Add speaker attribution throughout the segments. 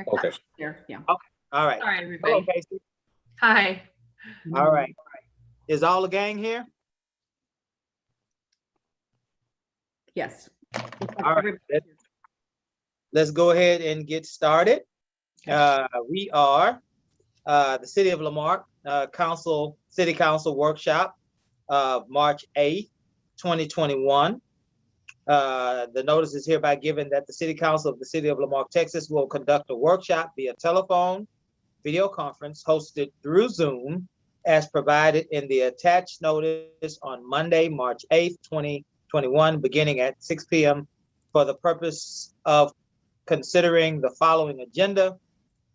Speaker 1: Okay.
Speaker 2: Here, yeah.
Speaker 3: Okay. All right.
Speaker 2: Sorry, everybody.
Speaker 3: Hello, Casey.
Speaker 2: Hi.
Speaker 3: All right. Is all the gang here?
Speaker 2: Yes.
Speaker 3: All right. Let's go ahead and get started. We are the City of Lamar City Council Workshop of March 8th, 2021. The notice is hereby given that the City Council of the City of Lamar, Texas will conduct a workshop via telephone, video conference hosted through Zoom as provided in the attached notice on Monday, March 8th, 2021, beginning at 6 p.m. for the purpose of considering the following agenda.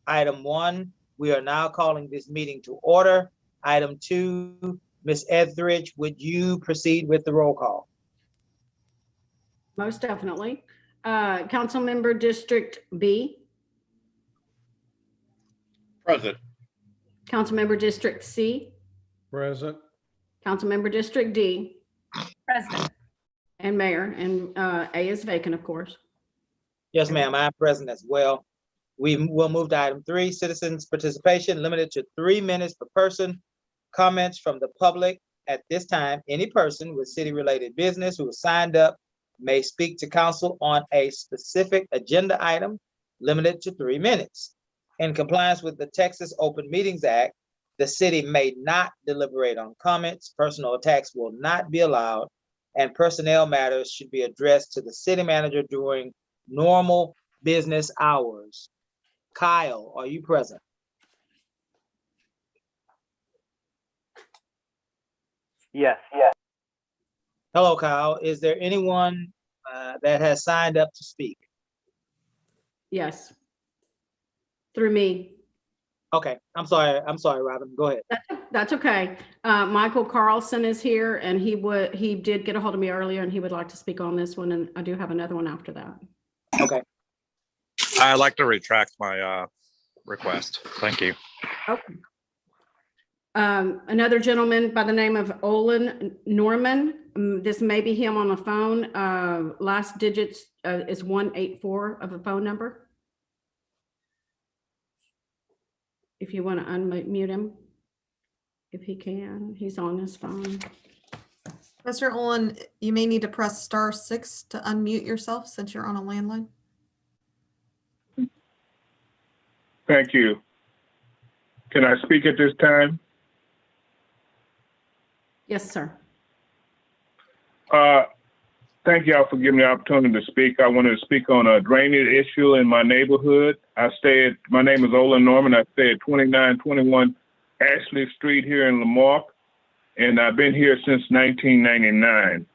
Speaker 3: Item 1, we are now calling this meeting to order. Item 2, Ms. Etheridge, would you proceed with the roll call?
Speaker 2: Most definitely. Councilmember District B.
Speaker 1: Present.
Speaker 2: Councilmember District C.
Speaker 4: Present.
Speaker 2: Councilmember District D.
Speaker 5: Present.
Speaker 2: And Mayor, and A is vacant, of course.
Speaker 3: Yes, ma'am, I'm present as well. We will move to item 3, citizens participation limited to 3 minutes per person. Comments from the public at this time. Any person with city-related business who is signed up may speak to council on a specific agenda item limited to 3 minutes. In compliance with the Texas Open Meetings Act, the city may not deliberate on comments. Personal attacks will not be allowed, and personnel matters should be addressed to the city manager during normal business hours. Kyle, are you present?
Speaker 6: Yes.
Speaker 3: Hello, Kyle. Is there anyone that has signed up to speak?
Speaker 2: Yes. Through me.
Speaker 3: Okay, I'm sorry, Robin, go ahead.
Speaker 2: That's okay. Michael Carlson is here, and he did get a hold of me earlier, and he would like to speak on this one, and I do have another one after that.
Speaker 3: Okay.
Speaker 1: I'd like to retract my request. Thank you.
Speaker 2: Okay. Another gentleman by the name of Olin Norman. This may be him on the phone. Last digits is 184 of the phone number. If you want to unmute him, if he can, he's on his phone.
Speaker 5: Mr. Olin, you may need to press *6 to unmute yourself since you're on a landline.
Speaker 7: Thank you. Can I speak at this time?
Speaker 2: Yes, sir.
Speaker 7: Thank y'all for giving me the opportunity to speak. I wanted to speak on a drainage issue in my neighborhood. My name is Olin Norman. I stay at 2921 Ashley Street here in Lamarque, and I've been here since 1999.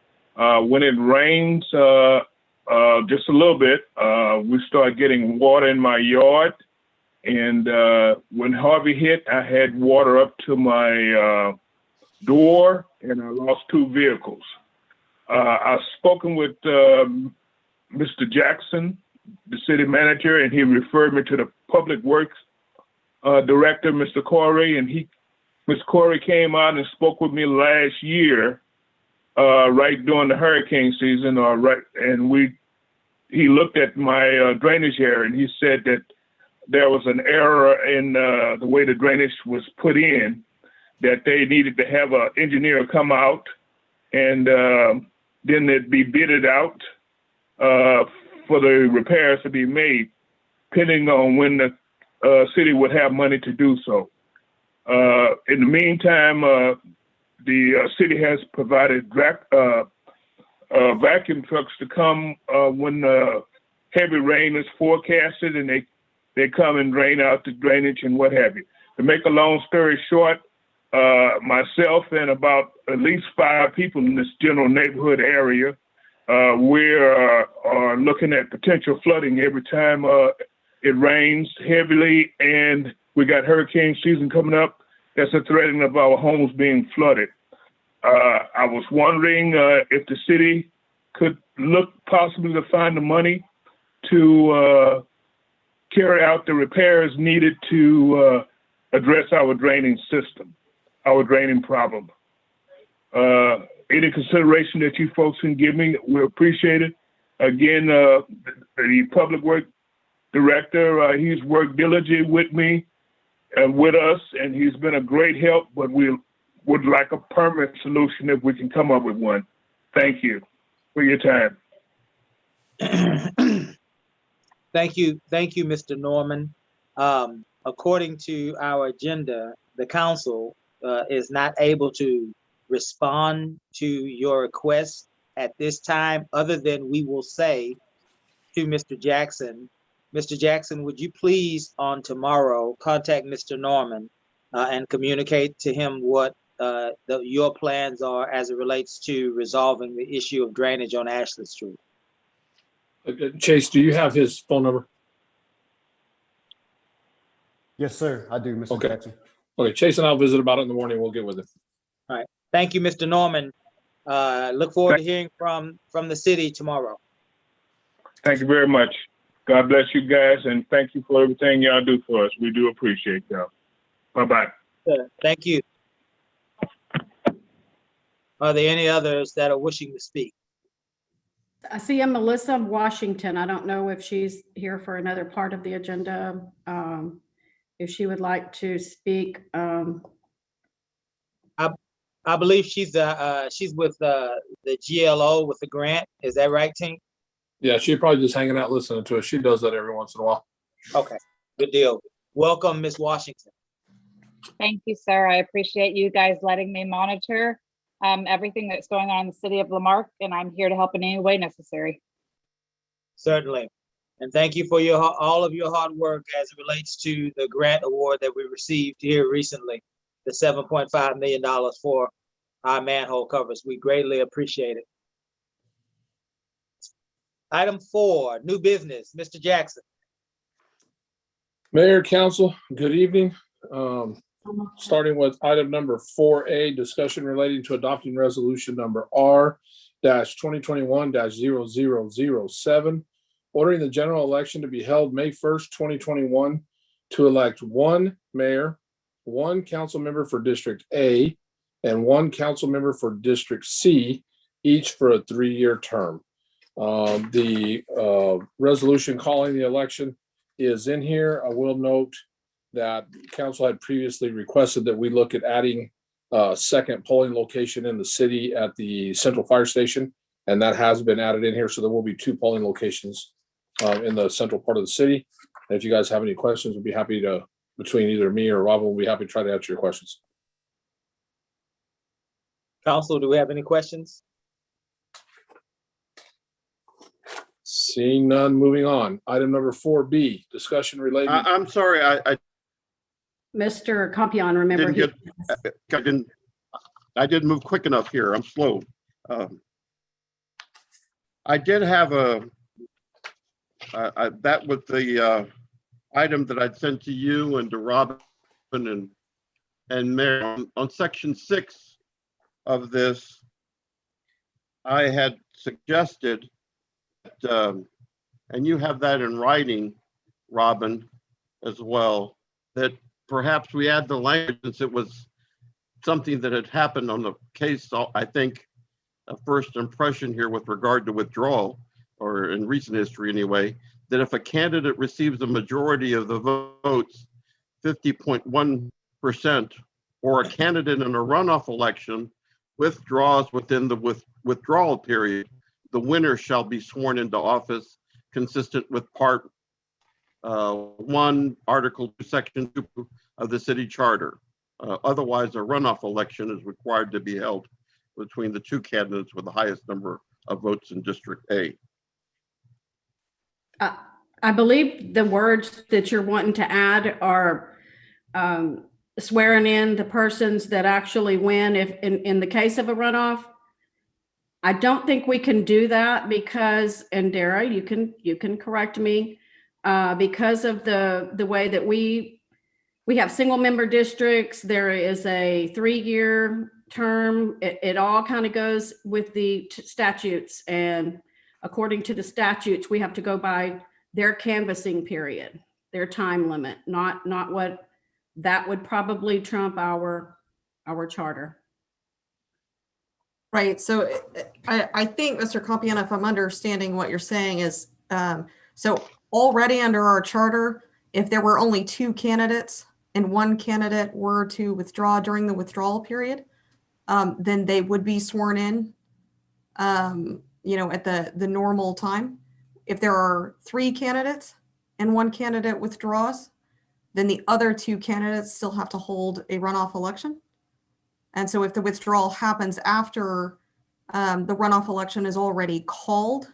Speaker 7: When it rains just a little bit, we start getting water in my yard. And when Harvey hit, I had water up to my door, and I lost 2 vehicles. I've spoken with Mr. Jackson, the city manager, and he referred me to the public works director, Mr. Corey, and Ms. Corey came out and spoke with me last year, right during the hurricane season, and he looked at my drainage area, and he said that there was an error in the way the drainage was put in, that they needed to have an engineer come out, and then it'd be bidded out for the repairs to be made, depending on when the city would have money to do so. In the meantime, the city has provided vacuum trucks to come when heavy rain is forecasted, and they come and drain out the drainage and what have you. To make a long story short, myself and about at least 5 people in this general neighborhood area, we are looking at potential flooding every time it rains heavily, and we got hurricane season coming up. That's a threatening of our homes being flooded. I was wondering if the city could look possibly to find the money to carry out the repairs needed to address our draining system, our draining problem. Any consideration that you folks can give me, we appreciate it. Again, the public work director. He's worked diligently with me and with us, and he's been a great help, but we would like a permanent solution if we can come up with one. Thank you for your time.
Speaker 3: Thank you, Mr. Norman. According to our agenda, the council is not able to respond to your request at this time, other than we will say to Mr. Jackson, would you please on tomorrow contact Mr. Norman and communicate to him what your plans are as it relates to resolving the issue of drainage on Ashley Street?
Speaker 4: Chase, do you have his phone number?
Speaker 6: Yes, sir. I do, Mr.
Speaker 4: Okay.
Speaker 6: Jackson.
Speaker 4: Okay, Chase and I'll visit about it in the morning. We'll get with him.
Speaker 3: All right. Thank you, Mr. Norman. Look forward to hearing from the city tomorrow.
Speaker 7: Thank you very much. God bless you guys, and thank you for everything y'all do for us. We do appreciate y'all. Bye-bye.
Speaker 3: Thank you. Are there any others that are wishing to speak?
Speaker 2: I see a Melissa Washington. I don't know if she's here for another part of the agenda. If she would like to speak.
Speaker 3: I believe she's with the GLO with the grant. Is that right, Tink?
Speaker 4: Yeah, she's probably just hanging out listening to us. She does that every once in a while.
Speaker 3: Okay, good deal. Welcome, Ms. Washington.
Speaker 8: Thank you, sir. I appreciate you guys letting me monitor everything that's going on in the city of Lamarck, and I'm here to help in any way necessary.
Speaker 3: Certainly. And thank you for all of your hard work as it relates to the grant award that we received here recently, the $7.5 million for our manhole covers. We greatly appreciate it. Item 4, new business, Mr. Jackson.
Speaker 4: Mayor, council, good evening. Starting with item number 4A, discussion relating to adopting resolution number R-2021-0007, ordering the general election to be held May 1st, 2021, to elect one mayor, one council member for District A, and one council member for District C, each for a 3-year term. The resolution calling the election is in here. I will note that council had previously requested that we look at adding a second polling location in the city at the central fire station, and that has been added in here. So there will be 2 polling locations in the central part of the city. And if you guys have any questions, we'd be happy to, between either me or Robin, we'll be happy to try to answer your questions.
Speaker 3: Council, do we have any questions?
Speaker 4: Seeing none, moving on. Item number 4B, discussion relating.
Speaker 9: I'm sorry, I
Speaker 2: Mr. Compion, remember.
Speaker 9: didn't get, I didn't move quick enough here. I'm slow. I did have that was the item that I'd sent to you and to Robin and Mayor on section 6 of this. I had suggested that, and you have that in writing, Robin, as well, that perhaps we add the language, since it was something that had happened on the case, I think, a first impression here with regard to withdrawal, or in recent history anyway, that if a candidate receives a majority of the votes, 50.1%, or a candidate in a runoff election withdraws within the withdrawal period, the winner shall be sworn into office consistent with Part 1, Article 2, Section 2 of the city charter. Otherwise, a runoff election is required to be held between the 2 candidates with the highest number of votes in District A.
Speaker 2: I believe the words that you're wanting to add are swearing in the persons that actually win if in the case of a runoff. I don't think we can do that because, and Dara, you can correct me, because of the way that we have single member districts. There is a 3-year term. It all kind of goes with the statutes, and according to the statutes, we have to go by their canvassing period, their time limit, not what that would probably trump our charter.
Speaker 5: Right. So I think, Mr. Compion, if I'm understanding what you're saying is, so already under our charter, if there were only 2 candidates and 1 candidate were to withdraw during the withdrawal period, then they would be sworn in, at the normal time. If there are 3 candidates and 1 candidate withdraws, then the other 2 candidates still have to hold a runoff election. And so if the withdrawal happens after the runoff election is already called,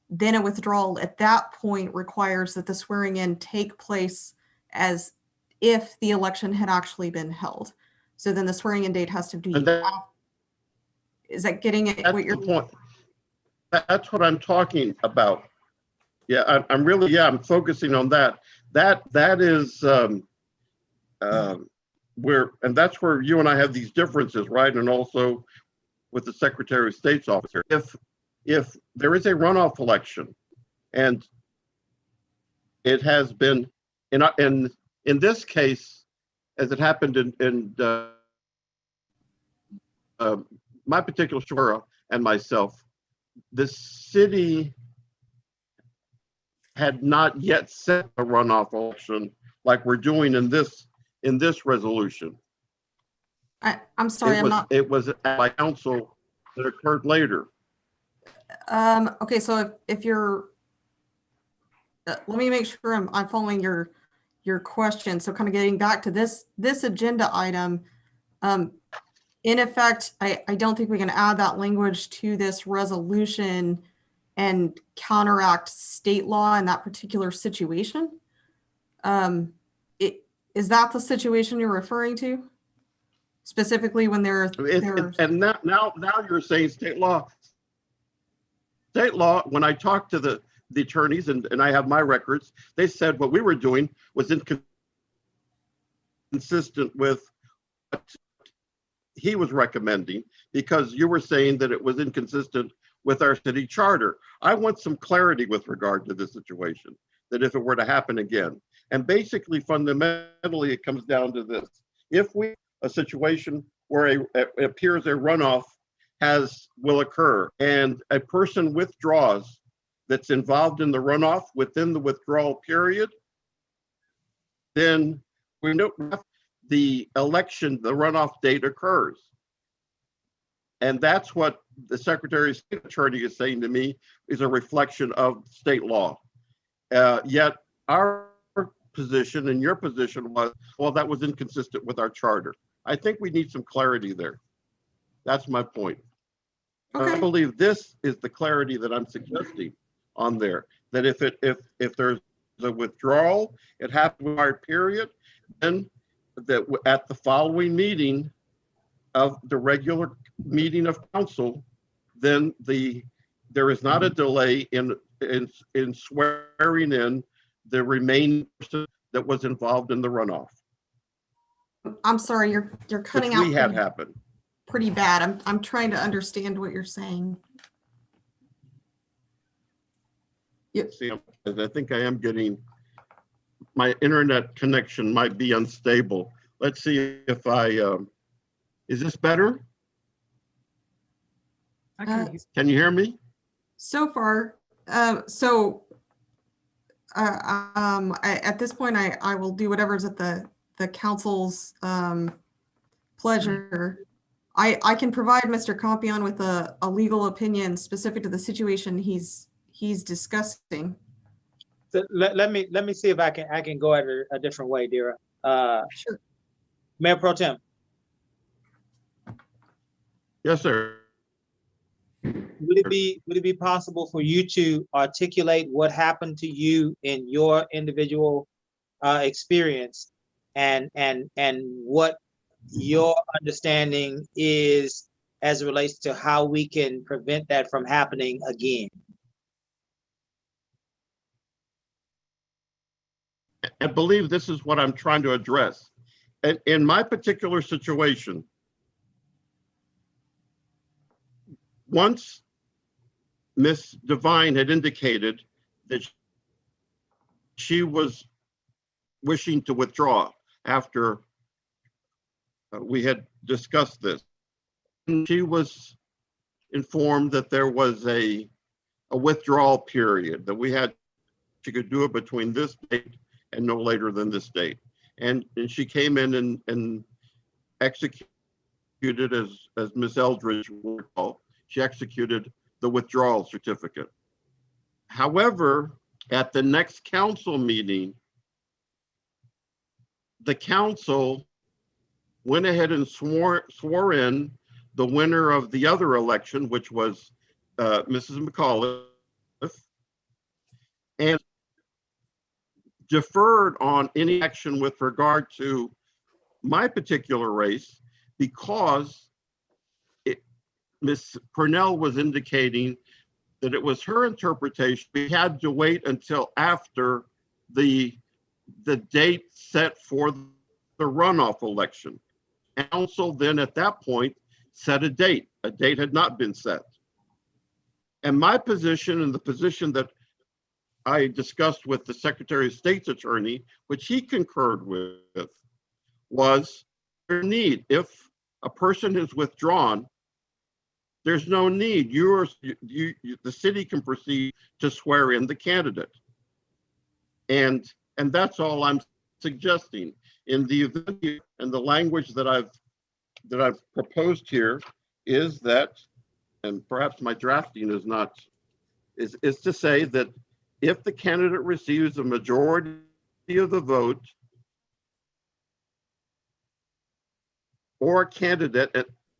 Speaker 5: then a withdrawal at that point requires that the swearing in take place as if the election had actually been held. So then the swearing in date has to be.
Speaker 9: And that-
Speaker 5: Is that getting it?
Speaker 9: That's
Speaker 5: What you're
Speaker 9: the point. That's what I'm talking about. Yeah, I'm really, I'm focusing on that. That is where, and that's where you and I have these differences, right? And also with the Secretary of State's office. If there is a runoff election, and it has been in this case, as it happened in my particular shura and myself, the city had not yet set a runoff election like we're doing in this resolution.
Speaker 5: I'm sorry,
Speaker 9: It was by council that occurred later.
Speaker 5: Okay, so if you're, let me make sure I'm following your question. So kind of getting back to this agenda item, in effect, I don't think we can add that language to this resolution and counteract state law in that particular situation. Is that the situation you're referring to? Specifically when
Speaker 9: And now you're saying state law. State law, when I talked to the attorneys, and I have my records, they said what we were doing was inconsistent with what he was recommending, because you were saying that it was inconsistent with our city charter. I want some clarity with regard to this situation, that if it were to happen again. And basically, fundamentally, it comes down to this. If a situation where it appears a runoff will occur, and a person withdraws that's involved in the runoff within the withdrawal period, then we know the election, the runoff date occurs. And that's what the Secretary of State attorney is saying to me is a reflection of state law. Yet our position and your position was, well, that was inconsistent with our charter. I think we need some clarity there. That's my point.
Speaker 5: Okay.
Speaker 9: I believe this is the clarity that I'm suggesting on there, that if there's a withdrawal, it happened in our period, then that at the following meeting of the regular meeting of council, then there is not a delay in swearing in the remaining person that was involved in the runoff.
Speaker 5: I'm sorry, you're cutting
Speaker 9: which
Speaker 5: out.
Speaker 9: We had happen.
Speaker 5: Pretty bad. I'm trying to understand what you're saying.
Speaker 9: See, I think I am getting, my internet connection might be unstable. Let's see if is this better? Can you hear me?
Speaker 5: So far, at this point, I will do whatever's at the council's pleasure. I can provide Mr. Compion with a legal opinion specific to the situation he's discussing.
Speaker 3: So let me see if I can go at it a different way, Dira.
Speaker 5: Sure.
Speaker 3: Mayor Pro Tem.
Speaker 9: Yes, sir.
Speaker 3: Would it be possible for you to articulate what happened to you in your individual experience, and what your understanding is as it relates to how we can prevent that from happening again?
Speaker 9: I believe this is what I'm trying to address. And in my particular situation, once Miss Devine had indicated that she was wishing to withdraw after we had discussed this, she was informed that there was a withdrawal period, that we had she could do it between this date and no later than this date. And she came in and executed, as Ms. Eldridge will recall, she executed the withdrawal certificate. However, at the next council meeting, the council went ahead and swore in the winner of the other election, which was Mrs. McAuliffe, and deferred on any action with regard to my particular race because Ms. Purnell was indicating that it was her interpretation. We had to wait until after the date set for the runoff election. Council then at that point set a date. A date had not been set. And my position and the position that I discussed with the Secretary of State's attorney, which he concurred with, was their need. If a person is withdrawn, there's no need. The city can proceed to swear in the candidate. And that's all I'm suggesting. In the event, and the language that I've proposed here is that, and perhaps my drafting is not, is to say that if the candidate receives a majority of the vote or a candidate,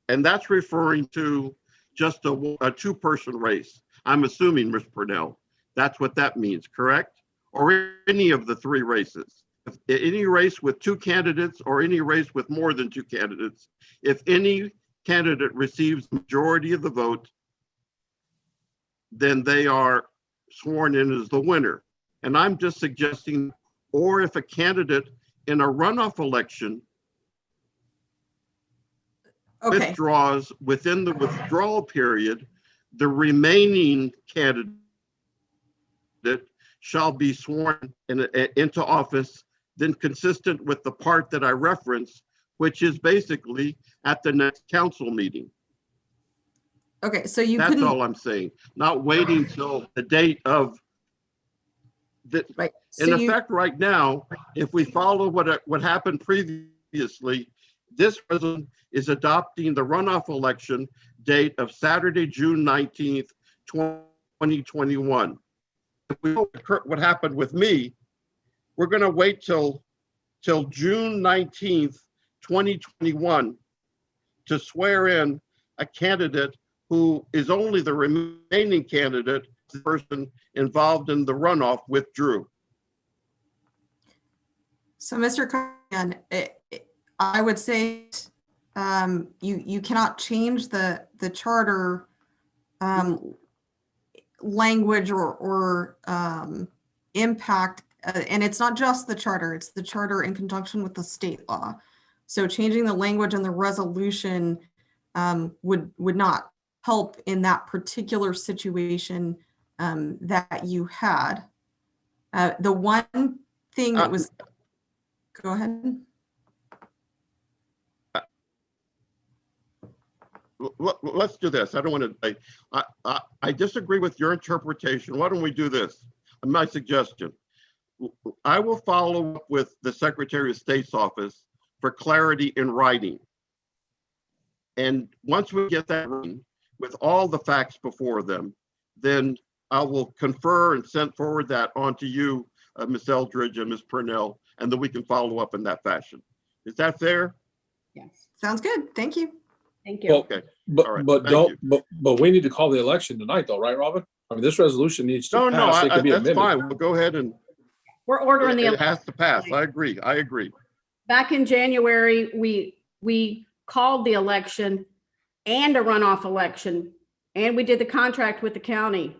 Speaker 9: and that's referring to just a two-person race. I'm assuming, Ms. Purnell, that's what that means, correct? Or any of the three races. If any race with two candidates or any race with more than two candidates, if any candidate receives the majority of the vote, then they are sworn in as the winner. And I'm just suggesting, or if a candidate in a runoff election withdraws within the withdrawal period, the remaining candidate shall be sworn into office, then consistent with the part that I referenced, which is basically at the next council meeting.
Speaker 5: Okay, so you
Speaker 9: That's
Speaker 5: couldn't.
Speaker 9: all I'm saying, not waiting till the date of the,
Speaker 5: Right.
Speaker 9: in
Speaker 5: So
Speaker 9: effect right now, if we follow what happened previously, this president is adopting the runoff election date of Saturday, June 19th, 2021. If we know what happened with me, we're going to wait till June 19th, 2021 to swear in a candidate who is only the remaining candidate. The person involved in the runoff withdrew.
Speaker 5: So, Mr. Cohen, I would say you cannot change the charter language or impact, and it's not just the charter, it's the charter in conjunction with the state law. So changing the language in the resolution would not help in that particular situation that you had. The one thing that was, go ahead.
Speaker 9: Let's do this. I don't want to, I disagree with your interpretation. Why don't we do this? My suggestion. I will follow up with the Secretary of State's office for clarity in writing. And once we get that with all the facts before them, then I will confer and send forward that on to you, Ms. Eldridge and Ms. Purnell, and then we can follow up in that fashion. Is that fair?
Speaker 2: Yes.
Speaker 5: Sounds good. Thank you.
Speaker 2: Thank you.
Speaker 4: Well,
Speaker 9: Okay.
Speaker 4: but
Speaker 9: All right,
Speaker 4: but
Speaker 9: thank
Speaker 4: don't
Speaker 9: you.
Speaker 4: but we need to call the election tonight, though, right, Robin? I mean, this resolution needs to
Speaker 9: No,
Speaker 4: pass. It could be
Speaker 9: that's
Speaker 4: amended.
Speaker 9: fine. We'll go ahead and
Speaker 2: We're ordering the
Speaker 9: it has to pass. I agree. I agree.
Speaker 2: back in January, we called the election and a runoff election, and we did the contract with the county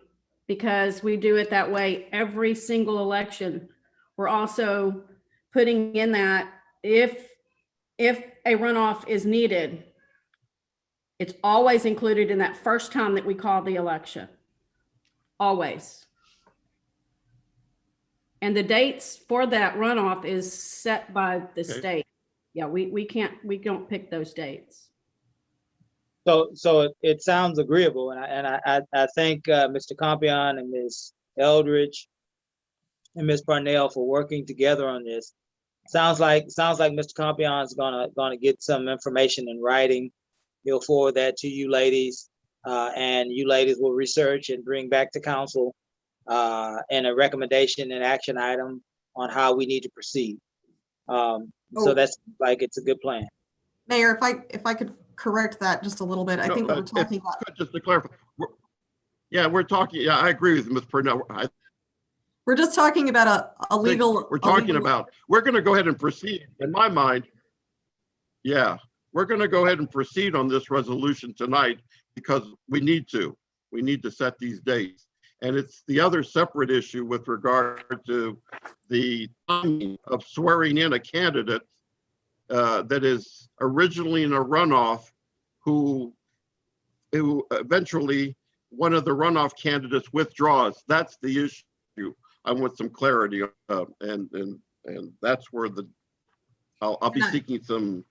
Speaker 2: because we do it that way every single election. We're also putting in that if a runoff is needed, it's always included in that first time that we call the election, always. And the dates for that runoff is set by the
Speaker 9: Okay.
Speaker 2: state. Yeah, we don't pick those dates.
Speaker 3: So it sounds agreeable, and I thank Mr. Compion and Ms. Eldridge and Ms. Parnell for working together on this. Sounds like Mr. Compion is gonna get some information in writing. He'll forward that to you ladies, and you ladies will research and bring back to council and a recommendation and action item on how we need to proceed. So that's like, it's a good plan.
Speaker 5: Mayor, if I could correct that just a little bit, I think what we're talking about.
Speaker 9: Just to clarify, we're talking, yeah, I agree with Ms. Purnell.
Speaker 5: We're just talking about a legal.
Speaker 9: We're talking about, we're going to go ahead and proceed, in my mind. Yeah, we're going to go ahead and proceed on this resolution tonight because we need to set these dates. And it's the other separate issue with regard to the timing of swearing in a candidate that is originally in a runoff who eventually one of the runoff candidates withdraws. That's the issue. I want some clarity, and that's where I'll be seeking some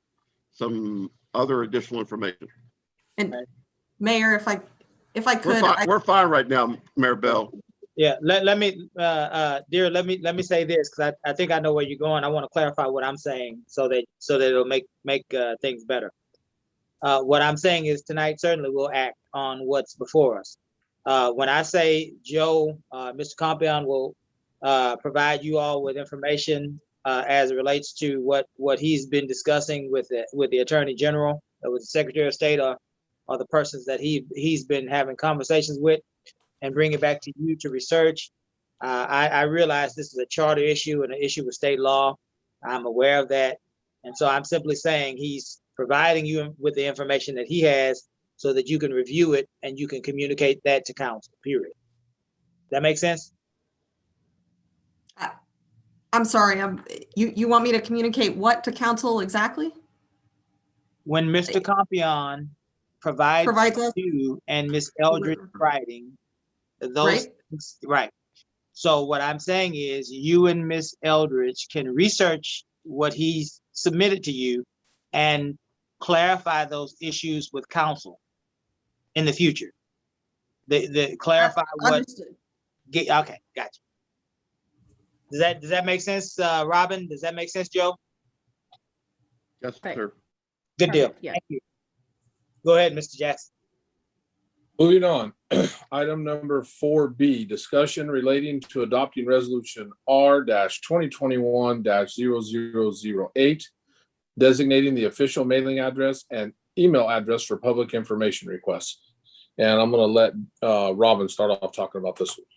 Speaker 9: other additional information.
Speaker 5: And Mayor, if I could,
Speaker 9: we're fine right now, Mayor Bell.
Speaker 3: Yeah, let me, dear, let me say this, because I think I know where you're going. I want to clarify what I'm saying so that it'll make things better. What I'm saying is tonight certainly we'll act on what's before us. When I say Joe, Mr. Compion will provide you all with information as it relates to what he's been discussing with the Attorney General, with the Secretary of State, or the persons that he's been having conversations with, and bring it back to you to research. I realize this is a charter issue and an issue with state law. I'm aware of that. And so I'm simply saying he's providing you with the information that he has so that you can review it and you can communicate that to council, period. That make sense?
Speaker 5: I'm sorry, you want me to communicate what to council exactly?
Speaker 3: When Mr. Compion provides
Speaker 5: us
Speaker 3: you and Ms. Eldridge writing, those things, right. So what I'm saying is you and Ms. Eldridge can research what he's submitted to you and clarify those issues with council in the future. The clarify what.
Speaker 5: Understood.
Speaker 3: Okay, gotcha. Does that make sense, Robin? Does that make sense, Joe?
Speaker 9: Yes,
Speaker 2: Right.
Speaker 9: sir.
Speaker 3: Good deal.
Speaker 2: Perfect, yeah.
Speaker 3: Thank you. Go ahead, Mr. Jackson.
Speaker 4: Moving on, item number 4B, discussion relating to adopting resolution R-2021-0008, designating the official mailing address and email address for public information requests. And I'm going to let Robin start off talking about this one.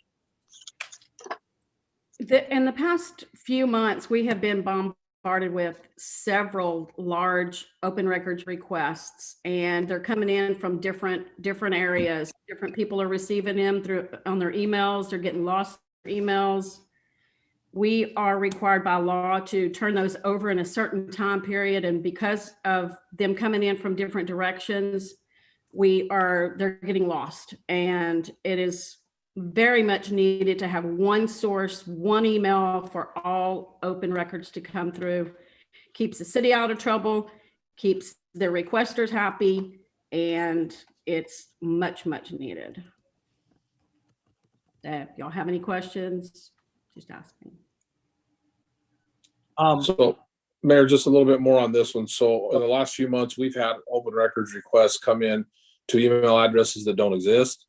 Speaker 2: In the past few months, we have been bombarded with several large open records requests, and they're coming in from different areas. Different people are receiving them on their emails. They're getting lost in their emails. We are required by law to turn those over in a certain time period, and because of them coming in from different directions, they're getting lost, and it is very much needed to have one source, one email for all open records to come through. Keeps the city out of trouble, keeps the requesters happy, and it's much, much needed. If y'all have any questions, just ask me.
Speaker 4: So, Mayor, just a little bit more on this one. So in the last few months, we've had open records requests come in to email addresses that don't exist,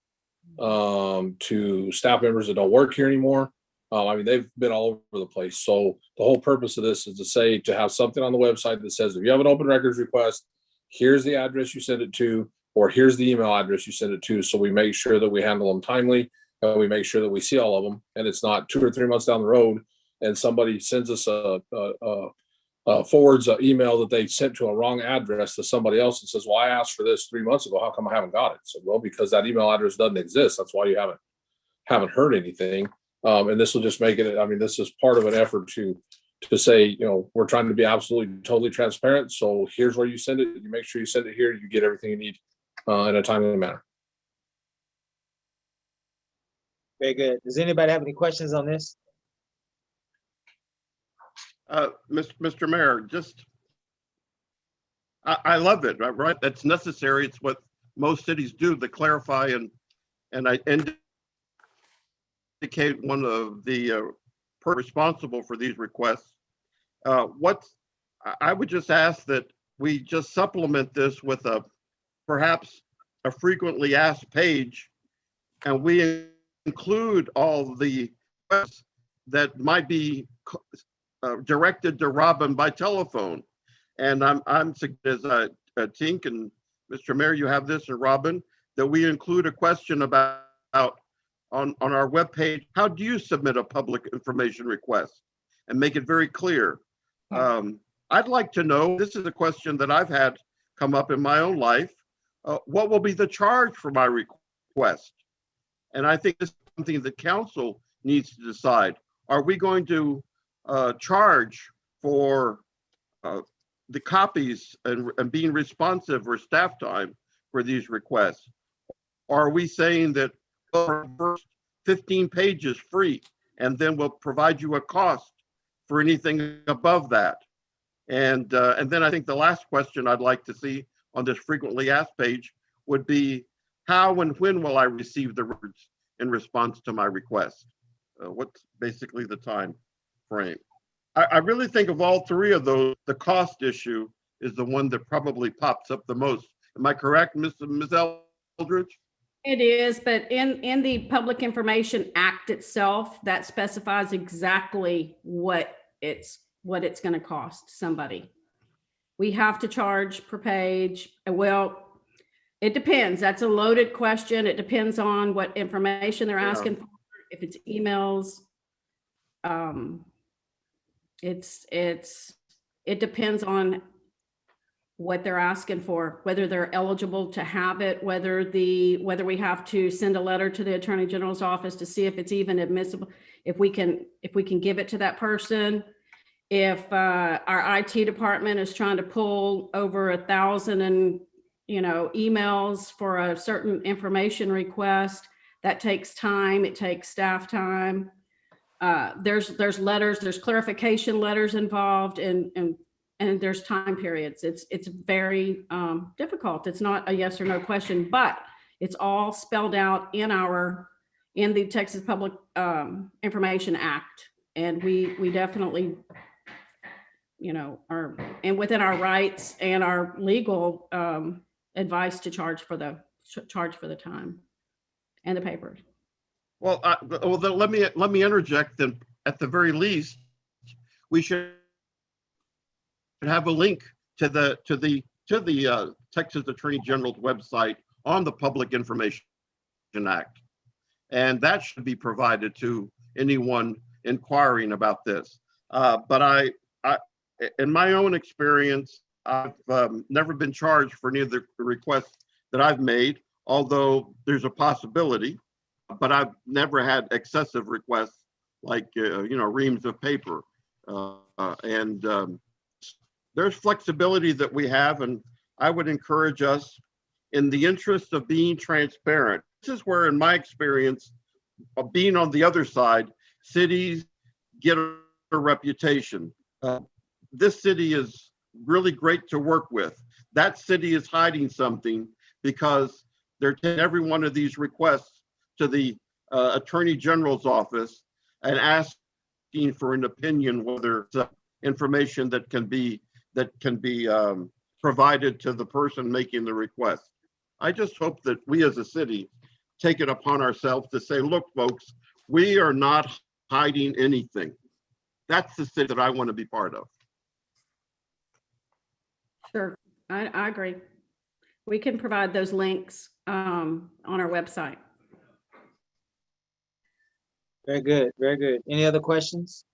Speaker 4: to staff members that don't work here anymore. I mean, they've been all over the place. So the whole purpose of this is to have something on the website that says, if you have an open records request, here's the address you send it to, or here's the email address you send it to. So we make sure that we handle them timely, and we make sure that we see all of them. And it's not 2 or 3 months down the road and somebody sends us forwards an email that they sent to a wrong address to somebody else and says, well, I asked for this 3 months ago. How come I haven't got it? So, well, because that email address doesn't exist. That's why you haven't heard anything. And this will just make it, I mean, this is part of an effort to say, we're trying to be absolutely, totally transparent. So here's where you send it. You make sure you send it here. You get everything you need in a timely manner.
Speaker 3: Very good. Does anybody have any questions on this?
Speaker 9: Mr. Mayor, I love it, right? That's necessary. It's what most cities do to clarify and indicate one of the responsible for these requests. I would just ask that we just supplement this with perhaps a frequently asked page, and we include all the requests that might be directed to Robin by telephone. And I'm as Tink and Mr. Mayor, you have this, or Robin, that we include a question about on our webpage, how do you submit a public information request, and make it very clear. I'd like to know, this is a question that I've had come up in my own life, what will be the charge for my request? And I think this is something that council needs to decide. Are we going to charge for the copies and being responsive or staff time for these requests? Or are we saying that first 15 pages free, and then we'll provide you a cost for anything above that? And then I think the last question I'd like to see on this frequently asked page would be, how and when will I receive the records in response to my request? What's basically the time frame? I really think of all three of those, the cost issue is the one that probably pops up the most. Am I correct, Ms. Eldridge?
Speaker 2: It is, but in the Public Information Act itself, that specifies exactly what it's going to cost somebody. We have to charge per page. Well, it depends. That's a loaded question. It depends on what information they're asking for. If it's emails, it depends on what they're asking for, whether they're eligible to have it, whether we have to send a letter to the Attorney General's office to see if it's even admissible, if we can give it to that person. If our IT department is trying to pull over 1,000 and emails for a certain information request, that takes time. It takes staff time. There's letters, there's clarification letters involved, and there's time periods. It's very difficult. It's not a yes or no question, but it's all spelled out in the Texas Public Information Act, and we definitely are within our rights and our legal advice to charge for the time and the papers.
Speaker 9: Well, then let me interject. Then, at the very least, we should have a link to the Texas Attorney General's website on the Public Information Act, and that should be provided to anyone inquiring about this. But in my own experience, I've never been charged for any of the requests that I've made, although there's a possibility. But I've never had excessive requests like reams of paper, and there's flexibility that we have, and I would encourage us, in the interest of being transparent. This is where, in my experience, of being on the other side, cities get a reputation. This city is really great to work with. That city is hiding something because they're taking every one of these requests to the Attorney General's office and asking for an opinion whether it's information that can be provided to the person making the request. I just hope that we as a city take it upon ourselves to say, look, folks, we are not hiding anything. That's the city that I want to be part of.
Speaker 2: Sure, I agree. We can provide those links on our website.
Speaker 3: Very good, very good. Any other questions?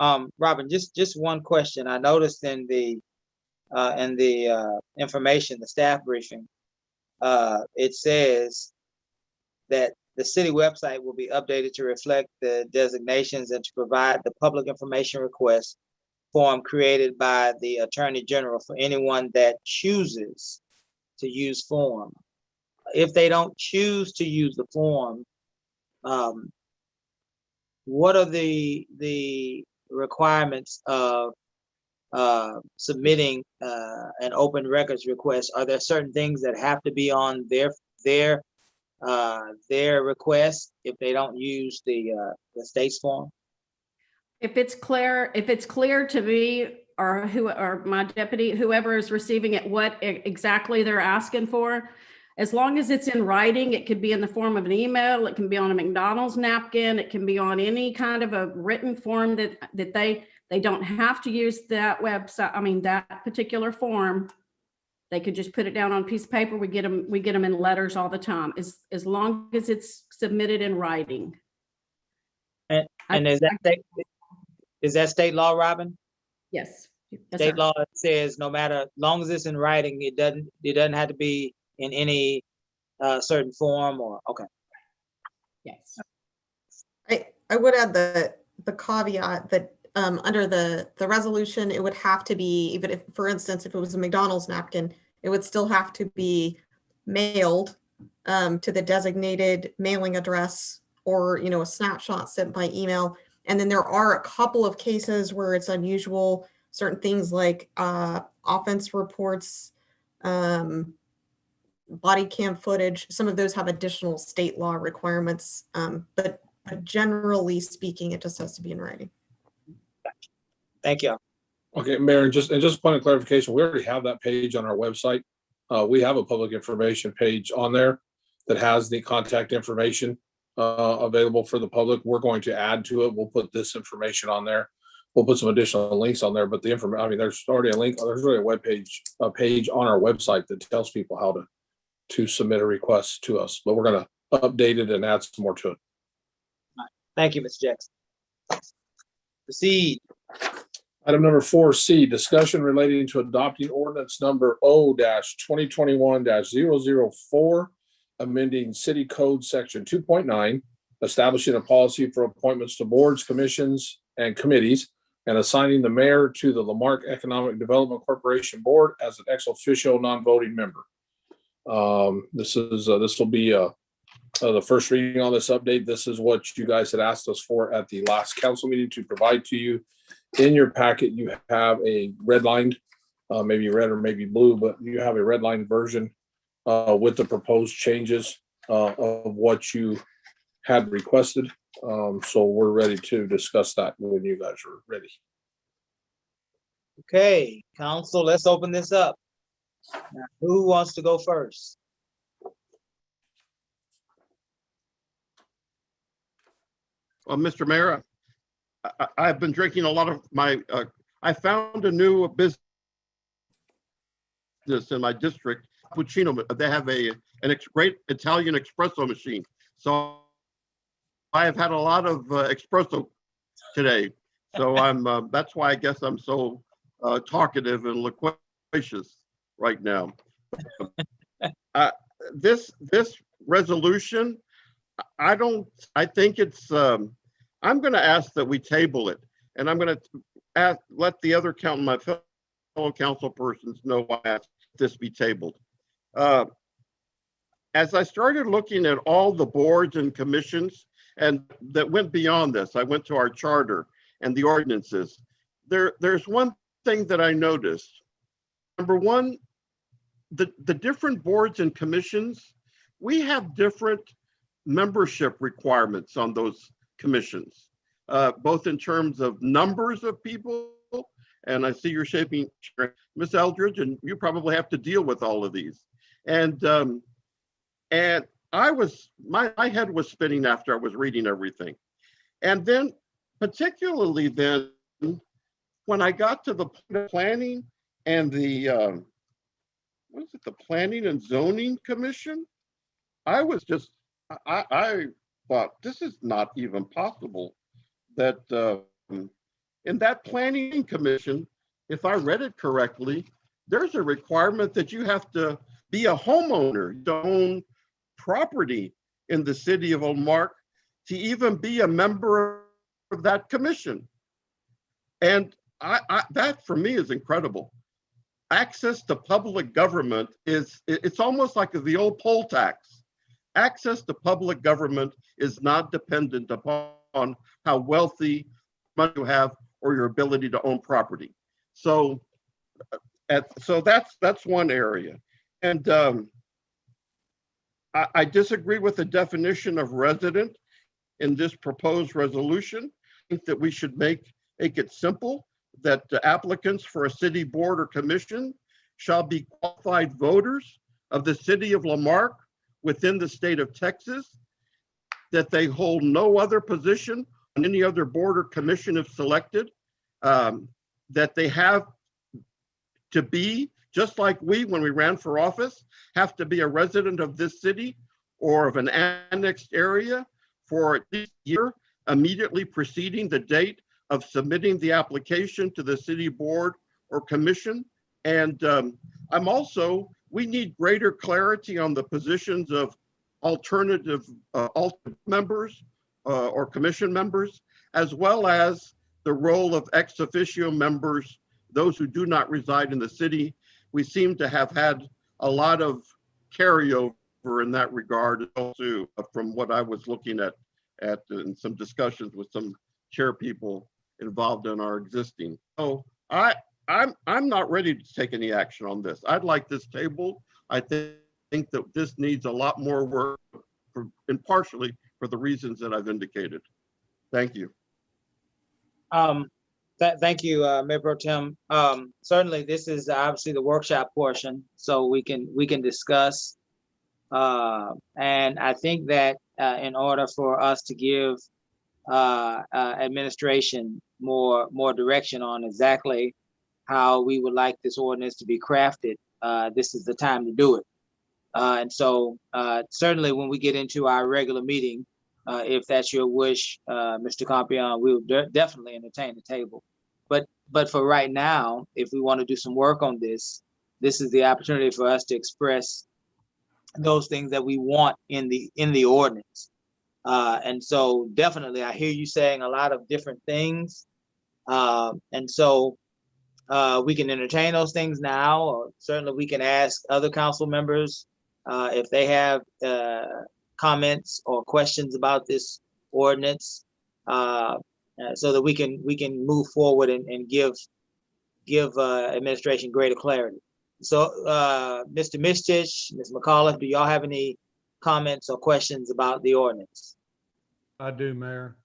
Speaker 3: Robin, just one question. I noticed in the information, the staff briefing, it says that the city website will be updated to reflect the designations and to provide the public information request form created by the Attorney General for anyone that chooses to use form. If they don't choose to use the form, what are the requirements of submitting an open records request? Are there certain things that have to be on their their request if they don't use the state's form?
Speaker 2: If it's clear to me or my deputy, whoever is receiving it, what exactly they're asking for, as long as it's in writing, it could be in the form of an email, it can be on a McDonald's napkin, it can be on any kind of a written form that they don't have to use that website, that particular form. They could just put it down on a piece of paper. We get them in letters all the time, as long as it's submitted in writing.
Speaker 3: And is that state law, Robin?
Speaker 2: Yes. Yes,
Speaker 3: State
Speaker 2: sir.
Speaker 3: law says no matter, as long as it's in writing, it doesn't have to be in any certain form or, okay.
Speaker 2: Yes.
Speaker 5: I would add the caveat that under the resolution, it would have to be, even if, for instance, if it was a McDonald's napkin, it would still have to be mailed to the designated mailing address, or, a snapshot sent by email. And then there are a couple of cases where it's unusual, certain things like offense reports, body cam footage. Some of those have additional state law requirements, but generally speaking, it just has to be in writing.
Speaker 3: Thank you.
Speaker 4: Okay, Mayor, just a point of clarification, we already have that page on our website. We have a public information page on there that has the contact information available for the public. We're going to add to it. We'll put this information on there. We'll put some additional links on there, but the information, there's already a link, there's already a page on our website that tells people how to submit a request to us, but we're going to update it and add some more to it.
Speaker 3: Thank you, Mr. Jackson. Proceed.
Speaker 4: Item number 4C, discussion relating to adopting ordinance number O-2021-004, amending City Code Section 2.9, establishing a policy for appointments to boards, commissions, and committees, and assigning the mayor to the Lamarck Economic Development Corporation Board as an ex officio non-voting member. This will be the first reading on this update. This is what you guys had asked us for at the last council meeting to provide to you. In your packet, you have a redlined, maybe red or maybe blue, but you have a redlined version with the proposed changes of what you had requested. So we're ready to discuss that when you guys are ready.
Speaker 3: Okay, council, let's open this up. Now, who wants to go first?
Speaker 9: Well, Mr. Mayor, I've been drinking a lot of my, I found a new business in my district, Cappuccino. They have a great Italian espresso machine. So I have had a lot of espresso today. So that's why I guess I'm so talkative and loquacious right now. This resolution, I think it's, I'm going to ask that we table it, and I'm going to let the other my fellow council persons know why I asked this be tabled. As I started looking at all the boards and commissions, and that went beyond this, I went to our charter and the ordinances. There's one thing that I noticed. Number one, the different boards and commissions, we have different membership requirements on those commissions, both in terms of numbers of people, and I see you're shaping, Ms. Eldridge, and you probably have to deal with all of these. And I was, my head was spinning after I was reading everything. And then particularly then, when I got to the planning and the, what is it, the Planning and Zoning Commission, I was just, I thought, this is not even possible that in that Planning Commission, if I read it correctly, there's a requirement that you have to be a homeowner, to own property in the city of Lamarck to even be a member of that commission. And that for me is incredible. Access to public government it's almost like the old poll tax. Access to public government is not dependent upon how wealthy money you have or your ability to own property. So, so that's one area. And I disagree with the definition of resident in this proposed resolution. I think that we should make it simple, that the applicants for a city board or commission shall be qualified voters of the city of Lamarck within the state of Texas, that they hold no other position on any other board or commission if selected, that they have to be, just like we, when we ran for office, have to be a resident of this city or of an annexed area for at least a year immediately preceding the date of submitting the application to the city board or commission. And we need greater clarity on the positions of alternate members or commission members, as well as the role of ex officio members, those who do not reside in the city. We seem to have had a lot of carryover in that regard too, from what I was looking at in some discussions with some chair people involved in our existing. So I'm not ready to take any action on this. I'd like this tabled. I think that this needs a lot more work, and partially for the reasons that I've indicated. Thank you.
Speaker 3: Thank you, Mayor Pro Tem. Certainly, this is obviously the workshop portion, so we can discuss. And I think that in order for us to give administration more direction on exactly how we would like this ordinance to be crafted, this is the time to do it. And so certainly when we get into our regular meeting, if that's your wish, Mr. Compion, we will definitely entertain the table. But for right now, if we want to do some work on this, this is the opportunity for us to express those things that we want in the ordinance. And so definitely, I hear you saying a lot of different things. And so we can entertain those things now, or certainly we can ask other council members if they have comments or questions about this ordinance, so that we can move forward and give administration greater clarity. So Mr. Mistich, Ms. McAuliffe, do y'all have any comments or questions about the ordinance?
Speaker 10: I do, Mayor.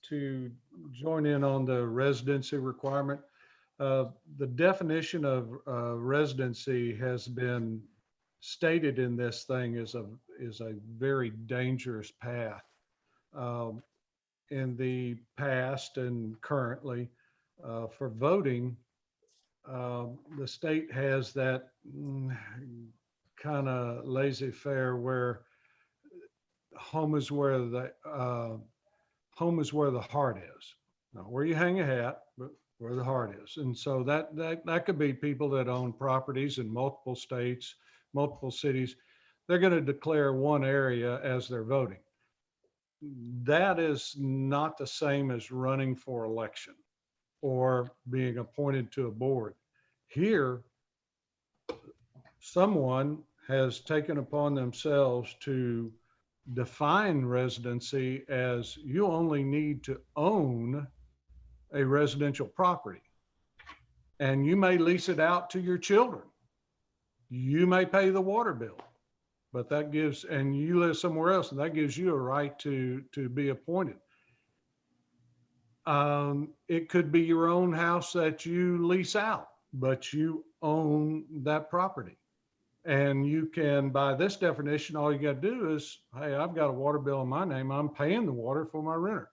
Speaker 10: To join in on the residency requirement, the definition of residency has been stated in this thing is a very dangerous path. In the past and currently, for voting, the state has that kind of laissez-faire where home is where the heart is. Not where you hang a hat, but where the heart is. And so that could be people that own properties in multiple states, multiple cities. They're going to declare one area as their voting. That is not the same as running for election or being appointed to a board. Here, someone has taken upon themselves to define residency as you only need to own a residential property, and you may lease it out to your children. You may pay the water bill, but that gives, and you live somewhere else, and that gives you a right to be appointed. It could be your own house that you lease out, but you own that property. And you can, by this definition, all you got to do is, hey, I've got a water bill in my name. I'm paying the water for my renter,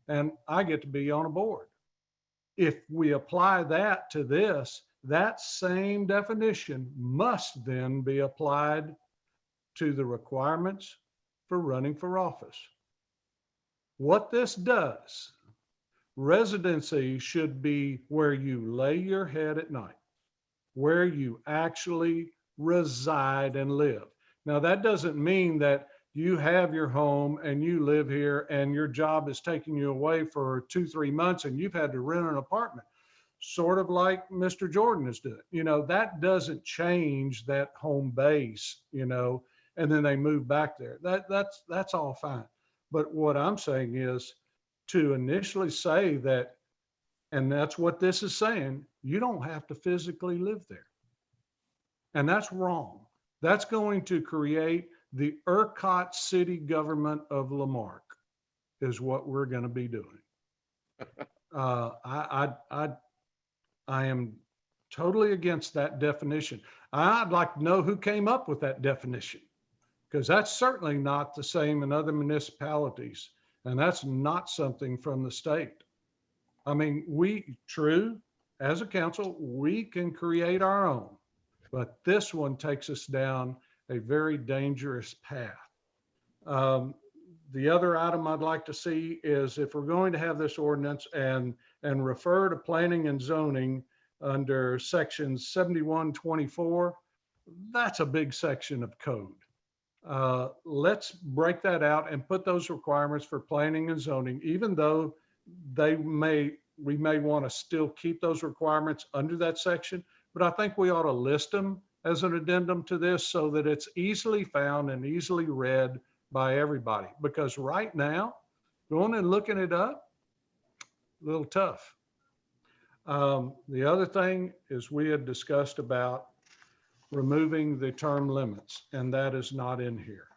Speaker 10: and I get to be on a board. If we apply that to this, that same definition must then be applied to the requirements for running for office. What this does, residency should be where you lay your head at night, where you actually reside and live. Now, that doesn't mean that you have your home and you live here and your job is taking you away for 2-3 months and you've had to rent an apartment, sort of like Mr. Jordan is doing. You know, that doesn't change that home base, you know, and then they move back there. That's all fine. But what I'm saying is to initially say that, and that's what this is saying, you don't have to physically live there. And that's wrong. That's going to create the ERCOT city government of Lamarck is what we're going to be doing. I am totally against that definition. I'd like to know who came up with that definition, because that's certainly not the same in other municipalities. And that's not something from the state. I mean, as a council, we can create our own, but this one takes us down a very dangerous path. The other item I'd like to see is if we're going to have this ordinance and refer to planning and zoning under section 7124, that's a big section of code. Let's break that out and put those requirements for planning and zoning, even though we may want to still keep those requirements under that section, but I think we ought to list them as an addendum to this so that it's easily found and easily read by everybody. Because right now, going and looking it up, a little tough. The other thing is we had discussed about removing the term limits, and that is not in here.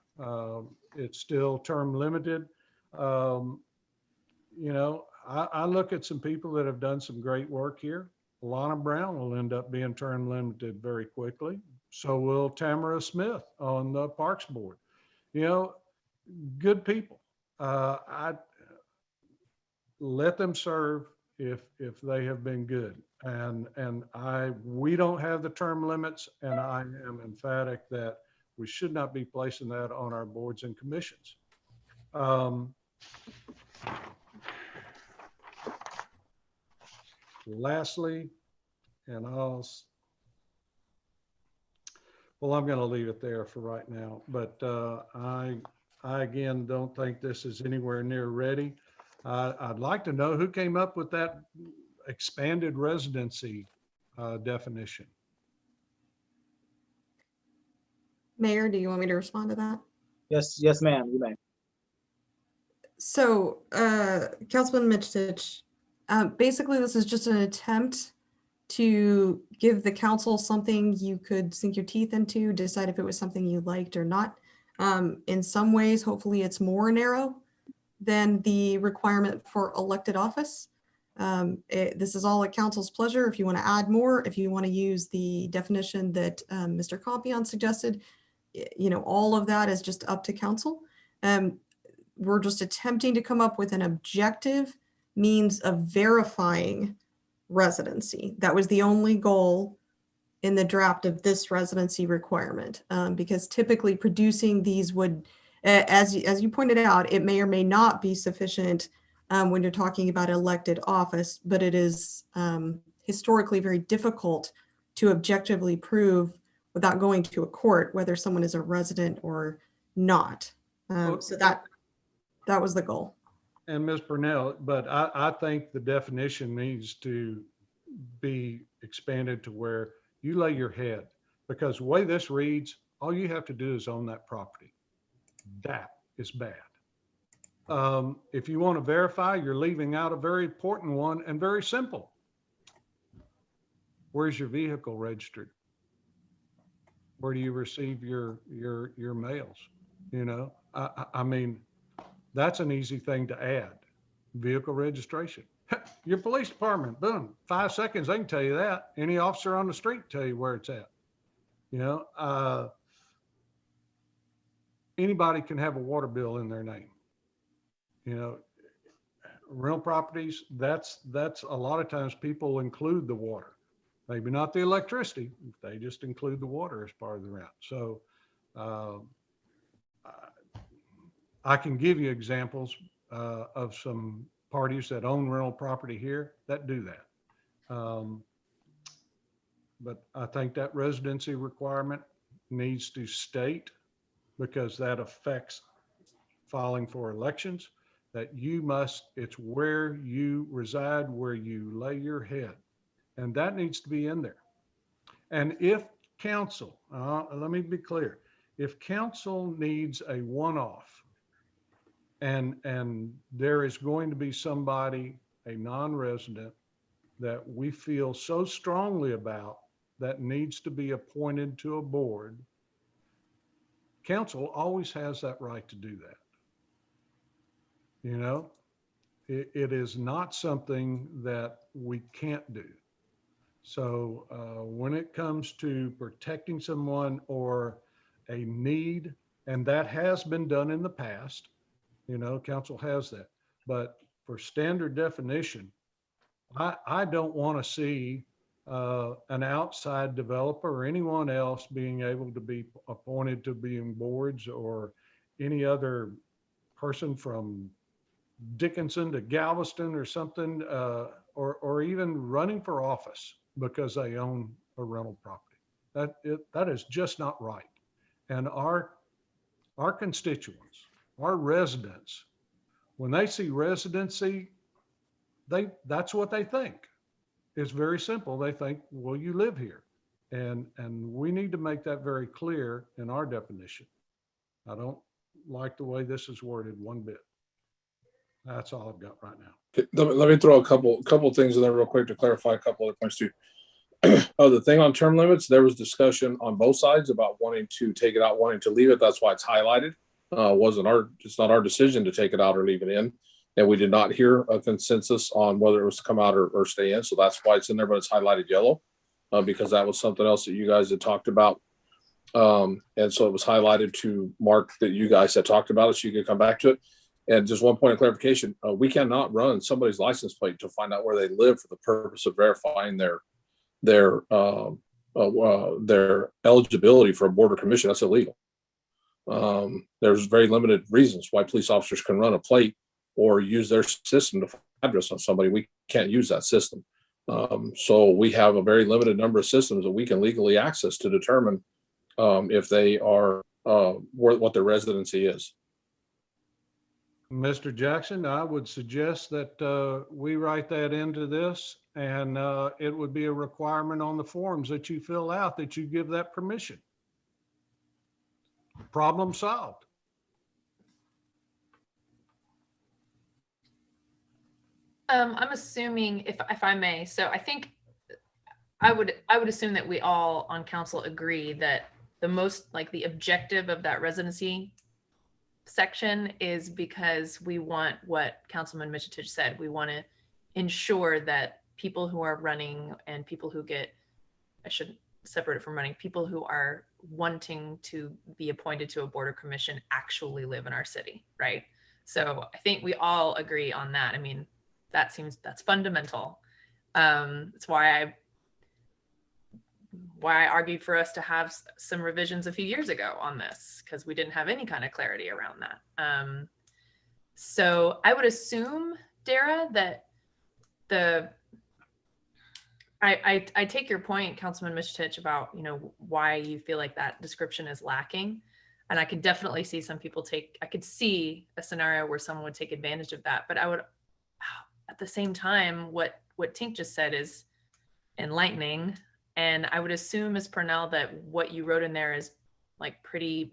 Speaker 10: It's still term limited. You know, I look at some people that have done some great work here. Alana Brown will end up being term limited very quickly. So will Tamara Smith on the Parks Board. You know, good people. I let them serve if they have been good. And we don't have the term limits, and I am emphatic that we should not be placing that on our boards and commissions. Lastly, and I'm going to leave it there for right now, but I again don't think this is anywhere near ready. I'd like to know who came up with that expanded residency definition.
Speaker 5: Mayor, do you want me to respond to that?
Speaker 3: Yes, ma'am, you may.
Speaker 5: So, Councilman Mitchell, basically this is just an attempt to give the council something you could sink your teeth into, decide if it was something you liked or not. In some ways, hopefully it's more narrow than the requirement for elected office. This is all at council's pleasure. If you want to add more, if you want to use the definition that Mr. Compion suggested, you know, all of that is just up to council. We're just attempting to come up with an objective means of verifying residency. That was the only goal in the draft of this residency requirement, because typically producing these would, as you pointed out, it may or may not be sufficient when you're talking about elected office, but it is historically very difficult to objectively prove without going to a court whether someone is a resident or not. So that was the goal.
Speaker 10: And Ms. Burnell, but I think the definition needs to be expanded to where you lay your head, because the way this reads, all you have to do is own that property. That is bad. If you want to verify, you're leaving out a very important one and very simple. Where's your vehicle registered? Where do you receive your mails? You know, I mean, that's an easy thing to add. Vehicle registration. Your police department, boom, 5 seconds, they can tell you that. Any officer on the street tell you where it's at. You know, anybody can have a water bill in their name. You know, rental properties, that's a lot of times people include the water. Maybe not the electricity, they just include the water as part of the rent. So I can give you examples of some parties that own rental property here that do that. But I think that residency requirement needs to state, because that affects filing for elections, that you must, it's where you reside, where you lay your head. And that needs to be in there. And if council, let me be clear, if council needs a one-off, and there is going to be somebody, a non-resident, that we feel so strongly about that needs to be appointed to a board, council always has that right to do that. You know, it is not something that we can't do. So when it comes to protecting someone or a need, and that has been done in the past, you know, council has that. But for standard definition, I don't want to see an outside developer or anyone else being able to be appointed to being boards, or any other person from Dickinson to Galveston or something, or even running for office because they own a rental property. That is just not right. And our constituents, our residents, when they see residency, that's what they think. It's very simple. They think, well, you live here. And we need to make that very clear in our definition. I don't like the way this is worded one bit. That's all I've got right now.
Speaker 4: Let me throw a couple things in there real quick to clarify a couple other points too. The thing on term limits, there was discussion on both sides about wanting to take it out, wanting to leave it. That's why it's highlighted. It's not our decision to take it out or leave it in. And we did not hear a consensus on whether it was to come out or stay in. So that's why it's in there, but it's highlighted yellow because that was something else that you guys had talked about. And so it was highlighted to Mark that you guys had talked about it, so you could come back to it. And just one point of clarification, we cannot run somebody's license plate to find out where they live for the purpose of verifying their eligibility for a board or commission. That's illegal. There's very limited reasons why police officers can run a plate or use their system to find address on somebody. We can't use that system. So we have a very limited number of systems that we can legally access to determine if they are what their residency is.
Speaker 10: Mr. Jackson, I would suggest that we write that into this, and it would be a requirement on the forms that you fill out that you give that permission. Problem solved.
Speaker 11: I'm assuming, if I may, so I think I would assume that we all on council agree that the objective of that residency section is because we want what Councilman Michitich said. We want to ensure that people who are running and people who I should separate it from running, people who are wanting to be appointed to a board or commission actually live in our city, right? So I think we all agree on that. I mean, that's fundamental. That's why I argued for us to have some revisions a few years ago on this, because we didn't have any kind of clarity around that. So I would assume, Dara, that I take your point, Councilman Michitich, about, why you feel like that description is lacking. And I could definitely see some people I could see a scenario where someone would take advantage of that. But I would, at the same time, what Tink just said is enlightening. And I would assume, Ms. Purnell, that what you wrote in there is like pretty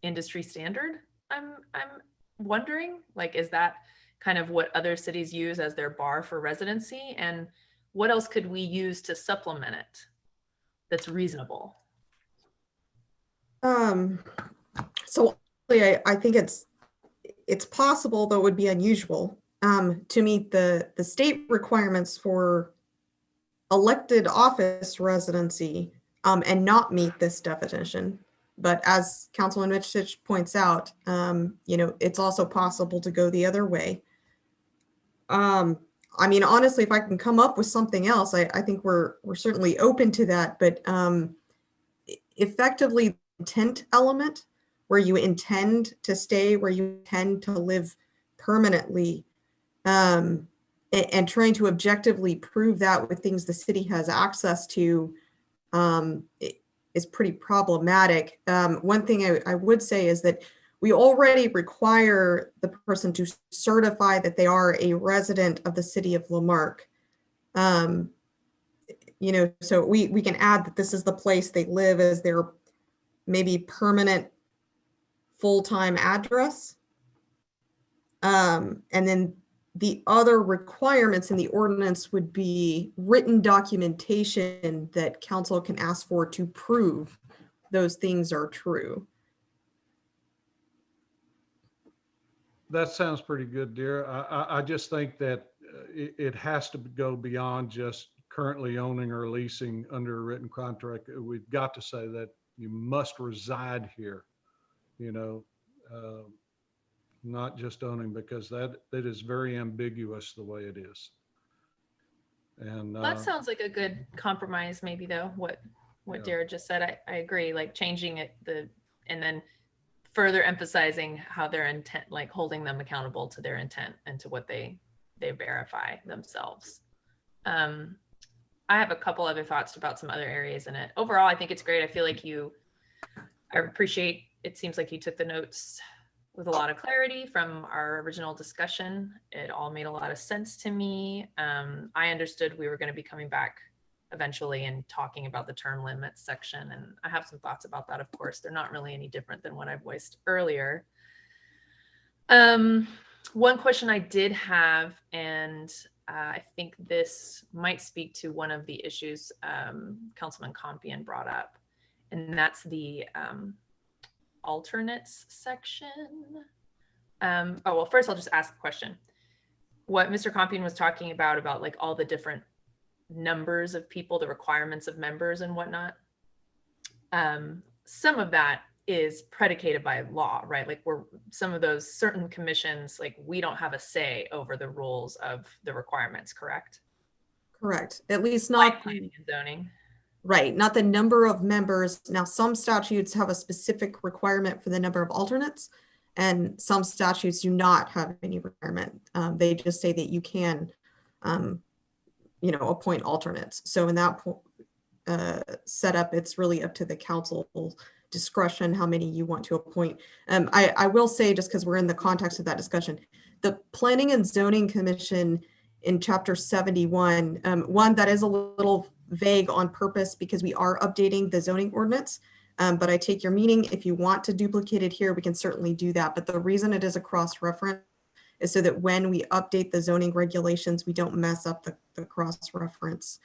Speaker 11: industry standard. I'm wondering, is that kind of what other cities use as their bar for residency? And what else could we use to supplement it that's reasonable?
Speaker 5: So I think it's possible, though it would be unusual, to meet the state requirements for elected office residency and not meet this definition. But as Councilman Michitich points out, it's also possible to go the other way. I mean, honestly, if I can come up with something else, I think we're certainly open to that. But effectively, the intent element, where you intend to stay, where you intend to live permanently, and trying to objectively prove that with things the city has access to, is pretty problematic. One thing I would say is that we already require the person to certify that they are a resident of the city of Lamarck. So we can add that this is the place they live as their maybe permanent full-time address. And then the other requirements in the ordinance would be written documentation that council can ask for to prove those things are true.
Speaker 10: That sounds pretty good, dear. I just think that it has to go beyond just currently owning or leasing under a written contract. We've got to say that you must reside here, you know, not just owning, because that is very ambiguous the way it is. And
Speaker 11: That sounds like a good compromise, maybe though, what
Speaker 10: Yeah.
Speaker 11: Dara just said. I agree, like changing it, and then further emphasizing how their intent, like holding them accountable to their intent and to what they verify themselves. I have a couple other thoughts about some other areas in it. Overall, I think it's great. I feel like I appreciate, it seems like you took the notes with a lot of clarity from our original discussion. It all made a lot of sense to me. I understood we were going to be coming back eventually and talking about the term limits section. And I have some thoughts about that, of course. They're not really any different than what I voiced earlier. One question I did have, and I think this might speak to one of the issues Councilman Compion brought up, and that's the alternates section. Oh, well, first I'll just ask a question. What Mr. Compion was talking about like all the different numbers of people, the requirements of members and whatnot. Some of that is predicated by law, right? Like some of those certain commissions, like we don't have a say over the rules of the requirements, correct?
Speaker 5: Correct. At least
Speaker 11: Like
Speaker 5: not
Speaker 11: planning and zoning.
Speaker 5: right. Not the number of members. Now, some statutes have a specific requirement for the number of alternates, and some statutes do not have any requirement. They just say that you can, appoint alternates. So in that setup, it's really up to the council discretion how many you want to appoint. I will say, just because we're in the context of that discussion, the Planning and Zoning Commission in Chapter 71, one that is a little vague on purpose because we are updating the zoning ordinance, but I take your meaning. If you want to duplicate it here, we can certainly do that. But the reason it is a cross-reference is so that when we update the zoning regulations, we don't mess up the cross-reference.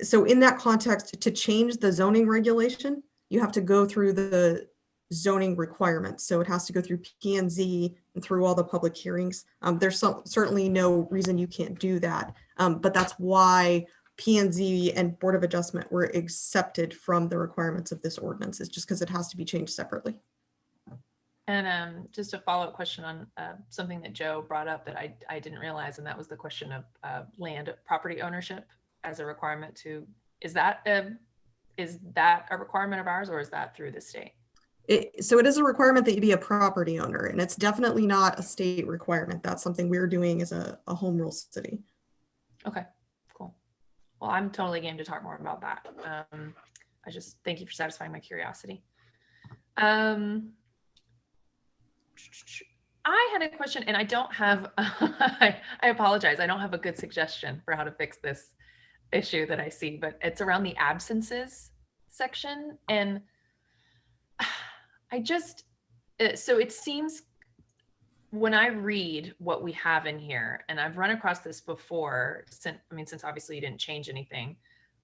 Speaker 5: So in that context, to change the zoning regulation, you have to go through the zoning requirements. So it has to go through P&Z and through all the public hearings. There's certainly no reason you can't do that, but that's why P&Z and Board of Adjustment were accepted from the requirements of this ordinance. It's just because it has to be changed separately.
Speaker 11: And just a follow-up question on something that Joe brought up that I didn't realize, and that was the question of land property ownership as a requirement to, is that a requirement of ours, or is that through the state?
Speaker 5: So it is a requirement that you be a property owner, and it's definitely not a state requirement. That's something we're doing as a home rule city.
Speaker 11: Okay, cool. Well, I'm totally game to talk more about that. I just thank you for satisfying my curiosity. I had a question, and I don't have, I apologize. I don't have a good suggestion for how to fix this issue that I see, but it's around the absences section. And so it seems when I read what we have in here, and I've run across this before, since obviously you didn't change anything,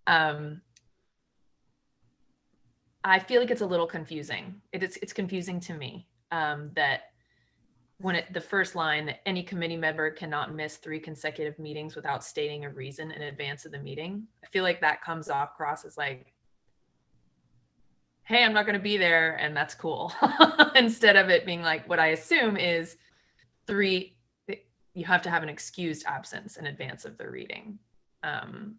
Speaker 11: I feel like it's a little confusing. It's confusing to me that when the first line, that any committee member cannot miss 3 consecutive meetings without stating a reason in advance of the meeting. I feel like that comes across as like, hey, I'm not going to be there, and that's cool. Instead of it being like, what I assume is 3, you have to have an excused absence in advance of the reading.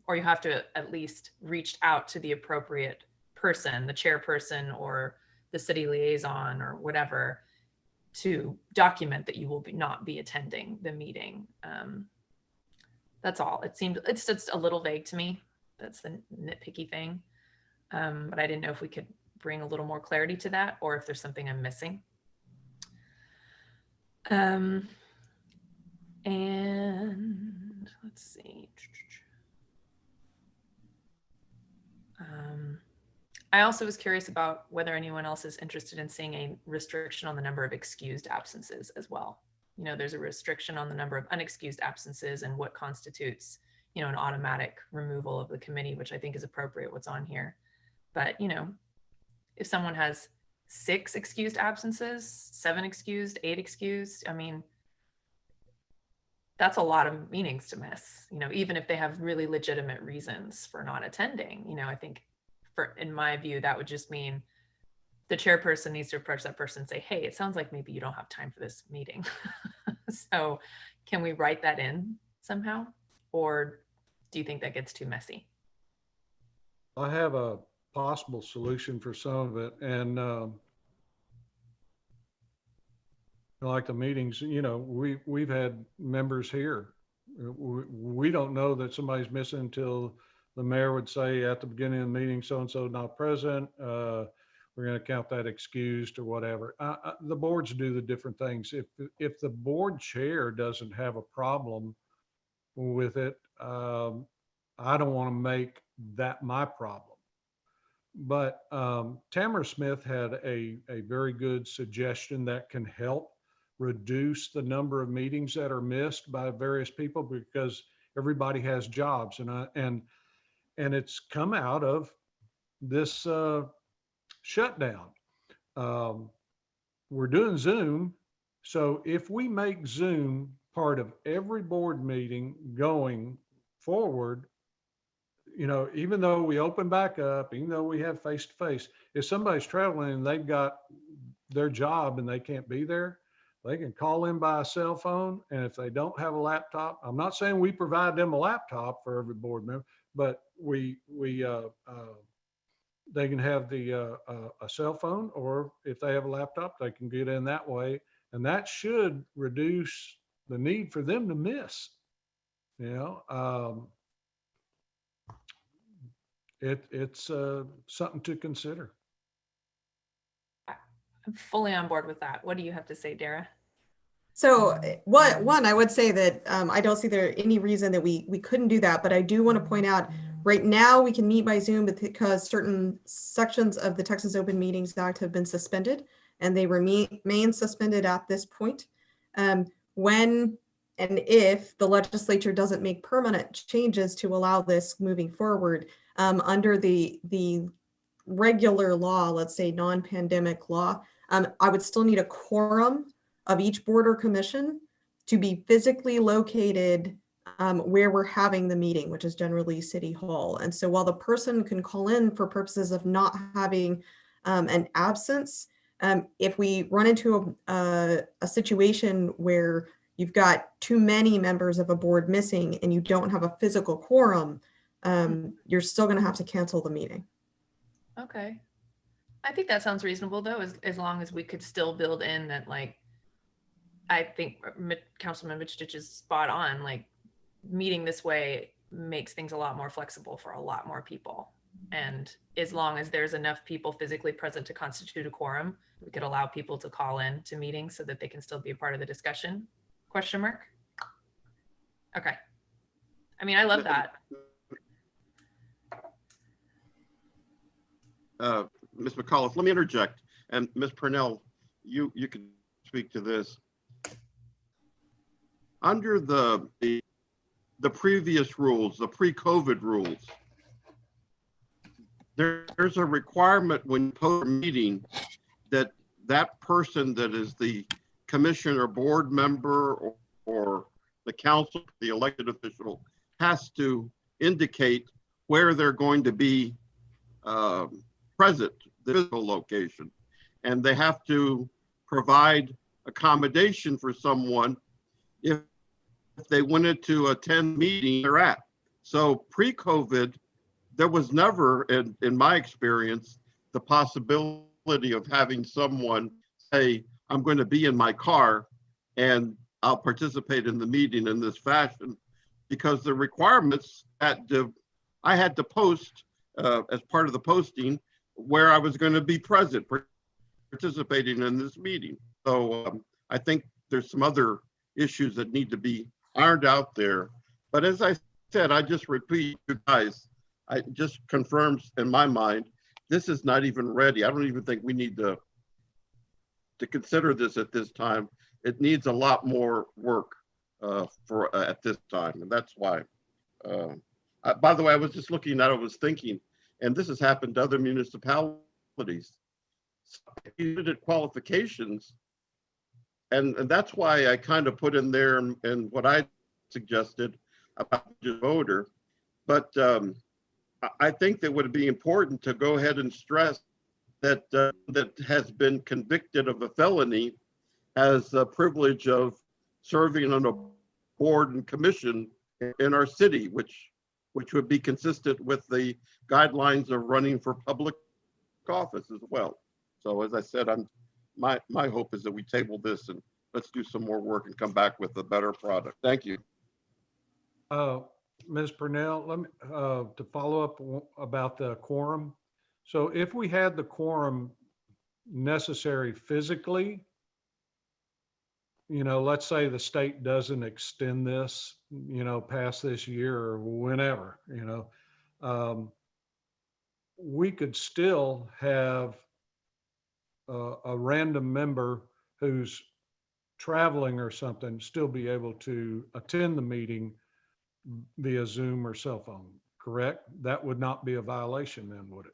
Speaker 11: Or you have to at least reach out to the appropriate person, the chairperson or the city liaison or whatever, to document that you will not be attending the meeting. That's all. It's just a little vague to me. That's the nitpicky thing. But I didn't know if we could bring a little more clarity to that, or if there's something I'm missing. And let's see. I also was curious about whether anyone else is interested in seeing a restriction on the number of excused absences as well. There's a restriction on the number of unexcused absences and what constitutes, an automatic removal of the committee, which I think is appropriate what's on here. But, if someone has 6 excused absences, 7 excused, 8 excused. I mean, that's a lot of meetings to miss, you know, even if they have really legitimate reasons for not attending. You know, I think in my view, that would just mean the chairperson needs to approach that person and say, hey, it sounds like maybe you don't have time for this meeting. So can we write that in somehow? Or do you think that gets too messy?
Speaker 10: I have a possible solution for some of it. And like the meetings, you know, we've had members here. We don't know that somebody's missing until the mayor would say at the beginning of the meeting, so-and-so not present. We're going to count that excused or whatever. The boards do the different things. If the board chair doesn't have a problem with it, I don't want to make that my problem. But Tamara Smith had a very good suggestion that can help reduce the number of meetings that are missed by various people, because everybody has jobs, and it's come out of this shutdown. We're doing Zoom, so if we make Zoom part of every board meeting going forward, you know, even though we open back up, even though we have face-to-face, if somebody's traveling and they've got their job and they can't be there, they can call in by a cell phone. And if they don't have a laptop, I'm not saying we provide them a laptop for every board member, but they can have a cell phone, or if they have a laptop, they can get in that way. And that should reduce the need for them to miss, you know. It's something to consider.
Speaker 11: I'm fully on board with that. What do you have to say, Dara?
Speaker 5: So one, I would say that I don't see there any reason that we couldn't do that, but I do want to point out right now we can meet by Zoom because certain sections of the Texas Open Meetings Act have been suspended, and they remain suspended at this point. When and if the legislature doesn't make permanent changes to allow this moving forward, under the regular law, let's say non-pandemic law, I would still need a quorum of each board or commission to be physically located where we're having the meeting, which is generally City Hall. And so while the person can call in for purposes of not having an absence, if we run into a situation where you've got too many members of a board missing and you don't have a physical quorum, you're still going to have to cancel the meeting.
Speaker 11: Okay. I think that sounds reasonable, though, as long as we could still build in that, like, I think Councilman Mitchell is spot on. Like, meeting this way makes things a lot more flexible for a lot more people. And as long as there's enough people physically present to constitute a quorum, we could allow people to call in to meetings so that they can still be a part of the discussion. Question mark? Okay. I mean, I love that.
Speaker 9: Ms. McAuliffe, let me interject. And Ms. Purnell, you can speak to this. Under the previous rules, the pre-COVID rules, there's a requirement when you post a meeting that that person that is the commissioner, board member, or the council, the elected official, has to indicate where they're going to be present, the physical location. And they have to provide accommodation for someone if they wanted to attend the meeting they're at. So pre-COVID, there was never, in my experience, the possibility of having someone say, I'm going to be in my car and I'll participate in the meeting in this fashion, because the requirements I had to post as part of the posting where I was going to be present, participating in this meeting. So I think there's some other issues that need to be ironed out there. But as I said, I just repeat, you guys, it just confirms in my mind, this is not even ready. I don't even think we need to consider this at this time. It needs a lot more work at this time. And that's why, by the way, I was just looking at it, I was thinking, and this has happened to other municipalities. limited qualifications. And that's why I kind of put in there and what I suggested about the voter. But I think that would be important to go ahead and stress that that has been convicted of a felony has the privilege of serving on a board and commission in our city, which would be consistent with the guidelines of running for public office as well. So as I said, my hope is that we table this and let's do some more work and come back with a better product. Thank you.
Speaker 10: Ms. Purnell, let me, to follow up about the quorum. So if we had the quorum necessary physically, you know, let's say the state doesn't extend this, you know, past this year or whenever, you know, we could still have a random member who's traveling or something still be able to attend the meeting via Zoom or cell phone, correct? That would not be a violation then, would it?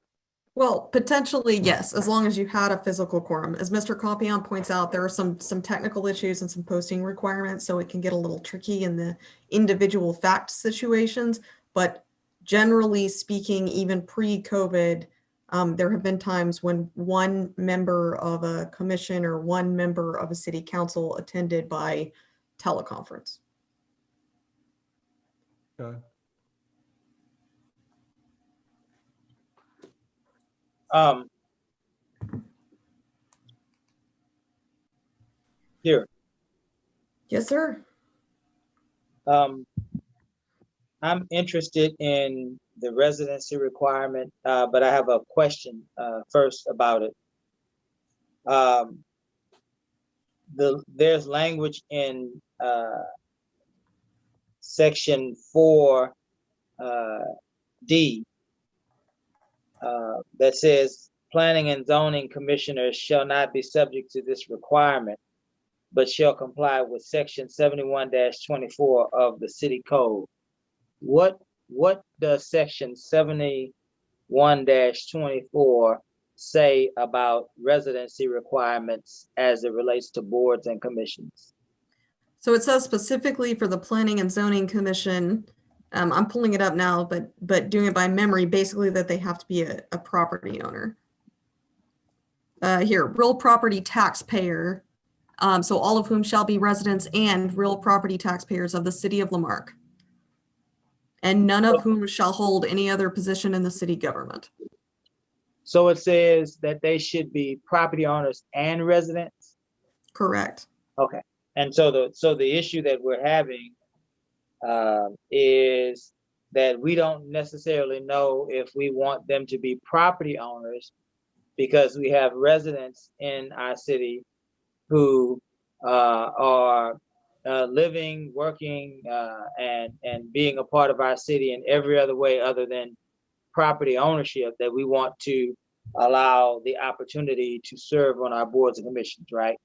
Speaker 5: Well, potentially, yes, as long as you had a physical quorum. As Mr. Compion points out, there are some technical issues and some posting requirements, so it can get a little tricky in the individual fact situations. But generally speaking, even pre-COVID, there have been times when one member of a commission or one member of a city council attended by teleconference.
Speaker 10: Okay.
Speaker 3: Here,
Speaker 5: Yes, sir.
Speaker 3: I'm interested in the residency requirement, but I have a question first about it. There's language in section 4D that says planning and zoning commissioners shall not be subject to this requirement, but shall comply with section 71-24 of the city code. What does section 71-24 say about residency requirements as it relates to boards and commissions?
Speaker 5: So it says specifically for the Planning and Zoning Commission, I'm pulling it up now, but doing it by memory, basically that they have to be a property owner. Here, real property taxpayer, so all of whom shall be residents and real property taxpayers of the city of Lamarck, and none of whom shall hold any other position in the city government.
Speaker 3: So it says that they should be property owners and residents?
Speaker 5: Correct.
Speaker 3: Okay. And so the issue that we're having is that we don't necessarily know if we want them to be property owners, because we have residents in our city who are living, working, and being a part of our city in every other way other than property ownership, that we want to allow the opportunity to serve on our boards and commissions, right?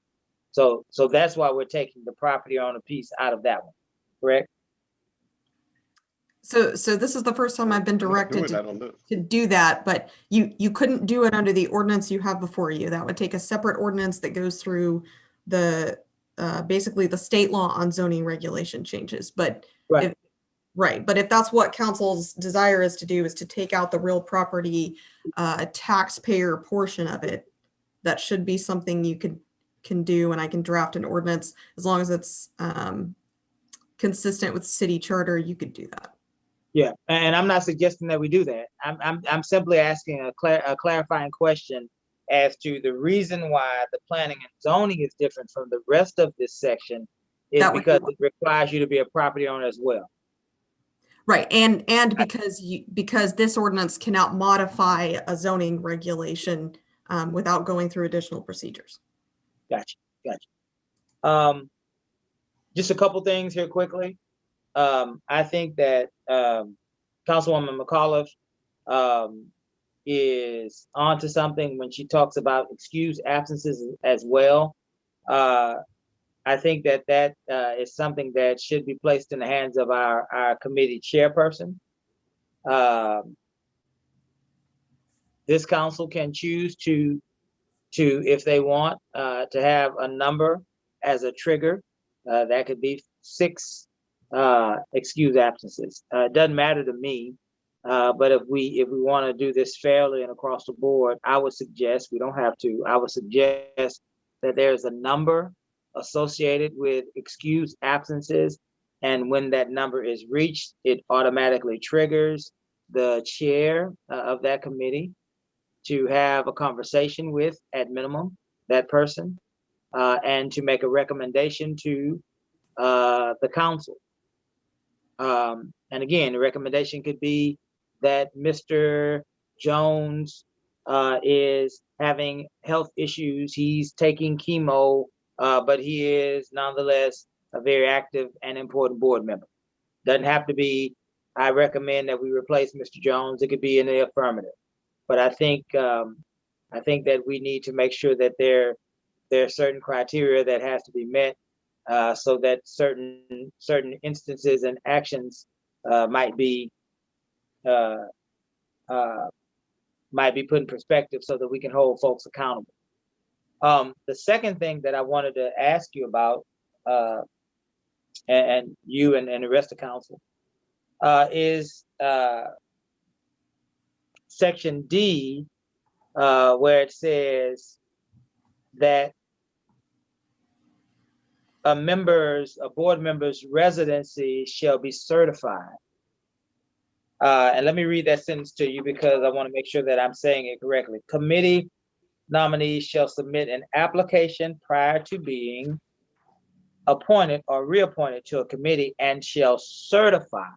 Speaker 3: So that's why we're taking the property owner piece out of that one, correct?
Speaker 5: So this is the first time I've been directed to do that, but you couldn't do it under the ordinance you have before you. That would take a separate ordinance that goes through the basically the state law on zoning regulation changes. But
Speaker 3: right.
Speaker 5: But if that's what council's desire is to take out the real property taxpayer portion of it, that should be something you can do, and I can draft an ordinance as long as it's consistent with city charter. You could do that.
Speaker 3: Yeah, and I'm not suggesting that we do that. I'm simply asking a clarifying question as to the reason why the planning and zoning is different from the rest of this section is because it requires you to be a property owner as well.
Speaker 5: Right, and because this ordinance cannot modify a zoning regulation without going through additional procedures.
Speaker 3: Gotcha. Just a couple things here quickly. I think that Councilwoman McAuliffe is onto something when she talks about excused absences as well. I think that is something that should be placed in the hands of our committee chairperson. This council can choose to to, if they want to have a number as a trigger, that could be 6 excused absences. It doesn't matter to me, but if we want to do this fairly and across the board, I would suggest, we don't have to, I would suggest that there's a number associated with excused absences, and when that number is reached, it automatically triggers the chair of that committee to have a conversation with, at minimum, that person, and to make a recommendation to the council. And again, the recommendation could be that Mr. Jones is having health issues. He's taking chemo, but he is nonetheless a very active and important board member. Doesn't have to be, I recommend that we replace Mr. Jones. It could be in the affirmative. But I think that we need to make sure that there are certain criteria that has to be met, so that certain instances and actions might be put in perspective so that we can hold folks accountable. The second thing that I wanted to ask you about, and you and the rest of council, is section D, where it says that a board member's residency shall be certified. And let me read that sentence to you because I want to make sure that I'm saying it correctly. Committee nominees shall submit an application prior to being appointed or reappointed to a committee and shall certify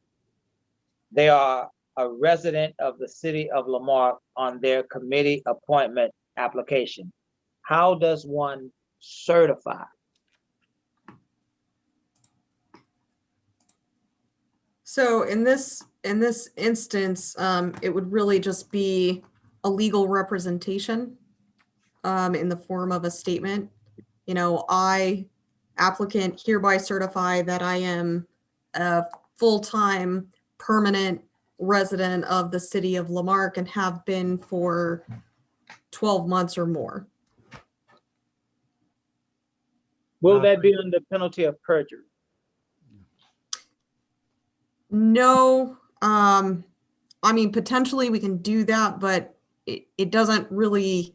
Speaker 3: they are a resident of the city of Lamar on their committee appointment application. How does one certify?
Speaker 5: So in this instance, it would really just be a legal representation in the form of a statement. You know, I, applicant, hereby certify that I am a full-time permanent resident of the city of Lamarck and have been for 12 months or more.
Speaker 3: Will that be under penalty of perjury?
Speaker 5: No, I mean, potentially we can do that, but it doesn't really,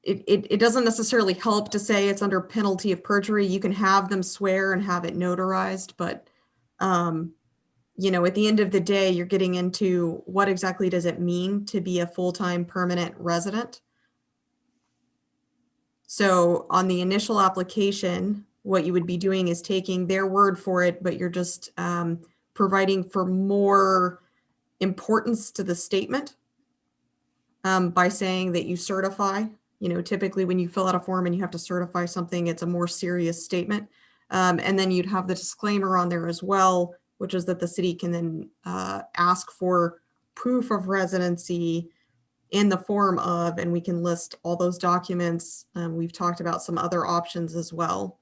Speaker 5: it doesn't necessarily help to say it's under penalty of perjury. You can have them swear and have it notarized, but, you know, at the end of the day, you're getting into what exactly does it mean to be a full-time permanent resident? So on the initial application, what you would be doing is taking their word for it, but you're just providing for more importance to the statement by saying that you certify. You know, typically when you fill out a form and you have to certify something, it's a more serious statement. And then you'd have the disclaimer on there as well, which is that the city can then ask for proof of residency in the form of, and we can list all those documents. We've talked about some other options as well.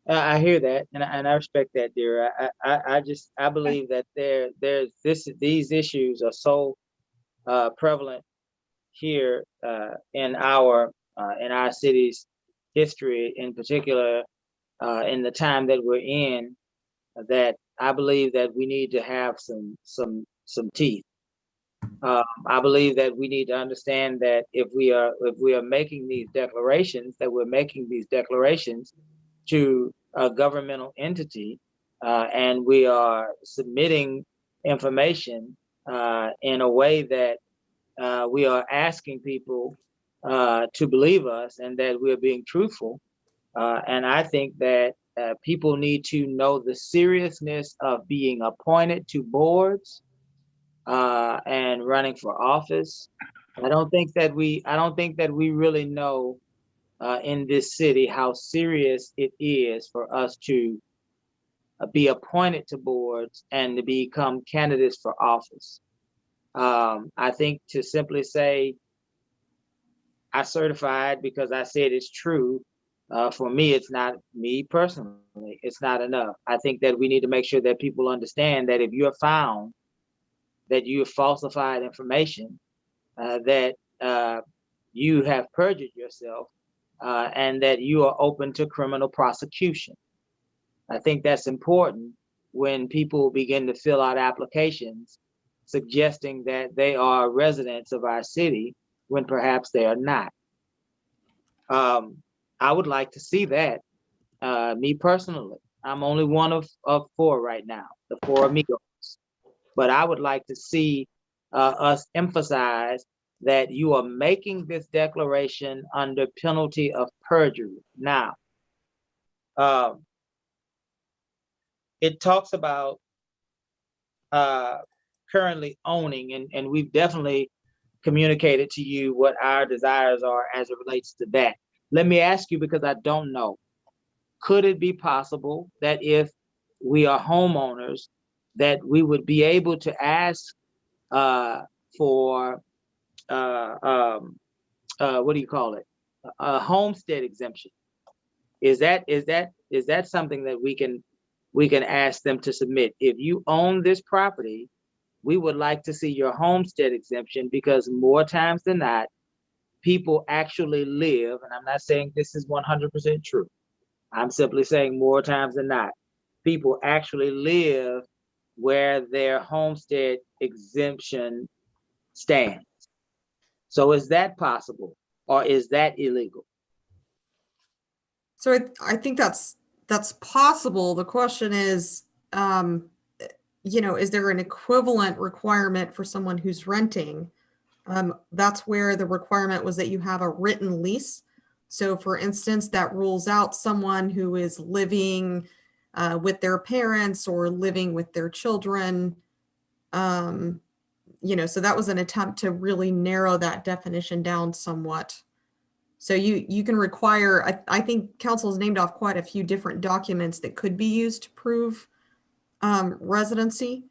Speaker 3: I hear that, and I respect that, dear. I believe that these issues are so prevalent here in our city's history, in particular in the time that we're in, that I believe that we need to have some teeth. I believe that we need to understand that if we are making these declarations, that we're making these declarations to a governmental entity, and we are submitting information in a way that we are asking people to believe us and that we're being truthful. And I think that people need to know the seriousness of being appointed to boards and running for office. I don't think that we really know in this city how serious it is for us to be appointed to boards and to become candidates for office. I think to simply say, I certified because I said it's true, for me, it's not, me personally, it's not enough. I think that we need to make sure that people understand that if you're found that you have falsified information, that you have perjured yourself, and that you are open to criminal prosecution. I think that's important when people begin to fill out applications suggesting that they are residents of our city when perhaps they are not. I would like to see that, me personally. I'm only one of four right now, the four amigos. But I would like to see us emphasize that you are making this declaration under penalty of perjury. Now, it talks about currently owning, and we've definitely communicated to you what our desires are as it relates to that. Let me ask you, because I don't know, could it be possible that if we are homeowners, that we would be able to ask for what do you call it? A homestead exemption? Is that something that we can ask them to submit? If you own this property, we would like to see your homestead exemption, because more times than not, people actually live, and I'm not saying this is 100% true. I'm simply saying more times than not, people actually live where their homestead exemption stands. So is that possible, or is that illegal?
Speaker 5: So I think that's possible. The question is, is there an equivalent requirement for someone who's renting? That's where the requirement was that you have a written lease. So for instance, that rules out someone who is living with their parents or living with their children. So that was an attempt to really narrow that definition down somewhat. So you can require, I think council has named off quite a few different documents that could be used to prove residency.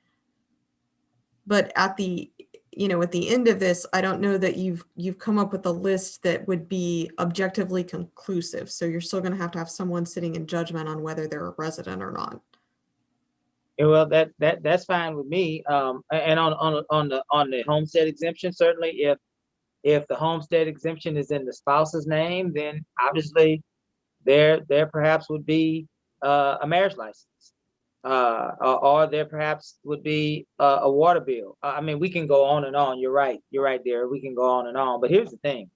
Speaker 5: But at the end of this, I don't know that you've come up with a list that would be objectively conclusive. So you're still going to have someone sitting in judgment on whether they're a resident or not.
Speaker 3: Yeah, well, that's fine with me. And on the homestead exemption, certainly, if the homestead exemption is in the spouse's name, then obviously there perhaps would be a marriage license, or there perhaps would be a water bill. I mean, we can go on and on. You're right there. We can go on and on. But here's the thing.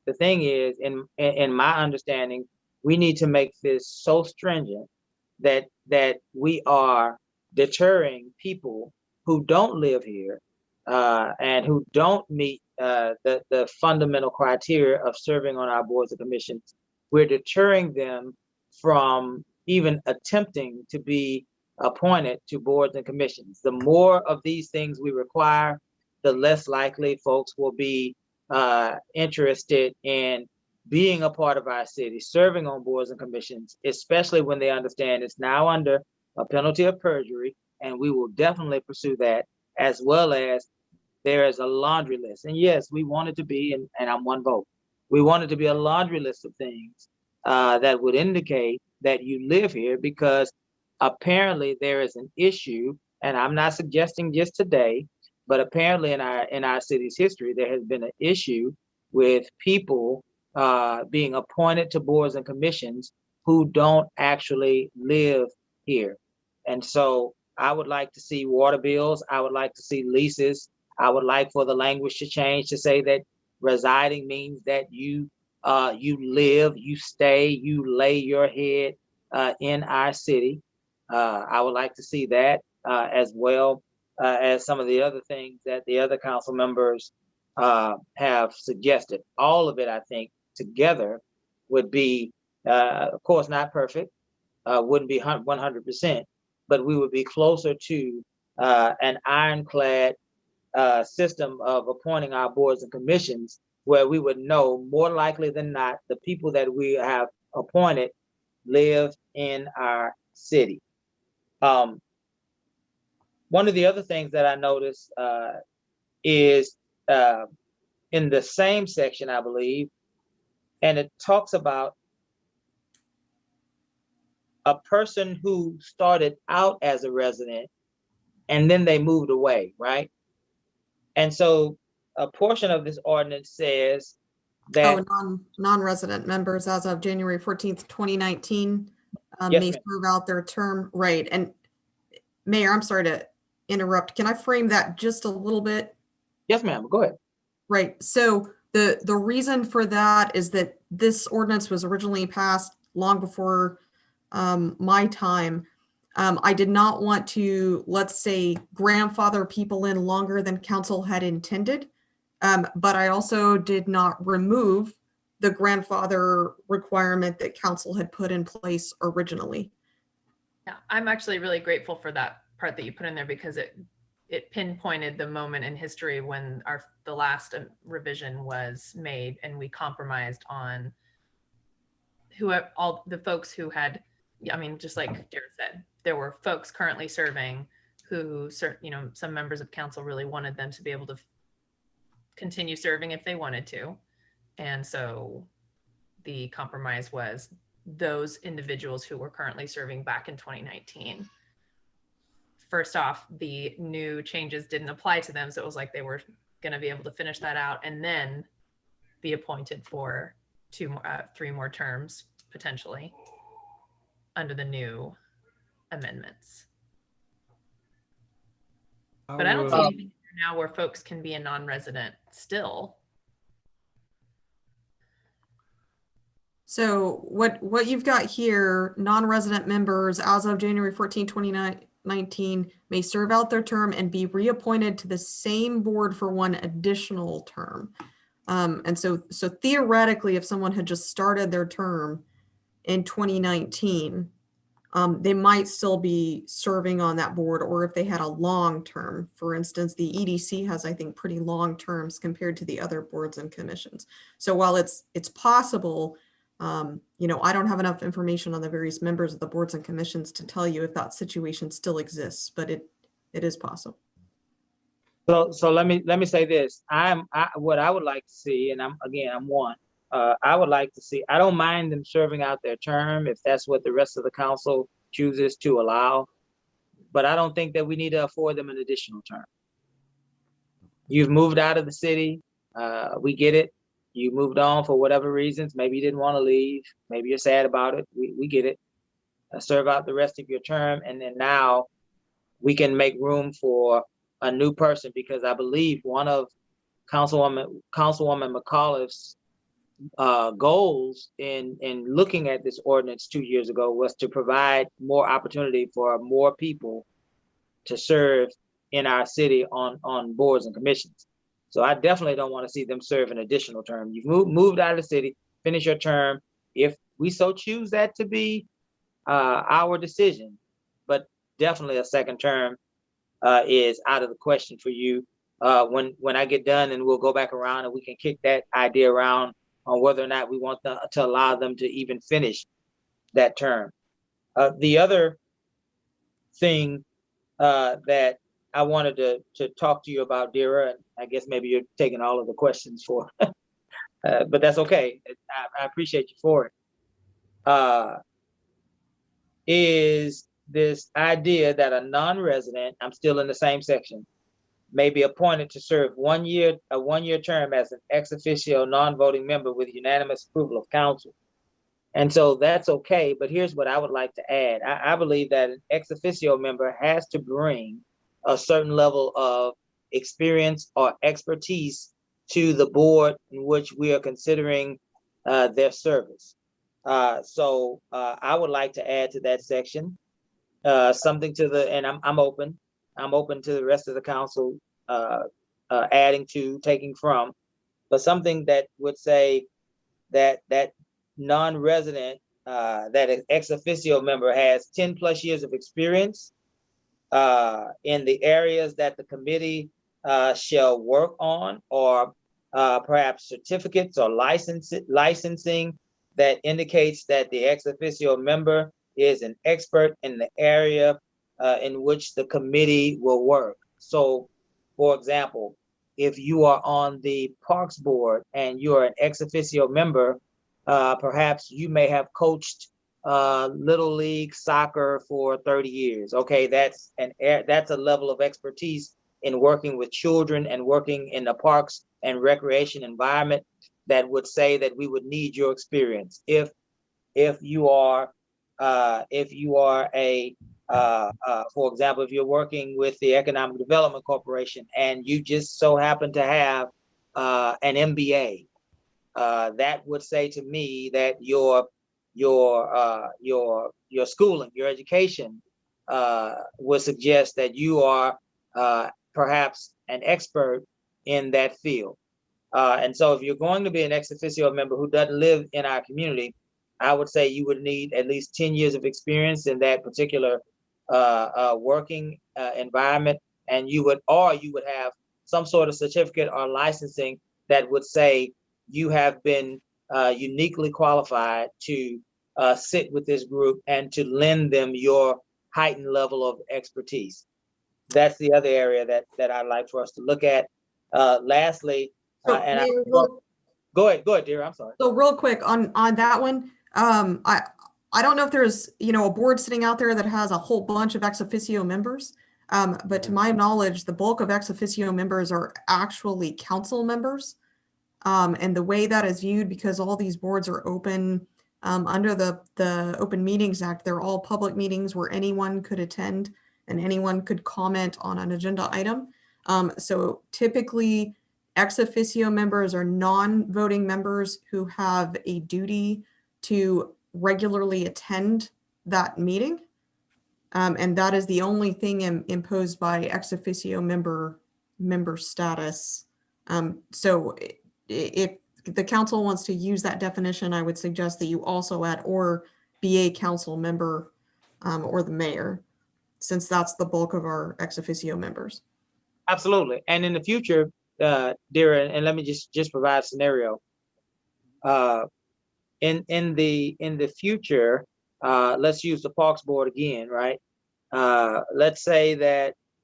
Speaker 3: The thing is, in my understanding, we need to make this so stringent that we are deterring people who don't live here and who don't meet the fundamental criteria of serving on our boards and commissions. We're deterring them from even attempting to be appointed to boards and commissions. The more of these things we require, the less likely folks will be interested in being a part of our city, serving on boards and commissions, especially when they understand it's now under a penalty of perjury, and we will definitely pursue that, as well as there is a laundry list. And yes, we want it to be, and I'm one vote, we want it to be a laundry list of things that would indicate that you live here, because apparently there is an issue, and I'm not suggesting just today, but apparently in our city's history, there has been an issue with people being appointed to boards and commissions who don't actually live here. And so I would like to see water bills. I would like to see leases. I would like for the language to change to say that residing means that you live, you stay, you lay your head in our city. I would like to see that as well as some of the other things that the other council members have suggested. All of it, I think, together would be, of course, not perfect, wouldn't be 100%, but we would be closer to an ironclad system of appointing our boards and commissions, where we would know more likely than not the people that we have appointed live in our city. One of the other things that I noticed is in the same section, I believe, and it talks about a person who started out as a resident and then they moved away, right? And so a portion of this ordinance says that,
Speaker 5: Non-resident members as of January 14th, 2019
Speaker 3: Yes,
Speaker 5: may
Speaker 3: ma'am.
Speaker 5: serve out their term. Right. And Mayor, I'm sorry to interrupt. Can I frame that just a little bit?
Speaker 3: yes, ma'am, go ahead.
Speaker 5: Right. So the reason for that is that this ordinance was originally passed long before my time. I did not want to, let's say, grandfather people in longer than council had intended. But I also did not remove the grandfather requirement that council had put in place originally.
Speaker 11: Yeah, I'm actually really grateful for that part that you put in there because it pinpointed the moment in history when the last revision was made and we compromised on all the folks who had, I mean, just like Jared said, there were folks currently serving who, some members of council really wanted them to be able to continue serving if they wanted to. And so the compromise was those individuals who were currently serving back in 2019. First off, the new changes didn't apply to them. So it was like they were going to be able to finish that out and then be appointed for 3 more terms potentially under the new amendments. But I don't see anything now where folks can be a non-resident still.
Speaker 5: So what you've got here, non-resident members as of January 14, 2019 may serve out their term and be reappointed to the same board for 1 additional term. And so theoretically, if someone had just started their term in 2019, they might still be serving on that board, or if they had a long term. For instance, the EDC has, I think, pretty long terms compared to the other boards and commissions. So while it's possible, I don't have enough information on the various members of the boards and commissions to tell you if that situation still exists, but it is possible.
Speaker 3: So let me say this. What I would like to see, and I'm one. I would like to see. I don't mind them serving out their term if that's what the rest of the council chooses to allow, but I don't think that we need to afford them an additional term. You've moved out of the city. We get it. You moved on for whatever reasons. Maybe you didn't want to leave. Maybe you're sad about it. We get it. Serve out the rest of your term, and then now we can make room for a new person, because I believe one of Councilwoman McAuliffe's goals in looking at this ordinance 2 years ago was to provide more opportunity for more people to serve in our city on boards and commissions. So I definitely don't want to see them serve an additional term. You've moved out of the city, finish your term. If we so choose that to be our decision, but definitely a second term is out of the question for you. When I get done, and we'll go back around and we can kick that idea around on whether or not we want to allow them to even finish that term. The other thing that I wanted to talk to you about, Dira, and I guess maybe you're taking all of the questions for, but that's okay. I appreciate you for it. Is this idea that a non-resident, I'm still in the same section, may be appointed to serve a 1-year term as an ex officio non-voting member with unanimous approval of council. And so that's okay, but here's what I would like to add. I believe that an ex officio member has to bring a certain level of experience or expertise to the board in which we are considering their service. So I would like to add to that section something and I'm open to the rest of the council adding to, taking from, but something that would say that non-resident, that an ex officio member has 10+ years of experience in the areas that the committee shall work on, or perhaps certificates or licensing that indicates that the ex officio member is an expert in the area in which the committee will work. So, for example, if you are on the Parks Board and you are an ex officio member, perhaps you may have coached Little League soccer for 30 years. Okay, that's a level of expertise in working with children and working in the parks and recreation environment that would say that we would need your experience. If you are a for example, if you're working with the Economic Development Corporation and you just so happen to have an MBA, that would say to me that your schooling, your education would suggest that you are perhaps an expert in that field. And so if you're going to be an ex officio member who doesn't live in our community, I would say you would need at least 10 years of experience in that particular working environment. And you would have some sort of certificate or licensing that would say you have been uniquely qualified to sit with this group and to lend them your heightened level of expertise. That's the other area that I'd like for us to look at. Lastly,
Speaker 5: So,
Speaker 3: and
Speaker 5: Mayor,
Speaker 3: go ahead, dear. I'm sorry.
Speaker 5: So real quick on that one, I don't know if there's, a board sitting out there that has a whole bunch of ex officio members. But to my knowledge, the bulk of ex officio members are actually council members. And the way that is viewed, because all these boards are open under the Open Meetings Act, they're all public meetings where anyone could attend and anyone could comment on an agenda item. So typically, ex officio members are non-voting members who have a duty to regularly attend that meeting. And that is the only thing imposed by ex officio member status. So if the council wants to use that definition, I would suggest that you also add or be a council member or the mayor, since that's the bulk of our ex officio members.
Speaker 3: Absolutely. And in the future, dear, and let me just provide a scenario. In the future, let's use the Parks Board again, right? Let's say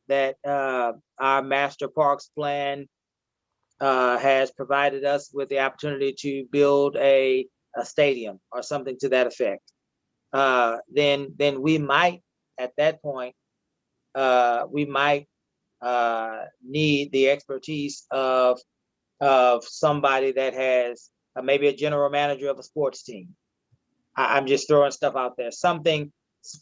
Speaker 3: that our master parks plan has provided us with the opportunity to build a stadium or something to that effect. Then we might, at that point, need the expertise of somebody that has maybe a general manager of a sports team. I'm just throwing stuff out there. Something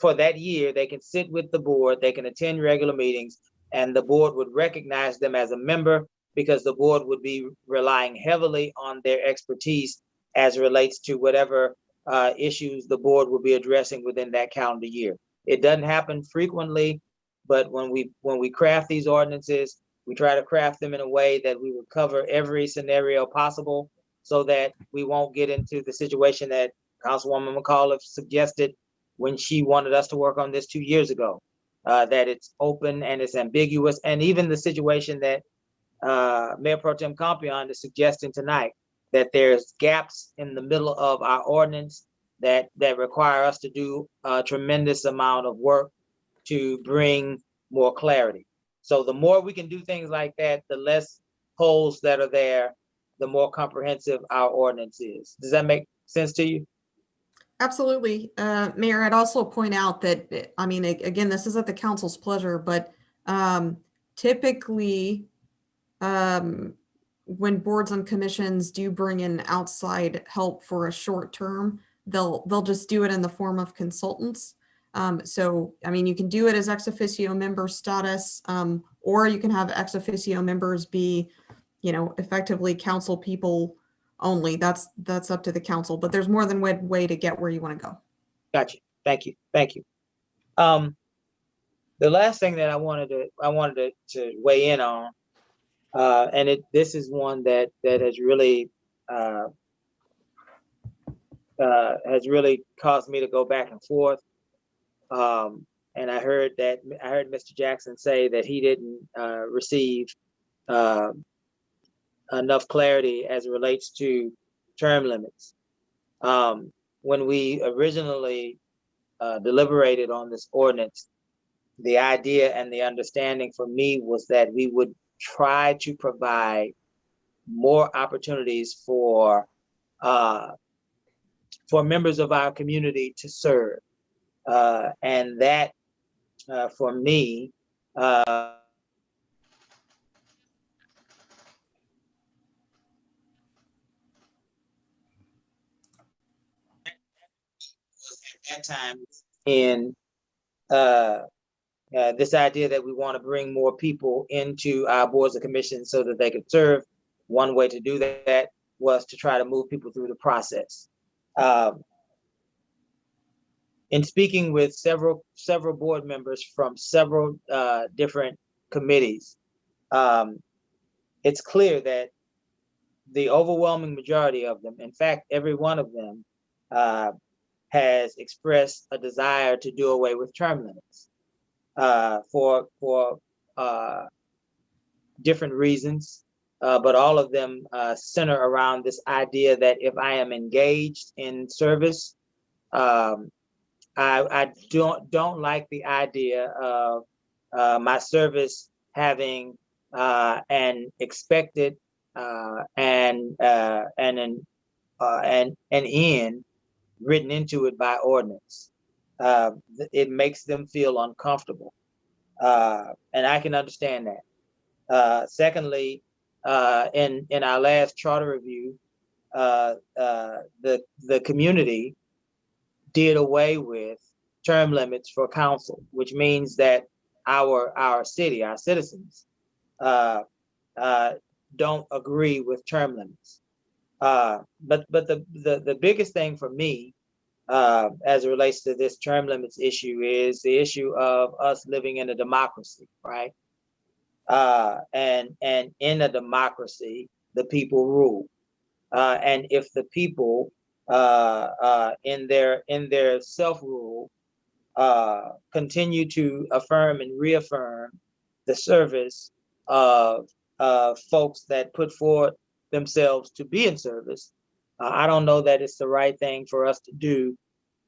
Speaker 3: for that year, they can sit with the board, they can attend regular meetings, and the board would recognize them as a member because the board would be relying heavily on their expertise as it relates to whatever issues the board will be addressing within that calendar year. It doesn't happen frequently, but when we craft these ordinances, we try to craft them in a way that we would cover every scenario possible so that we won't get into the situation that Councilwoman McAuliffe suggested when she wanted us to work on this 2 years ago, that it's open and it's ambiguous. And even the situation that Mayor Pro Tem Compion is suggesting tonight, that there's gaps in the middle of our ordinance that require us to do a tremendous amount of work to bring more clarity. So the more we can do things like that, the less holes that are there, the more comprehensive our ordinance is. Does that make sense to you?
Speaker 5: Absolutely. Mayor, I'd also point out that, I mean, again, this is at the council's pleasure, but typically when boards and commissions do bring in outside help for a short term, they'll just do it in the form of consultants. So, I mean, you can do it as ex officio member status, or you can have ex officio members be, effectively council people only. That's up to the council, but there's more than one way to get where you want to go.
Speaker 3: Gotcha. Thank you. The last thing that I wanted to weigh in on, and this is one that has really caused me to go back and forth. And I heard Mr. Jackson say that he didn't receive enough clarity as it relates to term limits. When we originally deliberated on this ordinance, the idea and the understanding for me was that we would try to provide more opportunities for members of our community to serve. And that, for me, at times in this idea that we want to bring more people into our boards and commissions so that they could serve. One way to do that was to try to move people through the process. In speaking with several board members from several different committees, it's clear that the overwhelming majority of them, in fact, every one of them, has expressed a desire to do away with term limits for different reasons, but all of them center around this idea that if I am engaged in service, I don't like the idea of my service having an expected and an end written into it by ordinance. It makes them feel uncomfortable, and I can understand that. Secondly, in our last charter review, the community did away with term limits for council, which means that our city, our citizens, don't agree with term limits. But the biggest thing for me, as it relates to this term limits issue, is the issue of us living in a democracy, right? And in a democracy, the people rule. And if the people in their self-rule continue to affirm and reaffirm the service of folks that put forward themselves to be in service, I don't know that it's the right thing for us to do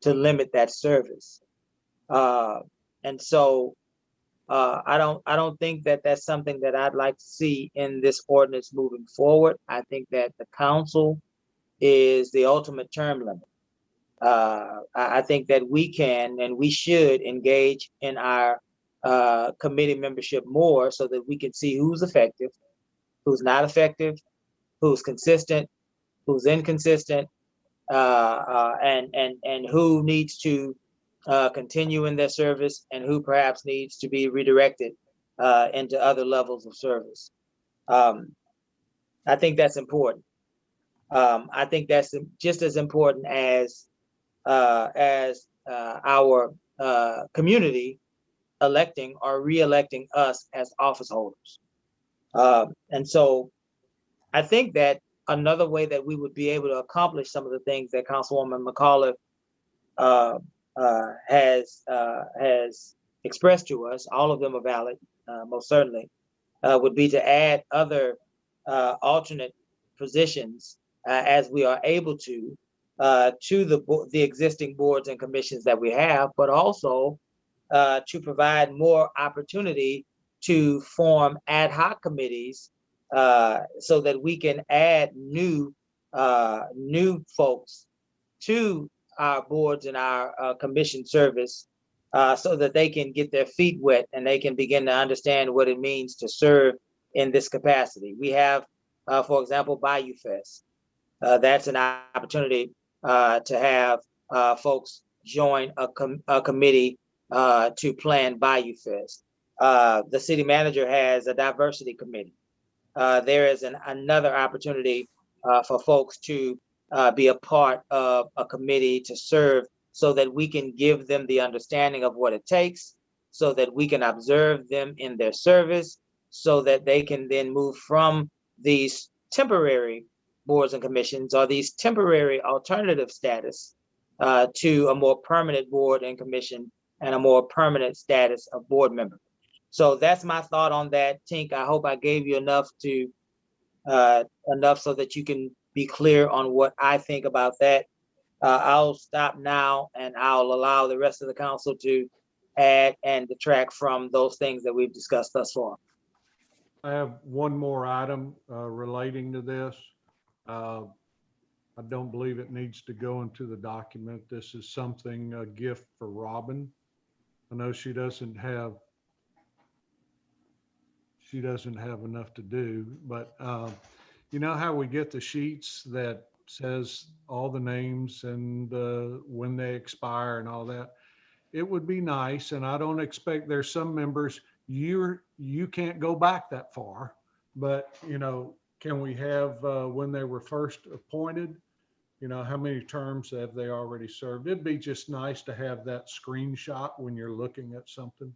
Speaker 3: to limit that service. And so I don't think that that's something that I'd like to see in this ordinance moving forward. I think that the council is the ultimate term limit. I think that we can and we should engage in our committee membership more so that we can see who's effective, who's not effective, who's consistent, who's inconsistent, and who needs to continue in their service and who perhaps needs to be redirected into other levels of service. I think that's important. I think that's just as important as our community electing or re-electing us as office holders. And so I think that another way that we would be able to accomplish some of the things that Councilwoman McAuliffe has expressed to us, all of them are valid, most certainly, would be to add other alternate positions as we are able to the existing boards and commissions that we have, but also to provide more opportunity to form ad hoc committees so that we can add new folks to our boards and our commission service so that they can get their feet wet and they can begin to understand what it means to serve in this capacity. We have, for example, Bayou Fest. That's an opportunity to have folks join a committee to plan Bayou Fest. The city manager has a diversity committee. There is another opportunity for folks to be a part of a committee to serve so that we can give them the understanding of what it takes, so that we can observe them in their service, so that they can then move from these temporary boards and commissions or these temporary alternative status to a more permanent board and commission and a more permanent status of board member. So that's my thought on that, Tink. I hope I gave you enough so that you can be clear on what I think about that. I'll stop now and I'll allow the rest of the council to add and detract from those things that we've discussed thus far.
Speaker 10: I have one more item relating to this. I don't believe it needs to go into the document. This is something, a gift for Robin. I know she doesn't have enough to do, but you know how we get the sheets that says all the names and when they expire and all that. It would be nice, and I don't expect, there's some members, you can't go back that far, but can we have when they were first appointed, how many terms have they already served? It'd be just nice to have that screenshot when you're looking at something.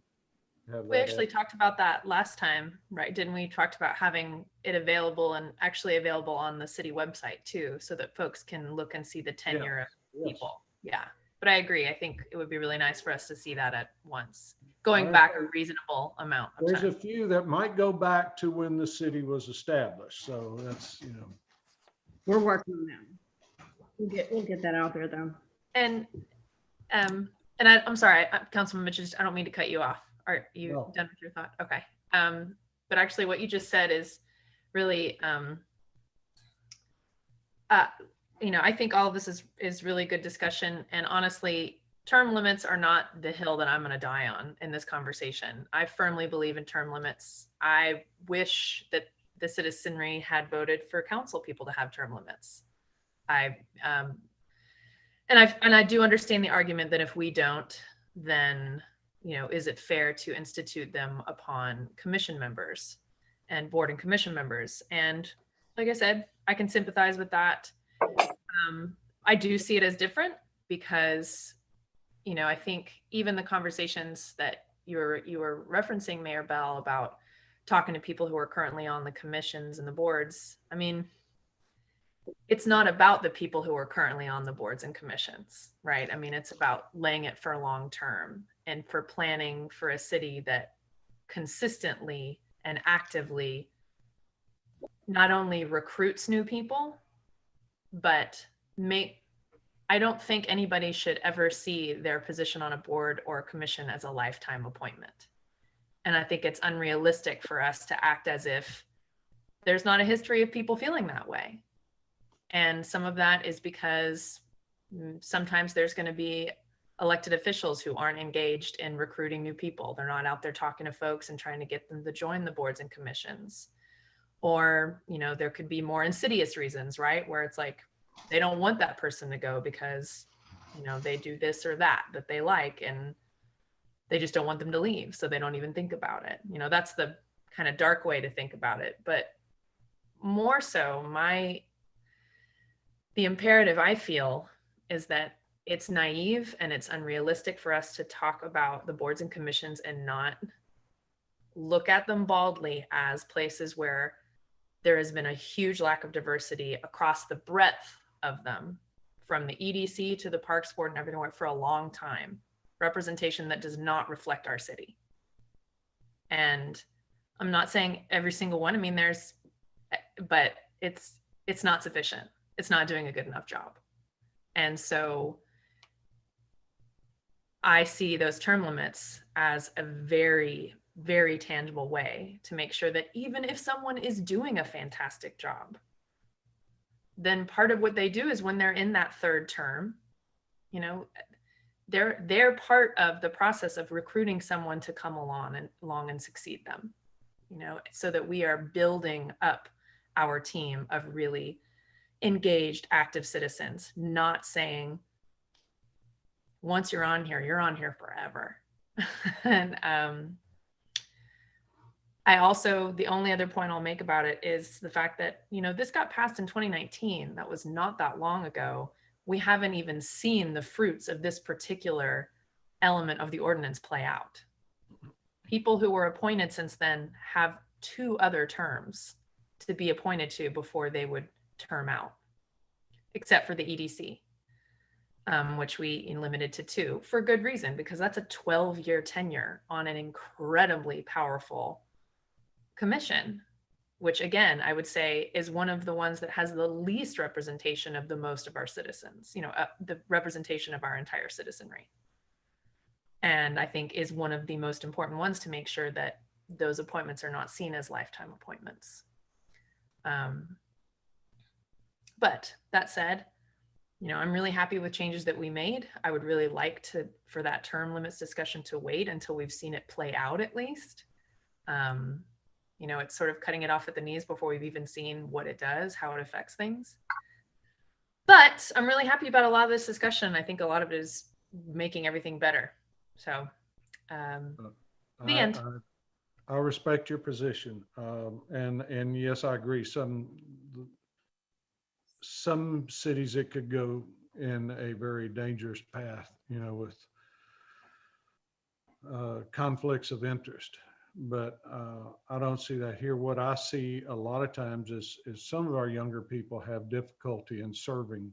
Speaker 11: We actually talked about that last time, right? Didn't we? Talked about having it available and actually available on the city website too, so that folks can look and see the tenure of people. Yeah. But I agree. I think it would be really nice for us to see that at once, going back a reasonable amount of
Speaker 10: There's
Speaker 11: time.
Speaker 10: a few that might go back to when the city was established. So that's,
Speaker 2: We're working on that. We'll get that out there though.
Speaker 11: And I'm sorry, Councilman Mitchell, I don't mean to cut you off. Are you done with your thought? Okay. But actually what you just said is really, I think all of this is really good discussion. And honestly, term limits are not the hill that I'm going to die on in this conversation. I firmly believe in term limits. I wish that the citizenry had voted for council people to have term limits. I do understand the argument that if we don't, then, is it fair to institute them upon commission members and board and commission members? And like I said, I can sympathize with that. I do see it as different because, I think even the conversations that you were referencing, Mayor Bell, about talking to people who are currently on the commissions and the boards. I mean, it's not about the people who are currently on the boards and commissions, right? I mean, it's about laying it for long term and for planning for a city that consistently and actively not only recruits new people, but I don't think anybody should ever see their position on a board or a commission as a lifetime appointment. And I think it's unrealistic for us to act as if there's not a history of people feeling that way. And some of that is because sometimes there's going to be elected officials who aren't engaged in recruiting new people. They're not out there talking to folks and trying to get them to join the boards and commissions. Or, there could be more insidious reasons, right? Where it's like, they don't want that person to go because, they do this or that they like, and they just don't want them to leave. So they don't even think about it. That's the kind of dark way to think about it. But more so, the imperative I feel is that it's naive and it's unrealistic for us to talk about the boards and commissions and not look at them baldly as places where there has been a huge lack of diversity across the breadth of them, from the EDC to the Parks Board and everywhere for a long time. Representation that does not reflect our city. And I'm not saying every single one. I mean, but it's not sufficient. It's not doing a good enough job. And so I see those term limits as a very, very tangible way to make sure that even if someone is doing a fantastic job, then part of what they do is when they're in that third term, they're part of the process of recruiting someone to come along and succeed them, so that we are building up our team of really engaged, active citizens, not saying, once you're on here forever. And I also, the only other point I'll make about it is the fact that, this got passed in 2019. That was not that long ago. We haven't even seen the fruits of this particular element of the ordinance play out. People who were appointed since then have 2 other terms to be appointed to before they would term out, except for the EDC, which we limited to 2 for good reason, because that's a 12-year tenure on an incredibly powerful commission, which again, I would say is one of the ones that has the least representation of the most of our citizens, the representation of our entire citizenry. And I think is one of the most important ones to make sure that those appointments are not seen as lifetime appointments. But that said, I'm really happy with changes that we made. I would really like for that term limits discussion to wait until we've seen it play out at least. It's sort of cutting it off at the knees before we've even seen what it does, how it affects things. But I'm really happy about a lot of this discussion. I think a lot of it is making everything better. So, the end.
Speaker 10: I respect your position. And yes, I agree. Some cities, it could go in a very dangerous path, with conflicts of interest. But I don't see that here. What I see a lot of times is some of our younger people have difficulty in serving.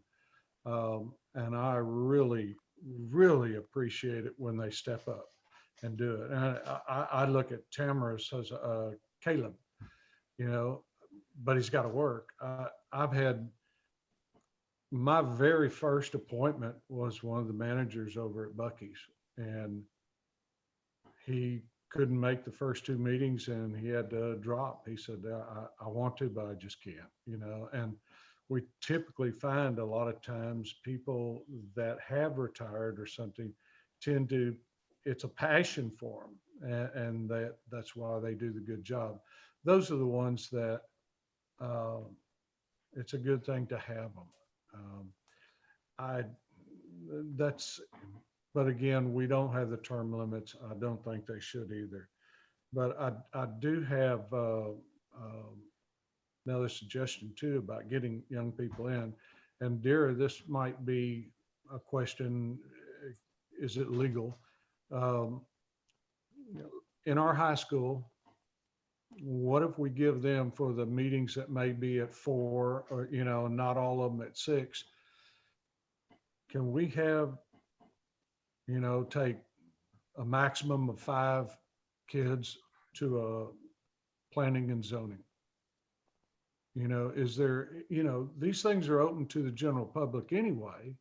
Speaker 10: And I really, really appreciate it when they step up and do it. And I look at Tamara's as Caleb, but he's got to work. I've had my very first appointment was one of the managers over at Buc-ee's, and he couldn't make the first 2 meetings and he had to drop. He said, I want to, but I just can't, and we typically find a lot of times people that have retired or something tend to, it's a passion for them, and that's why they do the good job. Those are the ones that it's a good thing to have them. But again, we don't have the term limits. I don't think they should either. But I do have another suggestion too about getting young people in. And Dara, this might be a question, is it legal? In our high school, what if we give them for the meetings that may be at 4 or, not all of them at 6? Can we have, take a maximum of 5 kids to a planning and zoning? Is there, these things are open to the general public anyway.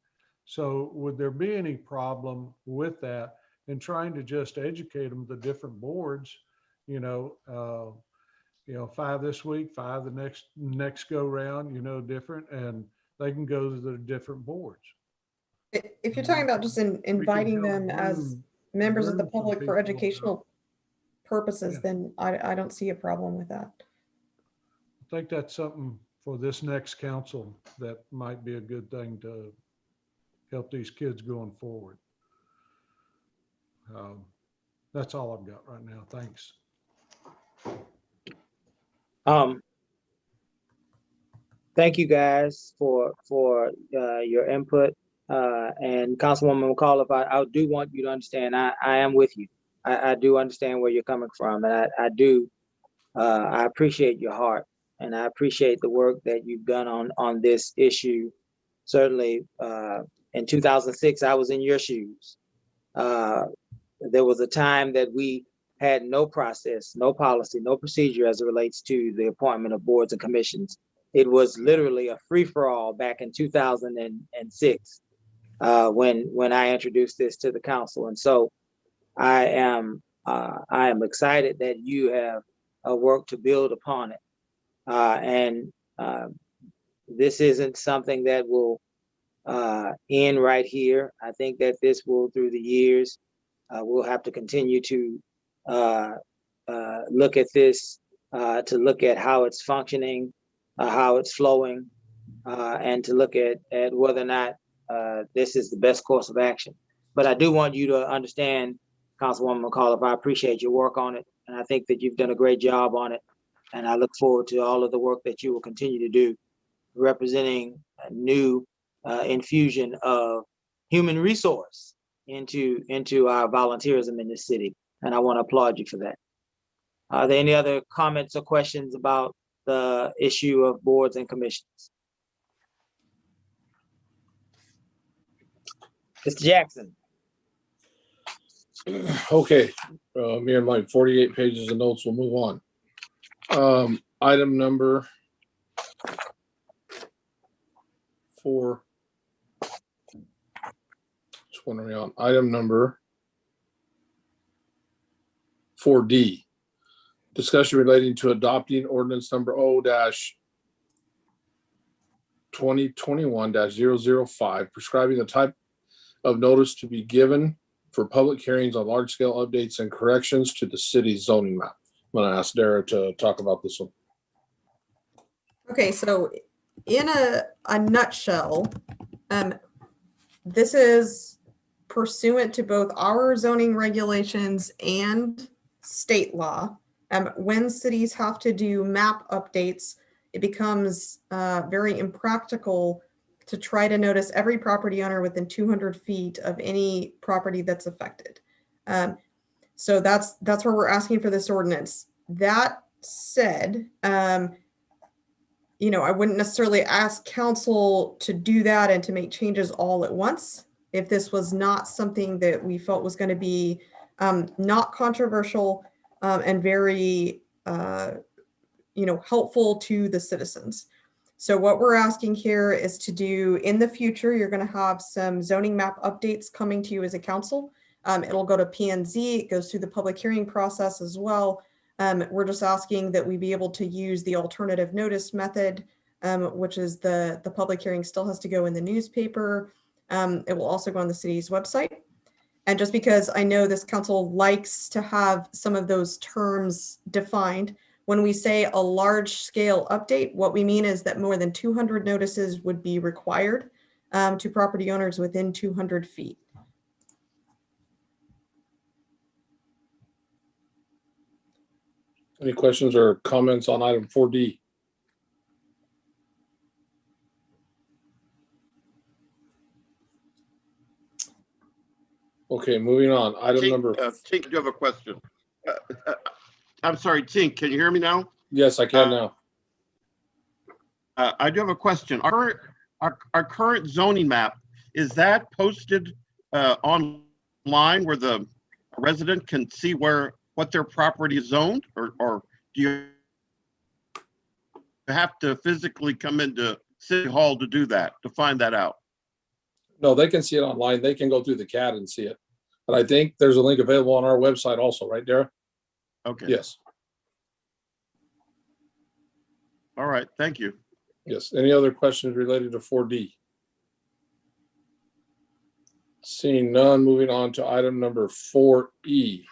Speaker 10: So would there be any problem with that in trying to just educate them, the different boards, 5 this week, 5 the next go round, different, and they can go to the different boards.
Speaker 5: If you're talking about just inviting
Speaker 10: help
Speaker 5: them as
Speaker 10: groom-
Speaker 5: members of the
Speaker 10: groom some
Speaker 5: public for
Speaker 10: people
Speaker 5: educational purposes,
Speaker 10: Yeah.
Speaker 5: then I don't see a problem with that.
Speaker 10: I think that's something for this next council that might be a good thing to help these kids going forward. That's all I've got right now. Thanks.
Speaker 3: Thank you guys for your input. And Councilwoman McCall, I do want you to understand, I am with you. I do understand where you're coming from, and I appreciate your heart, and I appreciate the work that you've done on this issue. Certainly, in 2006, I was in your shoes. There was a time that we had no process, no policy, no procedure as it relates to the appointment of boards and commissions. It was literally a free-for-all back in 2006 when I introduced this to the council. And so I am excited that you have worked to build upon it. And this isn't something that will end right here. I think that this will, through the years, we'll have to continue to look at this, to look at how it's functioning, how it's flowing, and to look at whether or not this is the best course of action. But I do want you to understand, Councilwoman McCall, I appreciate your work on it, and I think that you've done a great job on it. And I look forward to all of the work that you will continue to do, representing a new infusion of human resource into our volunteerism in this city. And I want to applaud you for that. Are there any other comments or questions about the issue of boards and commissions? Mr. Jackson.
Speaker 4: Okay, me and like 48 pages of notes, we'll move on. Item number 4. Which one are we on? Item number 4D. Discussion relating to adopting ordinance number O-2021-005, prescribing the type of notice to be given for public hearings on large-scale updates and corrections to the city's zoning map. I'm going to ask Dara to talk about this one.
Speaker 5: Okay, so in a nutshell, this is pursuant to both our zoning regulations and state law. When cities have to do map updates, it becomes very impractical to try to notice every property owner within 200 feet of any property that's affected. So that's where we're asking for this ordinance. That said, you know, I wouldn't necessarily ask council to do that and to make changes all at once if this was not something that we felt was going to be not controversial and very, you know, helpful to the citizens. So what we're asking here is to do in the future, you're going to have some zoning map updates coming to you as a council. It'll go to P&Z, it goes through the public hearing process as well. We're just asking that we be able to use the alternative notice method, which is the public hearing still has to go in the newspaper. It will also go on the city's website. And just because I know this council likes to have some of those terms defined, when we say a large scale update, what we mean is that more than 200 notices would be required to property owners within 200 feet.
Speaker 4: Any questions or comments on item 4D? Okay, moving on. Item
Speaker 9: Tink,
Speaker 4: number.
Speaker 9: Tink, do you have a question? I'm sorry, Tink, can you hear me now?
Speaker 4: Yes, I can now.
Speaker 9: I do have a question. Our current zoning map, is that posted online where the resident can see what their property is zoned, or do you have to physically come into City Hall to do that, to find that out?
Speaker 4: No, they can see it online. They can go through the CAD and see it. But I think there's a link available on our website also, right, Dara?
Speaker 9: Okay.
Speaker 4: Yes.
Speaker 9: All right, thank you.
Speaker 4: Yes. Any other questions related to 4D? Seeing none, moving on to item number 4E.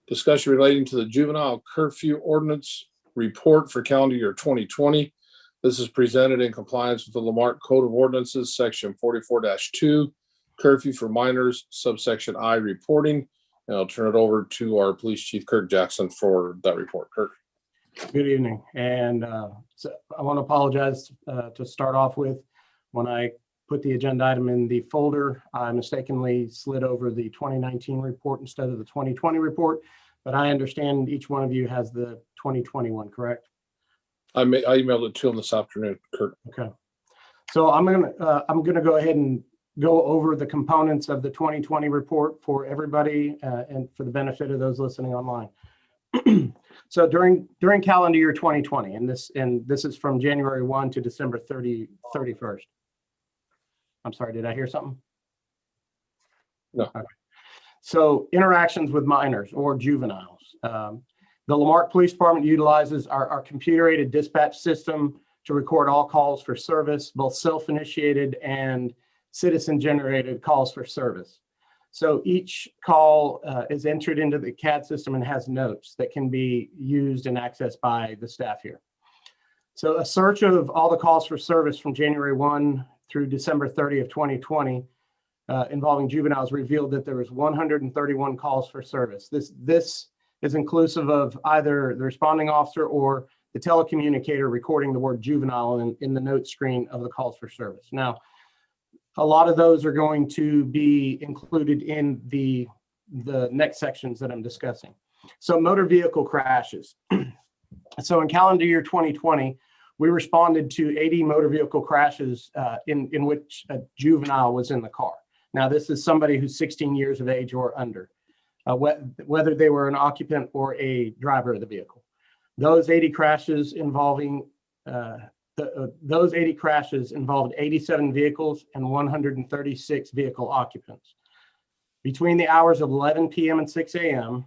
Speaker 4: Discussion relating to the juvenile curfew ordinance report for calendar year 2020. This is presented in compliance with the Lamarck Code of Ordinances, section 44-2, curfew for minors, subsection I, reporting. And I'll turn it over to our police chief, Kirk Jackson, for that report. Kirk.
Speaker 12: Good evening. And so I want to apologize to start off with. When I put the agenda item in the folder, I mistakenly slid over the 2019 report instead of the 2020 report. But I understand each one of you has the 2021, correct?
Speaker 4: I emailed it to him this afternoon, Kirk.
Speaker 12: Okay. So I'm gonna go ahead and go over the components of the 2020 report for everybody and for the benefit of those listening online. So during calendar year 2020, and this is from January 1 to December 31st. I'm sorry, did I hear something?
Speaker 4: No.
Speaker 12: Okay. So interactions with minors or juveniles. The Lamarck Police Department utilizes our computer-aided dispatch system to record all calls for service, both self-initiated and citizen-generated calls for service. So each call is entered into the CAD system and has notes that can be used and accessed by the staff here. So a search of all the calls for service from January 1 through December 30 of 2020 involving juveniles revealed that there was 131 calls for service. This is inclusive of either the responding officer or the telecommunicator recording the word juvenile in the note screen of the calls for service. Now, a lot of those are going to be included in the next sections that I'm discussing. So motor vehicle crashes. So in calendar year 2020, we responded to 80 motor vehicle crashes in which a juvenile was in the car. Now, this is somebody who's 16 years of age or under, whether they were an occupant or a driver of the vehicle. Those 80 crashes involving those 80 crashes involved 87 vehicles and 136 vehicle occupants. Between the hours of 11 p.m. and 6 a.m.,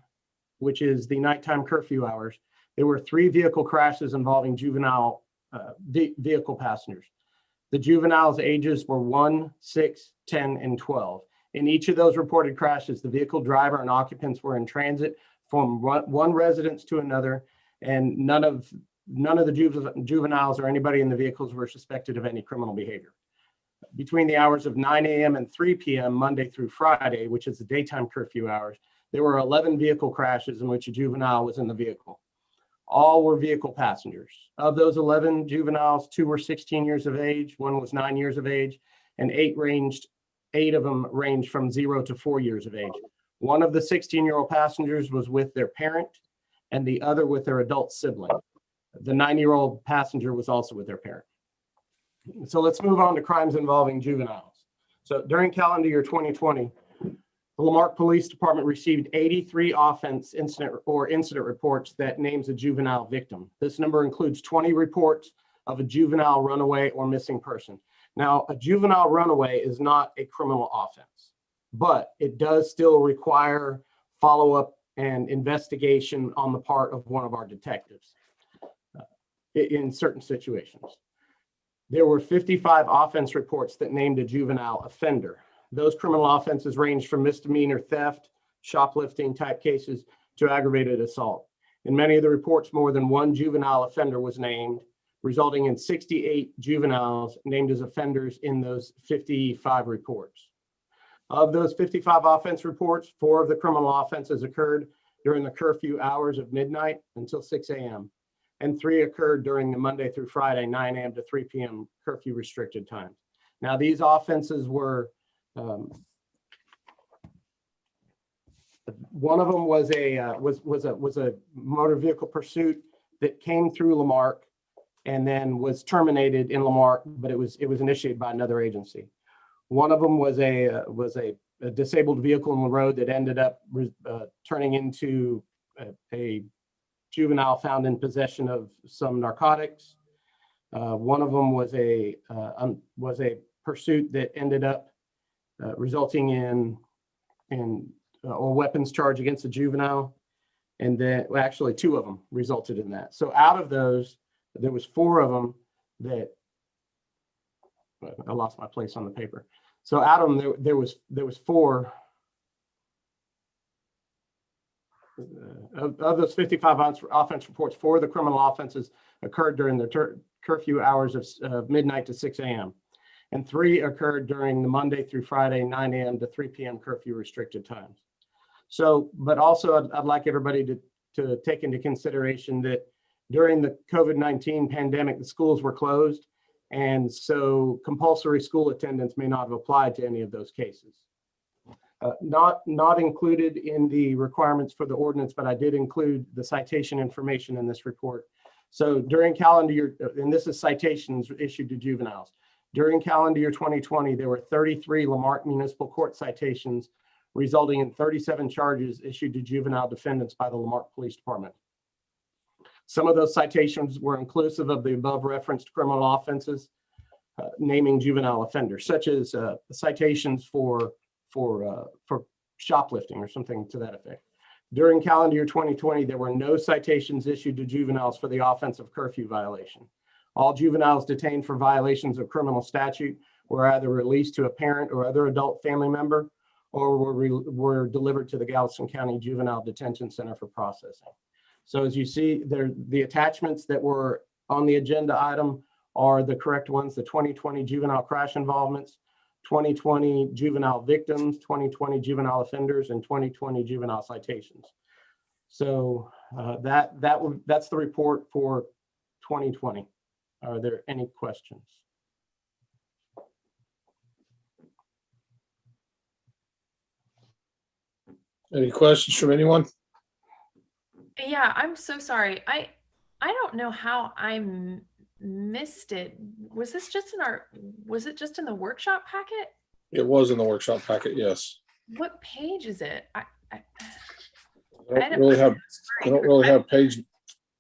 Speaker 12: which is the nighttime curfew hours, there were 3 vehicle crashes involving juvenile vehicle passengers. The juveniles' ages were 1, 6, 10, and 12. In each of those reported crashes, the vehicle driver and occupants were in transit from one residence to another, and none of none of the juveniles or anybody in the vehicles were suspected of any criminal behavior. Between the hours of 9 a.m. and 3 p.m. Monday through Friday, which is the daytime curfew hours, there were 11 vehicle crashes in which a juvenile was in the vehicle. All were vehicle passengers. Of those 11 juveniles, 2 were 16 years of age, 1 was 9 years of age, and 8 of them ranged from 0 to 4 years of age. One of the 16-year-old passengers was with their parent and the other with their adult sibling. The 9-year-old passenger was also with their parent. So let's move on to crimes involving juveniles. So during calendar year 2020, the Lamarck Police Department received 83 offense incident reports that names a juvenile victim. This number includes 20 reports of a juvenile runaway or missing person. Now, a juvenile runaway is not a criminal offense, but it does still require follow-up and investigation on the part of one of our detectives in certain situations. There were 55 offense reports that named a juvenile offender. Those criminal offenses ranged from misdemeanor theft, shoplifting type cases to aggravated assault. In many of the reports, more than one juvenile offender was named, resulting in 68 juveniles named as offenders in those 55 reports. Of those 55 offense reports, 4 of the criminal offenses occurred during the curfew hours of midnight until 6 a.m. and 3 occurred during the Monday through Friday, 9 a.m. to 3 p.m. curfew restricted times. Now, these offenses were, one of them was a motor vehicle pursuit that came through Lamarck and then was terminated in Lamarck, but it was initiated by another agency. One of them was a disabled vehicle on the road that ended up turning into a juvenile found in possession of some narcotics. One of them was a pursuit that ended up resulting in a weapons charge against a juvenile, and then well, actually 2 of them resulted in that. So out of those, there was 4 of them that I lost my place on the paper. So out of them, there was 4. Of those 55 offense reports, 4 of the criminal offenses occurred during the curfew hours of midnight to 6 a.m. and 3 occurred during the Monday through Friday, 9 a.m. to 3 p.m. curfew restricted times. So, but also I'd like everybody to take into consideration that during the COVID-19 pandemic, the schools were closed. And so compulsory school attendance may not have applied to any of those cases. Not included in the requirements for the ordinance, but I did include the citation information in this report. So during calendar year, and this is citations issued to juveniles. During calendar year 2020, there were 33 Lamarck Municipal Court citations, resulting in 37 charges issued to juvenile defendants by the Lamarck Police Department. Some of those citations were inclusive of the above referenced criminal offenses, naming juvenile offenders, such as citations for shoplifting or something to that effect. During calendar year 2020, there were no citations issued to juveniles for the offense of curfew violation. All juveniles detained for violations of criminal statute were either released to a parent or other adult family member, or were delivered to the Galveston County Juvenile Detention Center for processing. So as you see, the attachments that were on the agenda item are the correct ones: the 2020 juvenile crash involvements, 2020 juvenile victims, 2020 juvenile offenders, and 2020 juvenile citations. So that's the report for 2020. Are there any questions?
Speaker 4: Any questions from anyone?
Speaker 11: Yeah, I'm so sorry. I don't know how I missed it. Was this just was it just in the workshop packet?
Speaker 4: It was in the workshop packet, yes.
Speaker 11: What page is it? I
Speaker 4: don't really have page.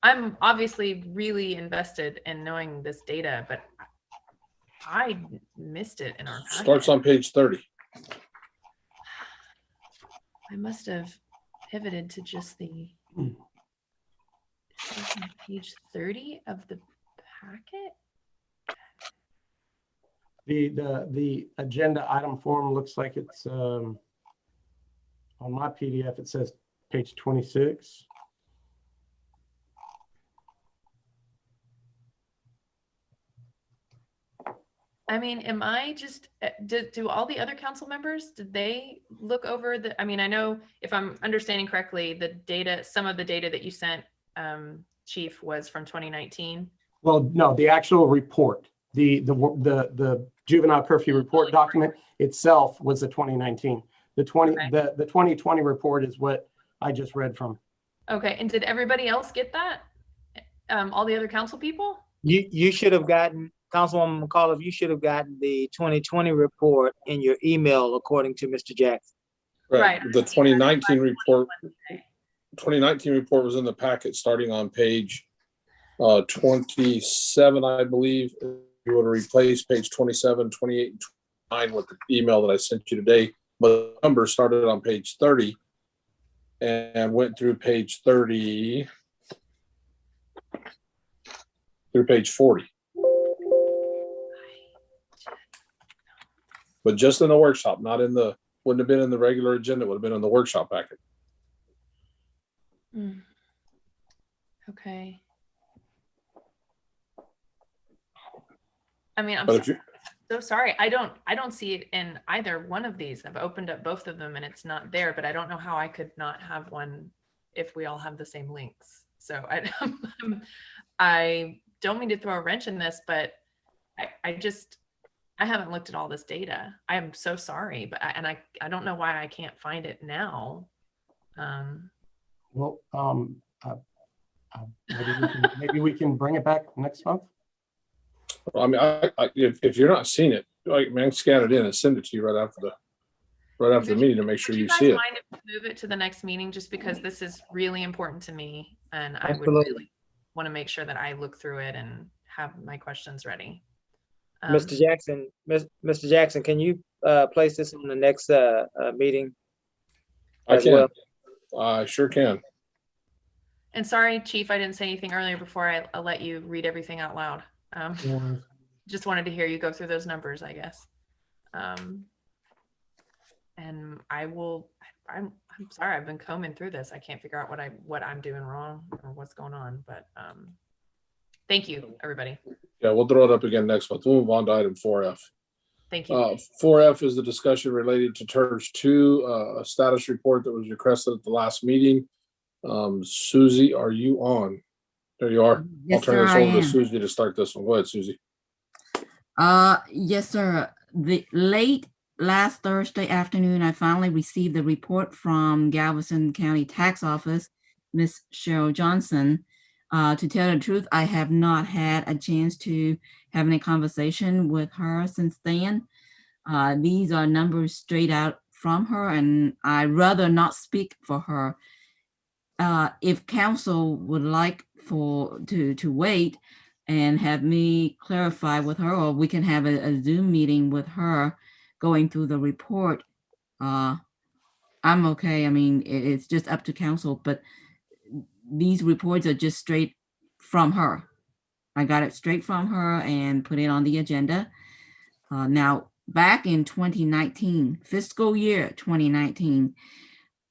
Speaker 11: I'm obviously really invested in knowing this data, but I missed it in our packet.
Speaker 4: Starts on page 30.
Speaker 11: I must have pivoted to just the page 30 of the packet.
Speaker 12: The agenda item form looks like it's on my PDF. It says page 26.
Speaker 11: I mean, am I just, do all the other council members, did they look over the, I mean, I know if I'm understanding correctly, the data, some of the data that you sent, Chief, was from 2019.
Speaker 12: Well, no, the actual report, the juvenile curfew report document itself was the 2019. The 2020 report is what I just read from.
Speaker 11: Okay, and did everybody else get that? All the other council people?
Speaker 3: You should have gotten, Councilwoman McAuliffe, you should have gotten the 2020 report in your email, according to Mr. Jackson.
Speaker 11: Right.
Speaker 4: The 2019 report, 2019 report was in the packet starting on page 27, I believe. You would replace page 27, 28, and 29 with the email that I sent you today. But the number started on page 30 and went through page 30 through page 40. But just in the workshop, not in the, wouldn't have been in the regular agenda, would have been in the workshop packet.
Speaker 11: Okay. I mean, I'm
Speaker 4: But if
Speaker 11: so sorry. I don't see it in either one of these. I've opened up both of them and it's not there, but I don't know how I could not have one if we all have the same links. So I don't mean to throw a wrench in this, but I haven't looked at all this data. I am so sorry, but I don't know why I can't find it now.
Speaker 12: Well, maybe we can bring it back next month.
Speaker 4: I mean, if you're not seeing it, like, man, scan it in and send it to you right after the meeting to make sure you see it.
Speaker 11: Mind if we move it to the next meeting, just because this is really important to me, and I would
Speaker 3: Absolutely.
Speaker 11: really want to make sure that I look through it and have my questions ready.
Speaker 3: Mr. Jackson, can you place this on the next meeting?
Speaker 4: I
Speaker 3: as
Speaker 4: can.
Speaker 3: well?
Speaker 4: I sure can.
Speaker 11: And sorry, Chief, I didn't say anything earlier before I let you read everything out loud. Just wanted to hear you go through those numbers, I guess. And I'm sorry, I've been combing through this. I can't figure out what I'm doing wrong or what's going on, but thank you, everybody.
Speaker 4: Yeah, we'll throw it up again next month. We'll move on to item 4F.
Speaker 11: Thank you.
Speaker 4: 4F is the discussion related to TERS 2, a status report that was requested at the last meeting. Susie, are you on? There you are.
Speaker 13: Yes,
Speaker 4: I'll turn
Speaker 13: sir,
Speaker 4: this
Speaker 13: I
Speaker 4: over to
Speaker 13: am.
Speaker 4: Susie to start this one. Go ahead, Susie.
Speaker 13: Yes, sir. The late last Thursday afternoon, I finally received the report from Galveston County Tax Office, Miss Cheryl Johnson. To tell the truth, I have not had a chance to have any conversation with her since then. These are numbers straight out from her, and I'd rather not speak for her. If council would like to wait and have me clarify with her, or we can have a Zoom meeting with her going through the report, I'm okay. I mean, it's just up to council, but these reports are just straight from her. I got it straight from her and put it on the agenda. Now, back in 2019, fiscal year 2019,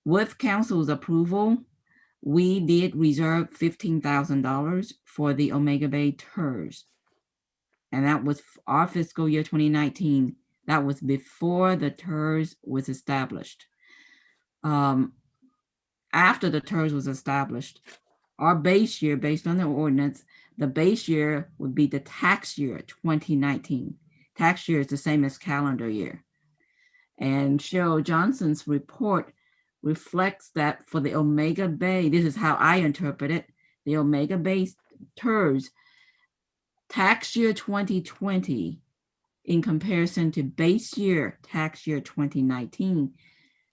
Speaker 13: with council's approval, we did reserve $15,000 for the Omega Bay TERS. And that was our fiscal year 2019. That was before the TERS was established. After the TERS was established, our base year, based on the ordinance, the base year would be the tax year 2019. Tax year is the same as calendar year. And Cheryl Johnson's report reflects that for the Omega Bay, this is how I interpret it, the Omega Bay TERS, tax year 2020 in comparison to base year, tax year 2019,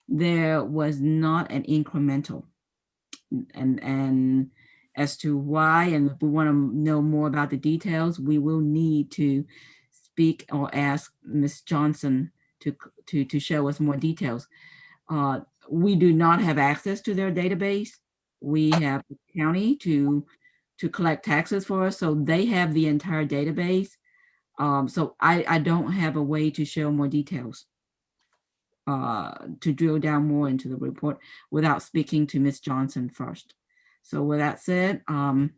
Speaker 13: there was not an incremental. And as to why, and if we want to know more about the details, we will need to speak or ask Ms. Johnson to show us more details. We do not have access to their database. We have the county to collect taxes for us, so they have the entire database. So I don't have a way to show more details, to drill down more into the report without speaking to Ms. Johnson first. So with that said, I'll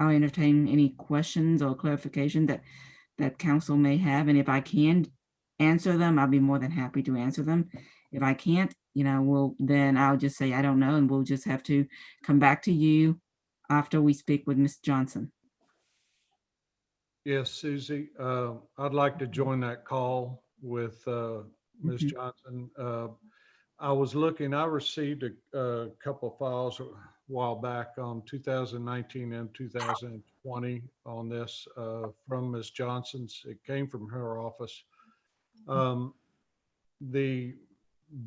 Speaker 13: entertain any questions or clarification that that council may have. And if I can answer them, I'll be more than happy to answer them. If I can't, then I'll just say, I don't know, and we'll just have to come back to you after we speak with Ms. Johnson.
Speaker 10: Yes, Susie, I'd like to join that call with Ms. Johnson. I was looking, I received a couple of files a while back on 2019 and 2020 on this from Ms. Johnson's. It came from her office. The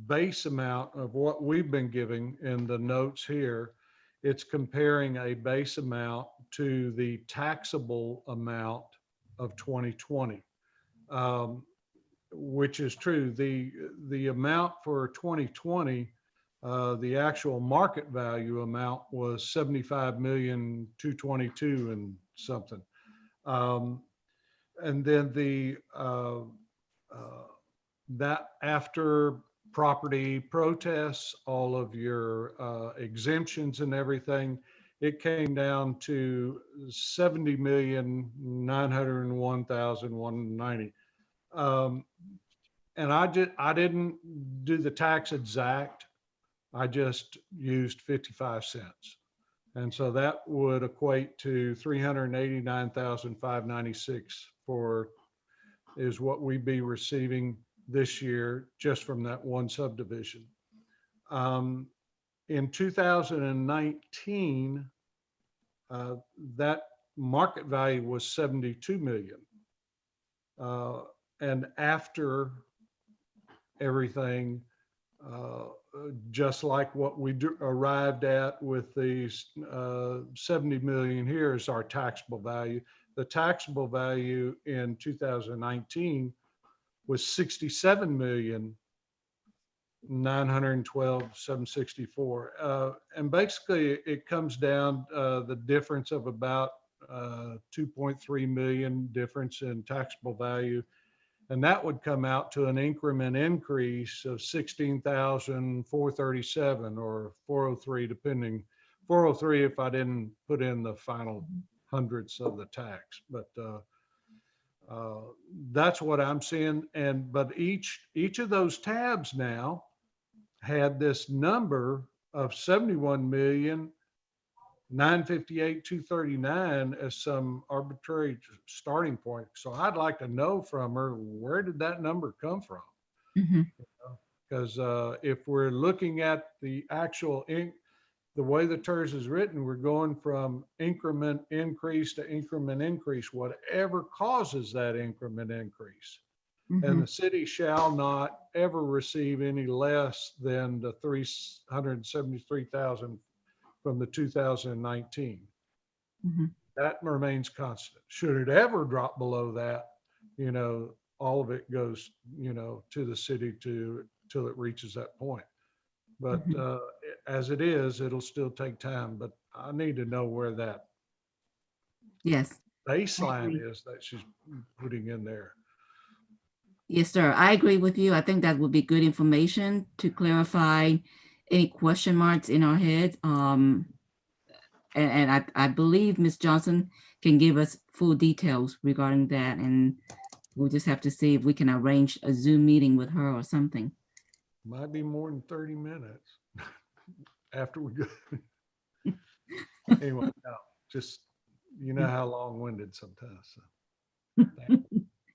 Speaker 10: base amount of what we've been giving in the notes here, it's comparing a base amount to the taxable amount of 2020, which is true. The amount for 2020, the actual market value amount was 75,222,000 and something. And then that after property protests, all of your exemptions and everything, it came down to 70,901,190. And I didn't do the tax exact. I just used 55 cents. And so that would equate to 389,596 is what we'd be receiving this year just from that one subdivision. In 2019, that market value was 72 million. And after everything, just like what we arrived at with these 70 million here is our taxable value. The taxable value in 2019 was 67,912,764. And basically it comes down the difference of about 2.3 million difference in taxable value. And that would come out to an increment increase of 16,437 or 403, depending, 403 if I didn't put in the final hundredths of the tax. But that's what I'm seeing. But each of those tabs now had this number of 71,958,239 as some arbitrary starting point. So I'd like to know from her, where did that number come from? Because if we're looking at the actual the way the TERS is written, we're going from increment increase to increment increase, whatever causes that increment increase. And the city shall not ever receive any less than the 373,000 from the 2019. That remains constant. Should it ever drop below that, all of it goes, to the city till it reaches that point. But as it is, it'll still take time. But I need to know where that baseline is that she's putting in there.
Speaker 13: Yes, sir. I agree with you. I think that would be good information to clarify any question marks in our heads. And I believe Ms. Johnson can give us full details regarding that. And we'll just have to see if we can arrange a Zoom meeting with her or something.
Speaker 10: Might be more than 30 minutes after we go. Anyway, no, just, how long-winded sometimes. So.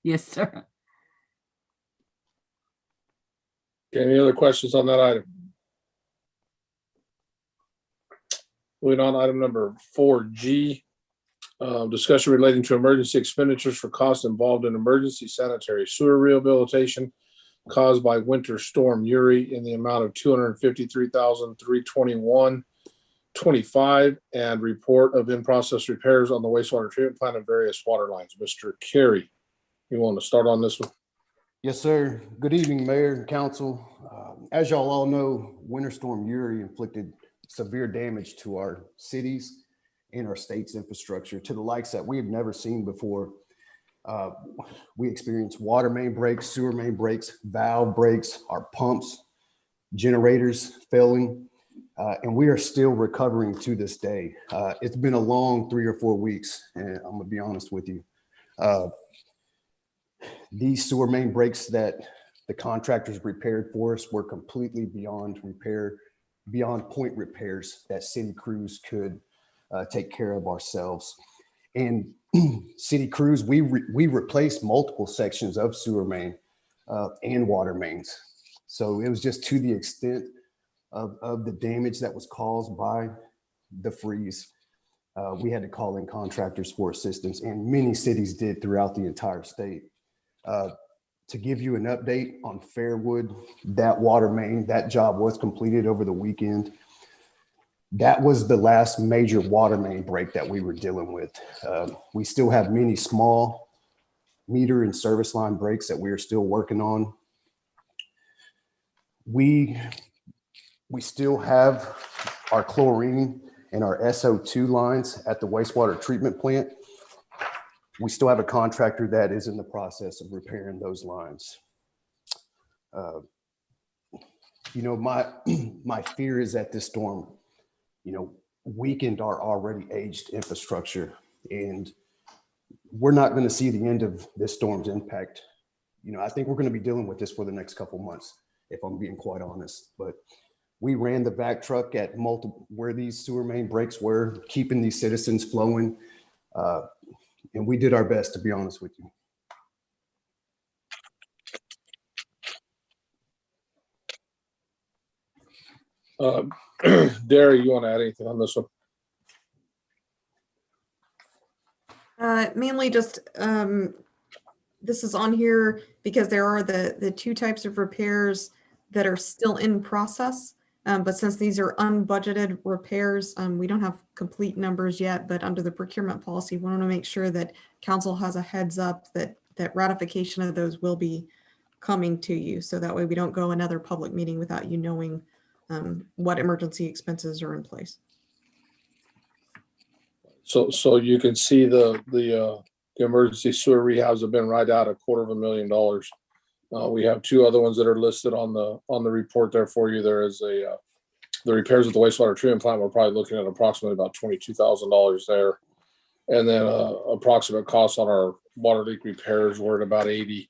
Speaker 13: Yes, sir.
Speaker 4: Any other questions on that item? Moving on, item number 4G, discussion relating to emergency expenditures for costs involved in emergency sanitary sewer rehabilitation caused by Winter Storm Uri in the amount of $253,321.25 and report of in-process repairs on the wastewater treatment plant and various water lines. Mr. Carey, you want to start on this one?
Speaker 6: Yes, sir. Good evening, Mayor and Council. As y'all all know, Winter Storm Uri inflicted severe damage to our cities and our state's infrastructure to the likes that we have never seen before. We experienced water main breaks, sewer main breaks, valve breaks, our pumps, generators failing, and we are still recovering to this day. It's been a long 3 or 4 weeks, and I'm gonna be honest with you. These sewer main breaks that the contractors repaired for us were completely beyond point repairs that city crews could take care of ourselves. And city crews, we replaced multiple sections of sewer main and water mains. So it was just to the extent of the damage that was caused by the freeze. We had to call in contractors for assistance, and many cities did throughout the entire state. To give you an update on Fairwood, that water main, that job was completed over the weekend. That was the last major water main break that we were dealing with. We still have many small meter and service line breaks that we are still working on. We still have our chlorine and our SO2 lines at the wastewater treatment plant. We still have a contractor that is in the process of repairing those lines. You know, my fear is that this storm, you know, weakened our already aged infrastructure, and we're not going to see the end of this storm's impact. You know, I think we're going to be dealing with this for the next couple months, if I'm being quite honest. But we ran the vac truck at multiple where these sewer main breaks were, keeping these citizens flowing. And we did our best, to be honest with you.
Speaker 4: Derry, you want to add anything on this one?
Speaker 5: Mainly just, this is on here because there are the two types of repairs that are still in process. But since these are unbudgeted repairs, we don't have complete numbers yet, but under the procurement policy, we want to make sure that council has a heads up that ratification of those will be coming to you. So that way we don't go another public meeting without you knowing what emergency expenses are in place.
Speaker 4: So you can see the emergency sewer rehabs have been right at $250,000. We have two other ones that are listed on the report there for you. There is the repairs at the wastewater treatment plant. We're probably looking at approximately about $22,000 there. And then approximate costs on our water leak repairs were at about 80.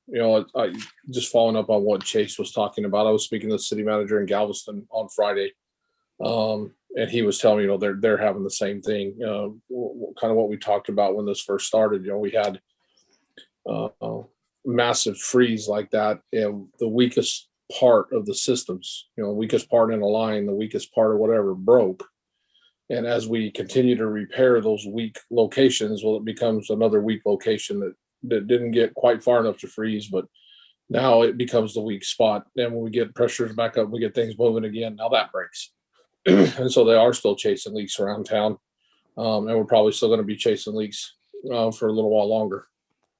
Speaker 4: You know, I just following up on what Chase was talking about. I was speaking to the city manager in Galveston on Friday. And he was telling me, you know, they're having the same thing, kind of what we talked about when this first started. You know, we had massive freeze like that, and the weakest part of the systems, you know, weakest part in a line, the weakest part or whatever broke. And as we continue to repair those weak locations, well, it becomes another weak location that didn't get quite far enough to freeze, but now it becomes the weak spot. And when we get pressures back up, we get things moving again. Now that breaks. And so they are still chasing leaks around town. And we're probably still going to be chasing leaks for a little while longer.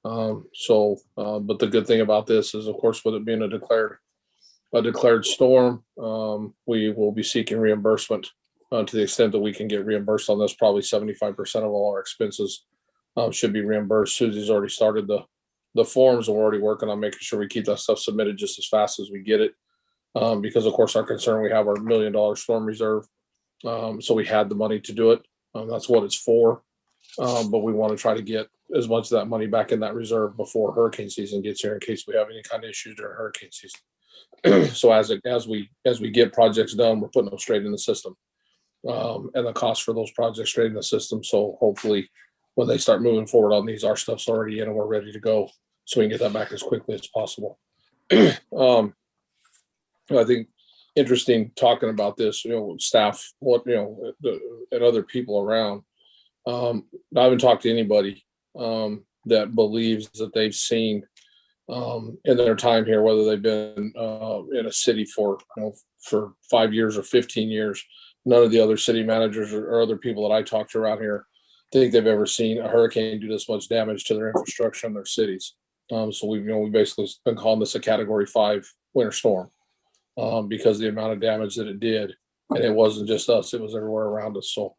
Speaker 4: But the good thing about this is, of course, with it being a declared storm, we will be seeking reimbursement to the extent that we can get reimbursed on this. Probably 75% of all our expenses should be reimbursed. Susie's already started the forms, and we're already working on making sure we keep that stuff submitted just as fast as we get it. Because of course our concern, we have our $1 million storm reserve. So we had the money to do it. That's what it's for. But we want to try to get as much of that money back in that reserve before hurricane season gets here, in case we have any kind of issues during hurricane season. So as we get projects done, we're putting them straight in the system, and the cost for those projects straight in the system. So hopefully when they start moving forward on these, our stuff's already in and we're ready to go, so we can get that back as quickly as possible. I think interesting talking about this, you know, staff, and other people around. I haven't talked to anybody that believes that they've seen in their time here, whether they've been in a city for 5 years or 15 years. None of the other city managers or other people that I talk to around here think they've ever seen a hurricane do this much damage to their infrastructure and their cities. So we basically been calling this a Category 5 winter storm because the amount of damage that it did, and it wasn't just us; it was everywhere around us. So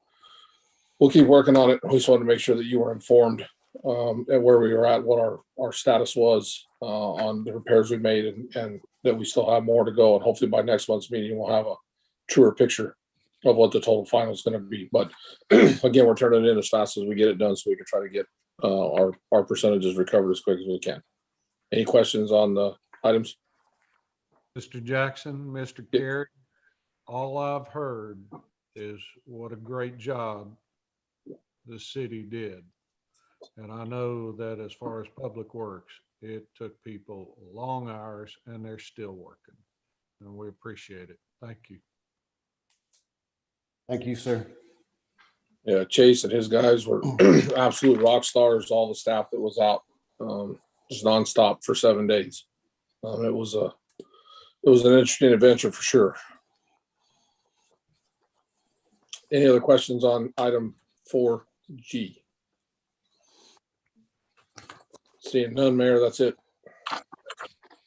Speaker 4: we'll keep working on it. We just wanted to make sure that you were informed and where we were at, what our status was on the repairs we made, and that we still have more to go. And hopefully by next month's meeting, we'll have a truer picture of what the total final is going to be. But again, we're turning it in as fast as we get it done, so we can try to get our percentage is recovered as quick as we can. Any questions on the items?
Speaker 10: Mr. Jackson, Mr. Carey, all I've heard is what a great job the city did. And I know that as far as public works, it took people long hours and they're still working. And we appreciate it. Thank you.
Speaker 6: Thank you, sir.
Speaker 4: Yeah, Chase and his guys were absolute rock stars. All the staff that was out, just nonstop for 7 days. It was an interesting adventure for sure. Any other questions on item 4G? Seeing none, Mayor, that's it.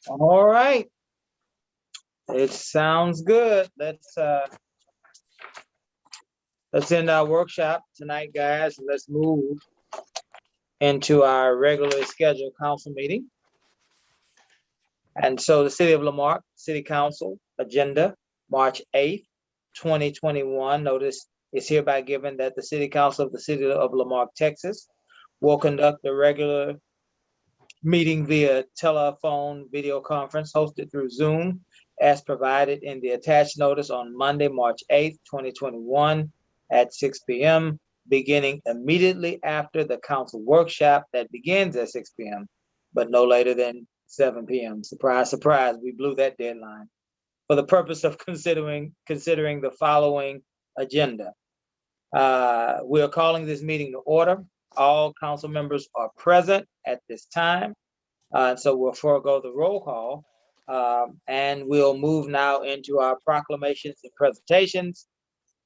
Speaker 3: All right. It sounds good. Let's end our workshop tonight, guys. And let's move into our regularly scheduled council meeting. And so the City of Lamar City Council agenda, March 8th, 2021. Notice is hereby given that the City Council of the City of Lamar, Texas will conduct a regular meeting via telephone video conference hosted through Zoom as provided in the attached notice on Monday, March 8th, 2021 at 6 p.m., beginning immediately after the council workshop that begins at 6 p.m., but no later than 7 p.m. Surprise, surprise, we blew that deadline. For the purpose of considering the following agenda. We are calling this meeting to order. All council members are present at this time. So we'll forego the roll call and we'll move now into our proclamations and presentations.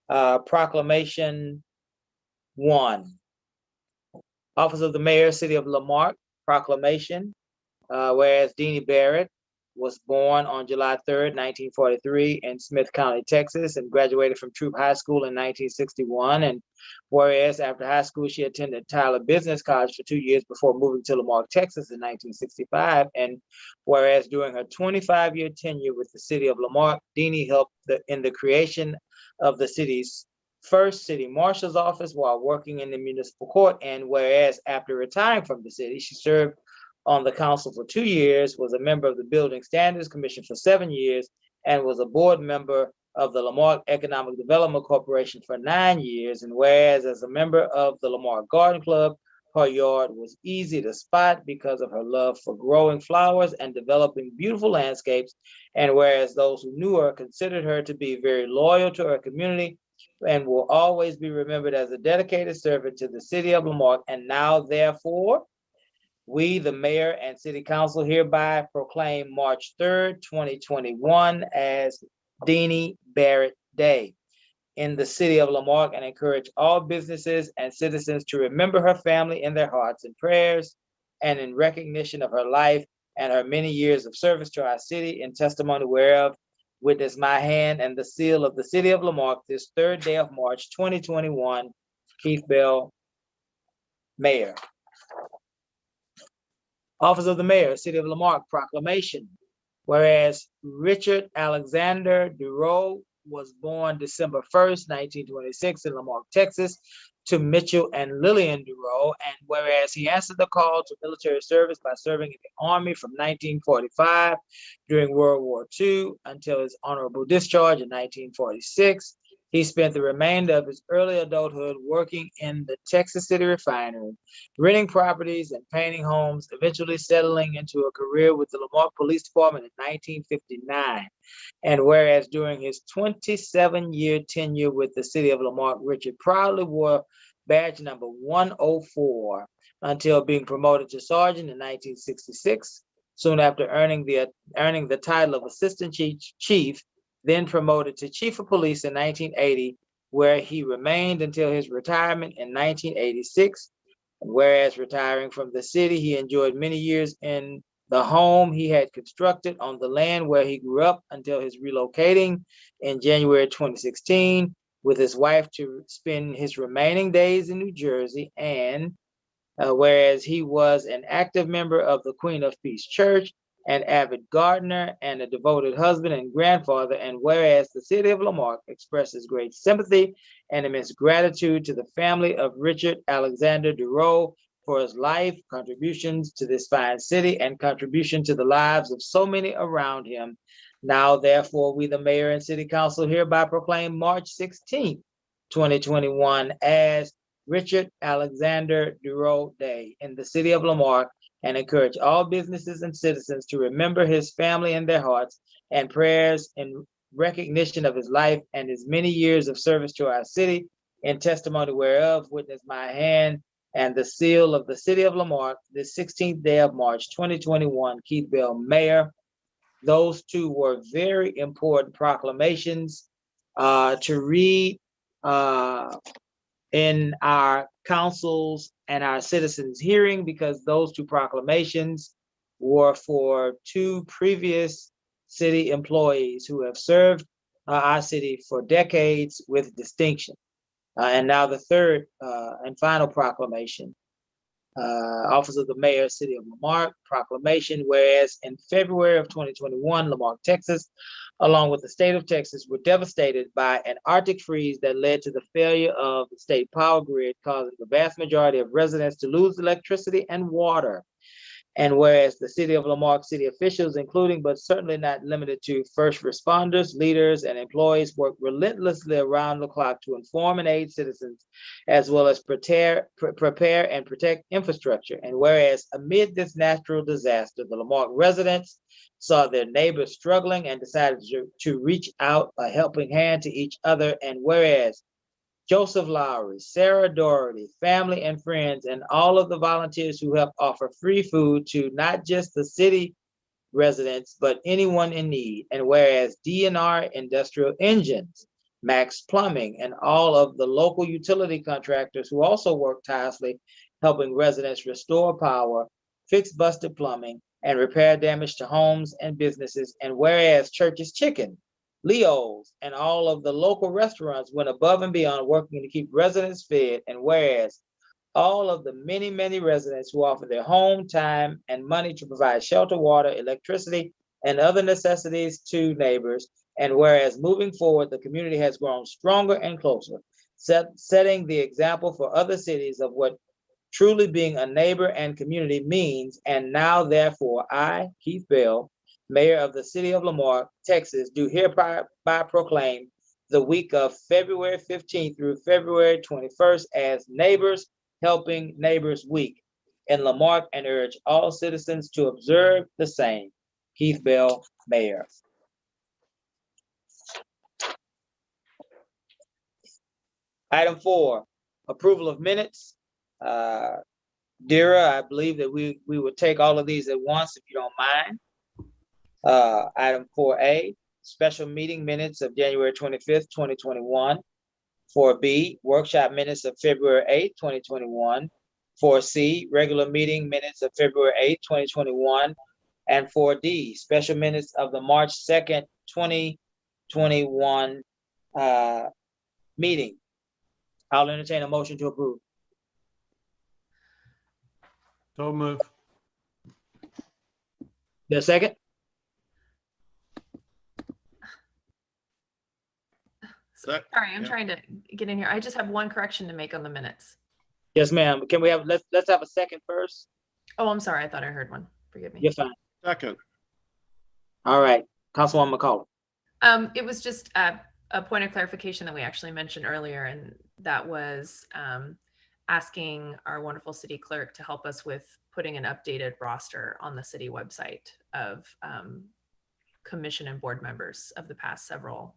Speaker 3: Proclamation 1. Office of the Mayor, City of Lamarck, proclamation. Whereas Deanie Barrett was born on July 3rd, 1943 in Smith County, Texas, and graduated from Troop High School in 1961. And whereas after high school, she attended Tyler Business College for 2 years before moving to Lamarck, Texas in 1965. And whereas during her 25-year tenure with the City of Lamarck, Deanie helped in the creation of the city's first city marshal's office while working in the municipal court. And whereas after retiring from the city, she served on the council for 2 years, was a member of the Building Standards Commission for 7 years, and was a board member of the Lamarck Economic Development Corporation for 9 years. And whereas as a member of the Lamarck Garden Club, her yard was easy to spot because of her love for growing flowers and developing beautiful landscapes. And whereas those who knew her considered her to be very loyal to her community and will always be remembered as a dedicated servant to the City of Lamarck. And now, therefore, we, the mayor and city council, hereby proclaim March 3rd, 2021 as Deanie Barrett Day in the city of Lamarck, and encourage all businesses and citizens to remember her family in their hearts and prayers, and in recognition of her life and her many years of service to our city, in testimony whereof witness my hand and the seal of the city of Lamarck this 3rd day of March, 2021, Keith Bell, Mayor. Office of the Mayor, City of Lamarck, proclamation. Whereas Richard Alexander Durow was born December 1st, 1926 in Lamarck, Texas, to Mitchell and Lillian Durow, and whereas he answered the call to military service by serving in the Army from 1945 during World War II until his honorable discharge in 1946, he spent the remainder of his early adulthood working in the Texas City refinery, renting properties and painting homes, eventually settling into a career with the Lamarck Police Department in 1959. And whereas during his 27-year tenure with the City of Lamarck, Richard proudly wore badge number 104 until being promoted to sergeant in 1966, soon after earning the title of Assistant Chief, then promoted to Chief of Police in 1980, where he remained until his retirement in 1986. And whereas retiring from the city, he enjoyed many years in the home he had constructed on the land where he grew up until his relocating in January 2016 with his wife to spend his remaining days in New Jersey. And whereas he was an active member of the Queen of Peace Church, an avid gardener, and a devoted husband and grandfather. And whereas the City of Lamarck expresses great sympathy and immense gratitude to the family of Richard Alexander Durow for his life, contributions to this fine city, and contribution to the lives of so many around him. Now, therefore, we, the mayor and city council, hereby proclaim March 16th, 2021 as Richard Alexander Duro Day in the city of Lamar, and encourage all businesses and citizens to remember his family in their hearts and prayers in recognition of his life and his many years of service to our city, in testimony whereof witness my hand and the seal of the city of Lamar, this 16th day of March, 2021, Keith Bell, Mayor. Those two were very important proclamations to read in our councils and our citizens' hearing, because those two proclamations were for two previous city employees who have served our city for decades with distinction. And now the third and final proclamation, Office of the Mayor, City of Lamarck, proclamation, whereas in February of 2021, Lamarck, Texas, along with the state of Texas, were devastated by an Arctic freeze that led to the failure of the state power grid, causing the vast majority of residents to lose electricity and water. And whereas the city of Lamarck city officials, including but certainly not limited to first responders, leaders, and employees, work relentlessly around the clock to inform and aid citizens, as well as prepare and protect infrastructure. And whereas amid this natural disaster, the Lamarck residents saw their neighbors struggling and decided to reach out a helping hand to each other. And whereas Joseph Lowry, Sarah Doherty, family and friends, and all of the volunteers who help offer free food to not just the city residents, but anyone in need. And whereas DNR Industrial Engines, Max Plumbing, and all of the local utility contractors who also work tirelessly helping residents restore power, fix busted plumbing, and repair damage to homes and businesses. And whereas Church's Chicken, Leo's, and all of the local restaurants went above and beyond working to keep residents fed. And whereas all of the many, many residents who offer their home, time, and money to provide shelter, water, electricity, and other necessities to neighbors. And whereas moving forward, the community has grown stronger and closer, setting the example for other cities of what truly being a neighbor and community means. And now, therefore, I, Keith Bell, Mayor of the City of Lamar, Texas, do hereby proclaim the week of February 15th through February 21st as Neighbors Helping Neighbors Week in Lamar, and urge all citizens to observe the same. Keith Bell, Mayor. Item 4, approval of minutes. Dira, I believe that we will take all of these at once if you don't mind. Item 4A, special meeting minutes of January 25th, 2021. 4B, workshop minutes of February 8th, 2021. 4C, regular meeting minutes of February 8th, 2021. And 4D, special minutes of the March 2nd, 2021 meeting. I'll entertain a motion to approve.
Speaker 10: So move.
Speaker 3: The second?
Speaker 11: Sorry, I'm trying to get in here. I just have one correction to make on the minutes.
Speaker 3: Yes, ma'am. Can we have, let's have a second first?
Speaker 11: Oh, I'm sorry. I thought I heard one. Forgive me.
Speaker 3: You're fine.
Speaker 9: Second.
Speaker 3: All right, Councilwoman McCollum.
Speaker 11: It was just a point of clarification that we actually mentioned earlier, and that was asking our wonderful city clerk to help us with putting an updated roster on the city website of commission and board members of the past several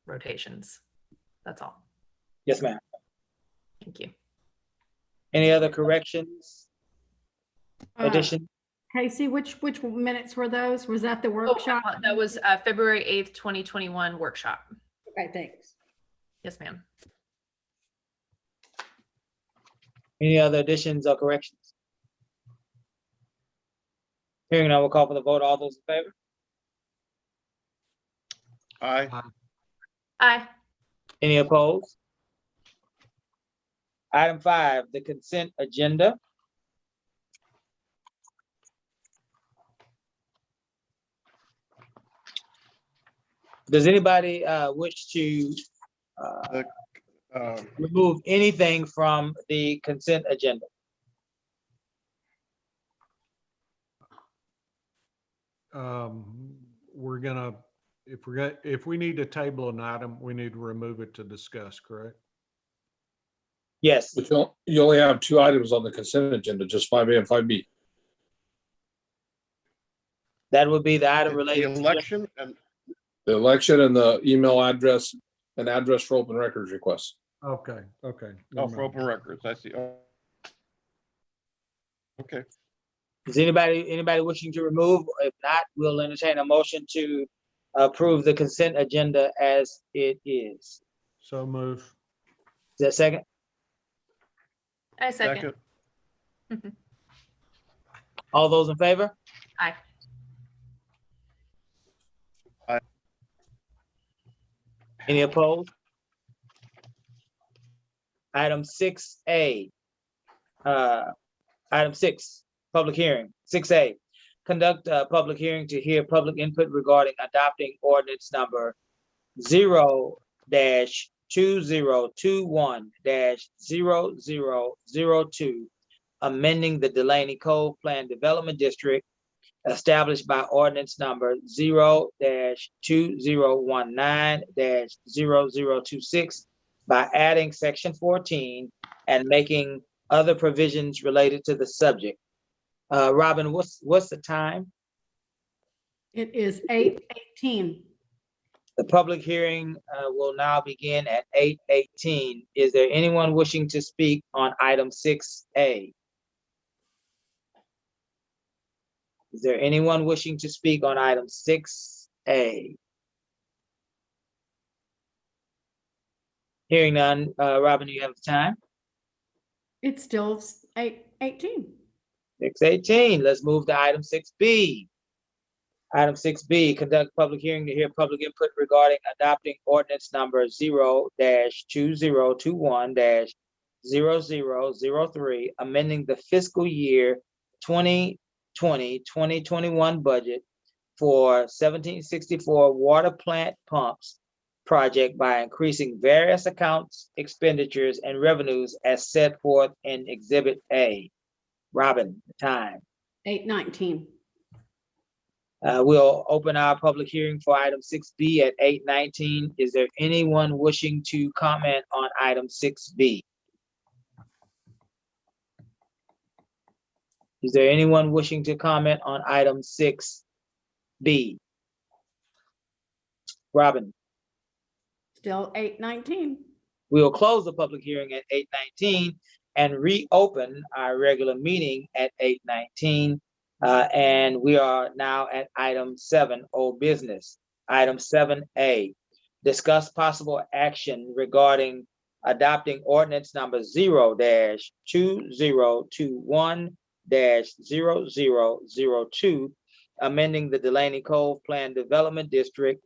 Speaker 11: rotations. That's all.
Speaker 3: Yes, ma'am.
Speaker 11: Thank you.
Speaker 3: Any other corrections? Addition?
Speaker 2: Casey, which minutes were those? Was that the workshop?
Speaker 11: That was February 8th, 2021 workshop.
Speaker 2: Okay, thanks.
Speaker 11: Yes, ma'am.
Speaker 3: Any other additions or corrections? Hearing none, we'll call for the vote. All those in favor?
Speaker 9: Aye.
Speaker 11: Aye.
Speaker 3: Any opposed? Item 5, the consent agenda. Does anybody wish to remove anything from the consent agenda?
Speaker 10: we're gonna, if we need to table an item, we need to remove it to discuss, correct?
Speaker 3: Yes,
Speaker 4: But you only have two items on the consent agenda, just 5A and 5B.
Speaker 3: that would be the item
Speaker 9: The
Speaker 3: related to
Speaker 9: election and
Speaker 4: The election and the email address and address for open records requests.
Speaker 10: Okay, okay.
Speaker 9: oh,
Speaker 10: never
Speaker 9: for
Speaker 10: mind.
Speaker 9: open records, I see. Oh. Okay,
Speaker 3: Is anybody wishing to remove? If not, we'll entertain a motion to approve the consent agenda as it is.
Speaker 10: So move.
Speaker 3: Is that second?
Speaker 11: I second.
Speaker 9: second,
Speaker 3: All those in favor?
Speaker 11: Aye.
Speaker 3: Any opposed? Item 6A. Item 6, public hearing. 6A, conduct a public hearing to hear public input regarding adopting ordinance number 0-2021-0002, amending the Delaney Cove Plan Development District established by ordinance number 0-2019-0026 by adding section 14 and making other provisions related to the subject. Robin, what's the time?
Speaker 2: It is 8:18.
Speaker 3: The public hearing will now begin at 8:18. Is there anyone wishing to speak on item 6A? Is there anyone wishing to speak on item 6A? Hearing none, Robin, you have the time?
Speaker 2: It's still 8:18.
Speaker 3: 6:18, let's move to item 6B. Item 6B, conduct public hearing to hear public input regarding adopting ordinance number 0-2021-0003, amending the fiscal year 2020-2021 budget for 1764 water plant pumps project by increasing various accounts, expenditures, and revenues as set forth in Exhibit A. Robin, the time.
Speaker 2: 8:19.
Speaker 3: We'll open our public hearing for item 6B at 8:19. Is there anyone wishing to comment on item 6B? Is there anyone wishing to comment on item 6B? Robin,
Speaker 2: Still 8:19.
Speaker 3: we will close the public hearing at 8:19 and reopen our regular meeting at 8:19. And we are now at item 7, old business. Item 7A, discuss possible action regarding adopting ordinance number 0-2021-0002, amending the Delaney Cove Plan Development District,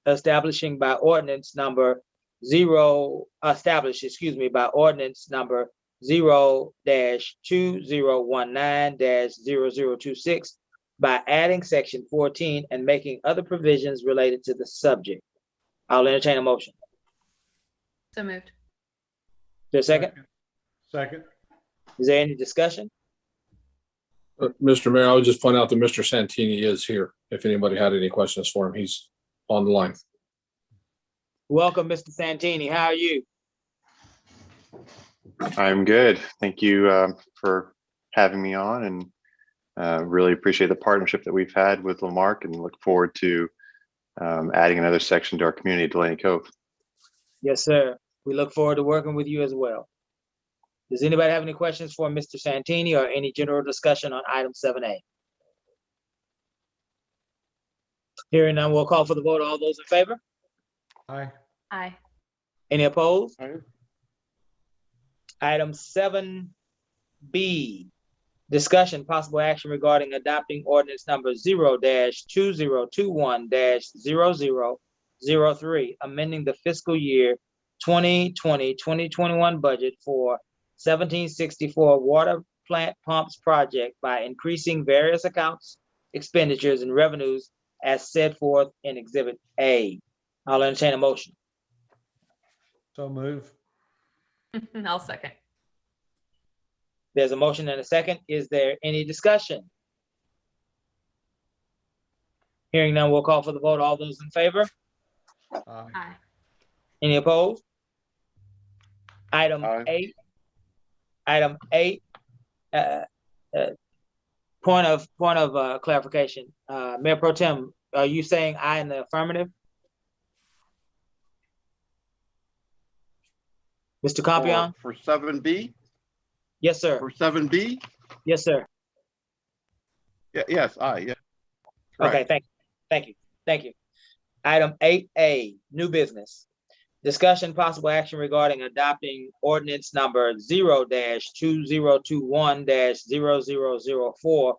Speaker 3: establishing by ordinance number 0-2019-0026 by adding section 14 and making other provisions related to the subject. I'll entertain a motion.
Speaker 11: So moved.
Speaker 3: Is there a second?
Speaker 10: Second.
Speaker 3: Is there any discussion?
Speaker 4: Mr. Mayor, I would just point out that Mr. Santini is here. If anybody had any questions for him, he's on the line.
Speaker 3: Welcome, Mr. Santini. How are you?
Speaker 14: I'm good. Thank you for having me on, and really appreciate the partnership that we've had with Lamarck, and look forward to adding another section to our community at Delaney Cove.
Speaker 3: Yes, sir. We look forward to working with you as well. Does anybody have any questions for Mr. Santini or any general discussion on item 7A? Hearing none, we'll call for the vote. All those in favor?
Speaker 10: Aye.
Speaker 11: Aye.
Speaker 3: Any opposed?
Speaker 9: Aye.
Speaker 3: Item 7B, discussion possible action regarding adopting ordinance number 0-2021-0003, amending the fiscal year 2020-2021 budget for 1764 water plant pumps project by increasing various accounts, expenditures, and revenues as set forth in Exhibit A. I'll entertain a motion.
Speaker 10: So move.
Speaker 11: I'll second.
Speaker 3: There's a motion and a second. Is there any discussion? Hearing none, we'll call for the vote. All those in favor?
Speaker 11: Aye.
Speaker 3: Any opposed? Item
Speaker 9: Aye.
Speaker 3: 8. Item 8. Point of clarification. Mayor Pro Tem, are you saying aye in the affirmative? Mr. Compion?
Speaker 9: For 7B?
Speaker 3: Yes, sir.
Speaker 9: For 7B?
Speaker 3: Yes, sir.
Speaker 9: Yeah, yes, aye, yeah.
Speaker 3: Okay,
Speaker 9: Correct.
Speaker 3: thank you. Item 8A, new business. Discussion possible action regarding adopting ordinance number 0-2021-0004,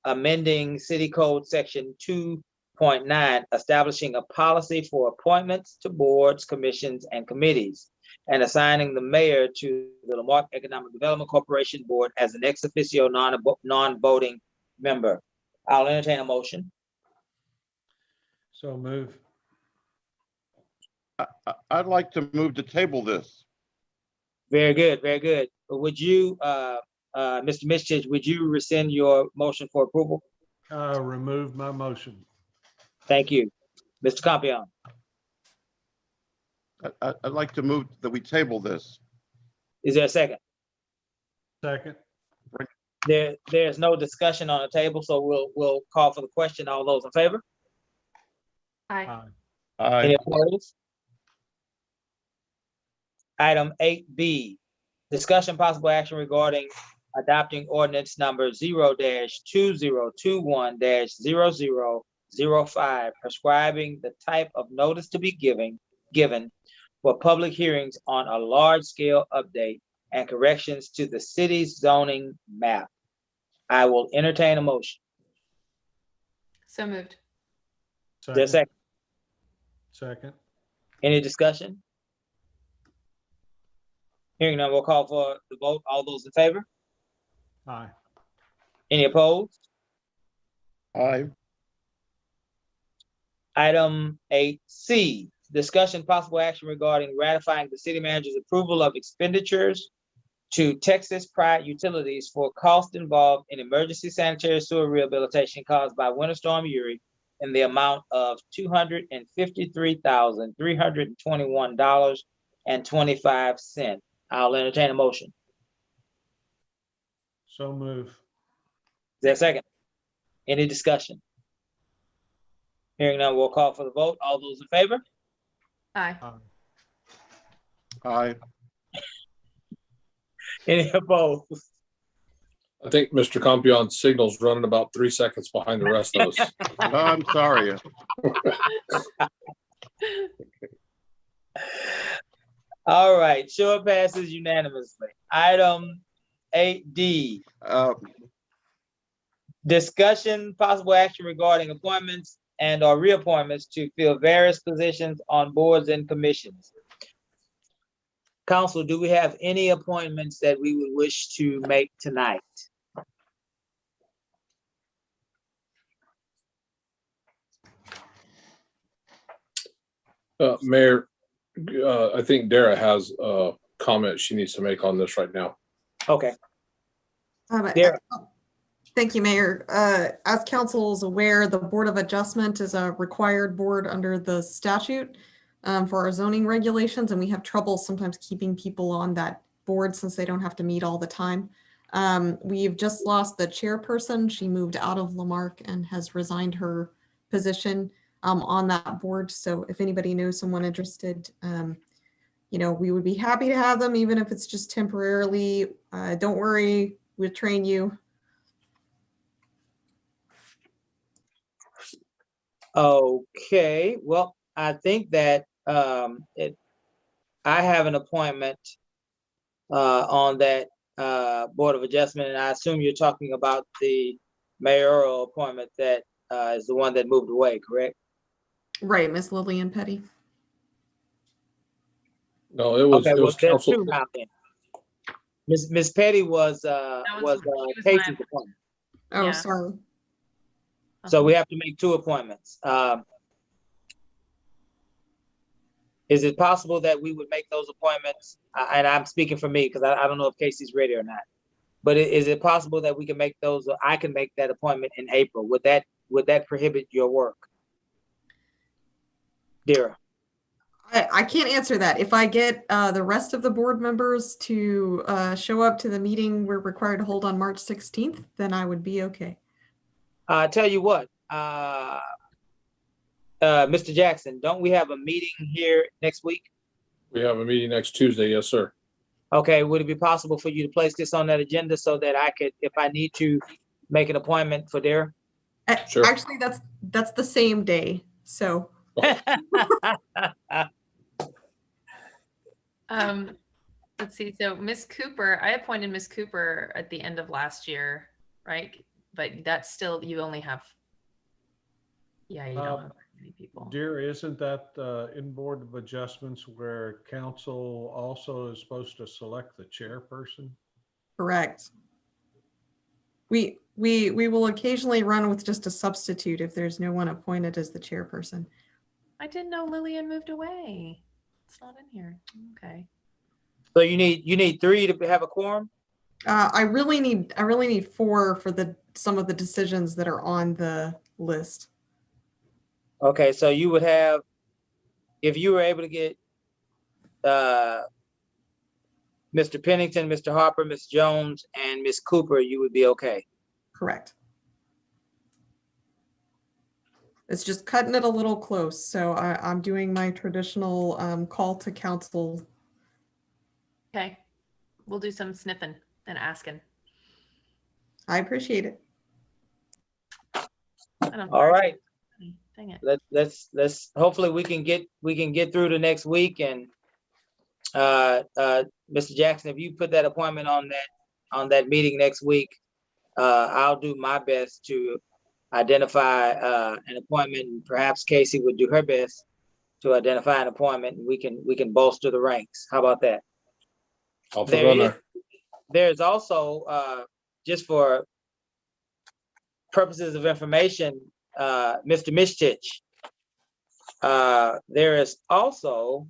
Speaker 3: amending City Code Section 2.9, establishing a policy for appointments to boards, commissions, and committees, and assigning the mayor to the Lamarque Economic Development Corporation Board as an ex officio non-voting member. I'll entertain a motion.
Speaker 10: So move.
Speaker 9: I'd like to move to table this.
Speaker 3: Very good, very good. Would you, Mr. Mischich, would you rescind your motion for approval?
Speaker 10: Remove my motion.
Speaker 3: Thank you. Mr. Compion?
Speaker 9: I'd like to move that we table this.
Speaker 3: Is there a second?
Speaker 10: Second.
Speaker 3: There's no discussion on the table, so we'll call for the question. All those in favor?
Speaker 11: Aye.
Speaker 9: Aye.
Speaker 3: Any opposed? Item 8B, discussion possible action regarding adopting ordinance number 0-2021-0005, prescribing the type of notice to be given for public hearings on a large-scale update and corrections to the city's zoning map. I will entertain a motion.
Speaker 11: So moved.
Speaker 3: Is there a second?
Speaker 10: Second.
Speaker 3: Any discussion? Hearing none, we'll call for the vote. All those in favor?
Speaker 10: Aye.
Speaker 3: Any opposed?
Speaker 9: Aye.
Speaker 3: Item 8C, discussion possible action regarding ratifying the city manager's approval of expenditures to Texas Pride Utilities for costs involved in emergency sanitary sewer rehabilitation caused by Winter Storm Uri in the amount of $253,321.25. I'll entertain a motion.
Speaker 10: So move.
Speaker 3: Is there a second? Any discussion? Hearing none, we'll call for the vote. All those in favor?
Speaker 11: Aye.
Speaker 9: Aye.
Speaker 3: Any opposed?
Speaker 4: I think Mr. Compion's signal's running about 3 seconds behind the rest of us.
Speaker 9: No, I'm sorry.
Speaker 3: All right, sure passes unanimously. Item 8D, discussion possible action regarding appointments and or reappointments to fill various positions on boards and commissions. Council, do we have any appointments that we would wish to make tonight?
Speaker 4: Mayor, I think Dara has a comment she needs to make on this right now.
Speaker 3: Okay.
Speaker 5: Dara. Thank you, Mayor. As council is aware, the Board of Adjustment is a required board under the statute for our zoning regulations, and we have trouble sometimes keeping people on that board since they don't have to meet all the time. We've just lost the chairperson. She moved out of Lamarck and has resigned her position on that board. So if anybody knows someone interested, we would be happy to have them, even if it's just temporarily. Don't worry, we'll train you.
Speaker 3: Okay, well, I think that I have an appointment on that Board of Adjustment, and I assume you're talking about the mayoral appointment that is the one that moved away, correct?
Speaker 5: Right, Miss Lillian Petty.
Speaker 4: No, it was,
Speaker 3: Okay,
Speaker 4: it was
Speaker 3: there's
Speaker 4: council.
Speaker 3: two now then. Miss Petty was
Speaker 11: she was
Speaker 3: Casey's
Speaker 11: my-
Speaker 3: appointment.
Speaker 5: Oh,
Speaker 11: Yeah.
Speaker 5: sorry.
Speaker 3: So we have to make two appointments. Is it possible that we would make those appointments? And I'm speaking for me because I don't know if Casey's ready or not. But is it possible that we can make those, or I can make that appointment in April? Would that would that prohibit your work? Dara?
Speaker 5: I can't answer that. If I get the rest of the board members to show up to the meeting we're required to hold on March 16th, then I would be okay.
Speaker 3: I tell you what, Mr. Jackson, don't we have a meeting here next week?
Speaker 4: We have a meeting next Tuesday. Yes, sir.
Speaker 3: Okay, would it be possible for you to place this on that agenda so that I could, if I need to, make an appointment for Dara?
Speaker 4: Sure.
Speaker 5: Actually, that's the same day. So
Speaker 11: Let's see. So Miss Cooper, I appointed Miss Cooper at the end of last year, right? But that's still, you only have, yeah, you don't have many people.
Speaker 10: Dear, isn't that in Board of Adjustments where council also is supposed to select the chairperson?
Speaker 5: correct. We will occasionally run with just a substitute if there's no one appointed as the chairperson.
Speaker 11: I didn't know Lillian moved away. It's not in here. Okay.
Speaker 3: So you need 3 to have a quorum?
Speaker 5: I really need 4 for some of the decisions that are on the list.
Speaker 3: Okay, so you would have, if you were able to get Mr. Pennington, Mr. Harper, Ms. Jones, and Ms. Cooper, you would be okay.
Speaker 5: Correct. It's just cutting it a little close. So I'm doing my traditional call to council.
Speaker 11: Okay. We'll do some sniffing and asking.
Speaker 5: I appreciate it.
Speaker 3: All right.
Speaker 11: Dang it.
Speaker 3: Let's hopefully we can get through the next week. And Mr. Jackson, if you put that appointment on that meeting next week, I'll do my best to identify an appointment, and perhaps Casey would do her best to identify an appointment, and we can bolster the ranks. How about that?
Speaker 4: I'll put it on there.
Speaker 3: There's also just for purposes of information, Mr. Mishtich, there is also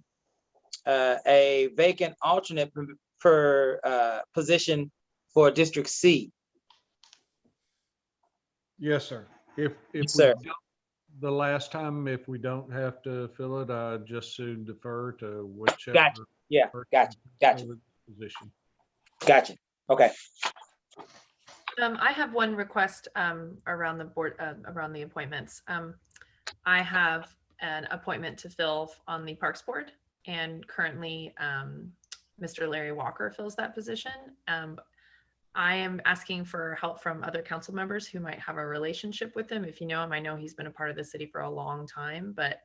Speaker 3: a vacant alternate per position for District C.
Speaker 10: Yes, sir. If
Speaker 3: Sir.
Speaker 10: the last time, if we don't have to fill it, I just soon defer to whichever.
Speaker 3: Gotcha. Yeah, gotcha.
Speaker 10: Position.
Speaker 3: Gotcha. Okay.
Speaker 11: I have one request around the board, around the appointments. I have an appointment to fill on the Parks Board, and currently Mr. Larry Walker fills that position. I am asking for help from other council members who might have a relationship with him. If you know him, I know he's been a part of the city for a long time, but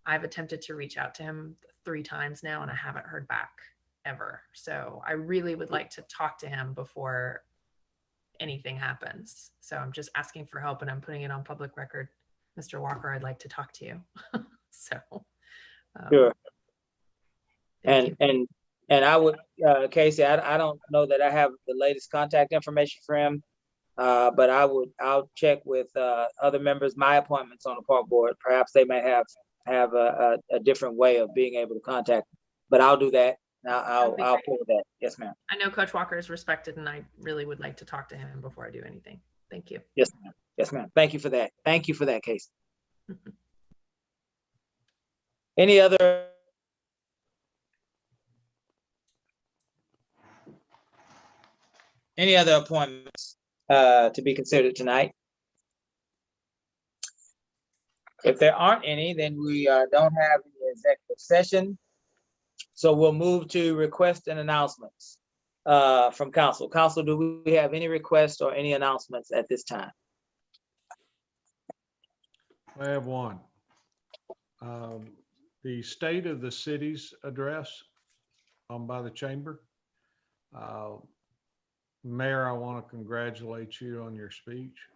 Speaker 11: I've attempted to reach out to him 3 times now and I haven't heard back ever. So I really would like to talk to him before anything happens. So I'm just asking for help and I'm putting it on public record. Mr. Walker, I'd like to talk to you. So.
Speaker 3: Sure. And I would, Casey, I don't know that I have the latest contact information for him, but I'll check with other members, my appointments on the park board. Perhaps they may have a different way of being able to contact, but I'll do that. I'll pull that. Yes, ma'am.
Speaker 11: I know Coach Walker is respected and I really would like to talk to him before I do anything. Thank you.
Speaker 3: Yes, ma'am. Yes, ma'am. Thank you for that. Thank you for that, Casey. Any other? Any other appointments to be considered tonight? If there aren't any, then we don't have the executive session. So we'll move to requests and announcements from council. Council, do we have any requests or any announcements at this time?
Speaker 10: I have one. The State of the City's address by the chamber. Mayor, I want to congratulate you on your speech.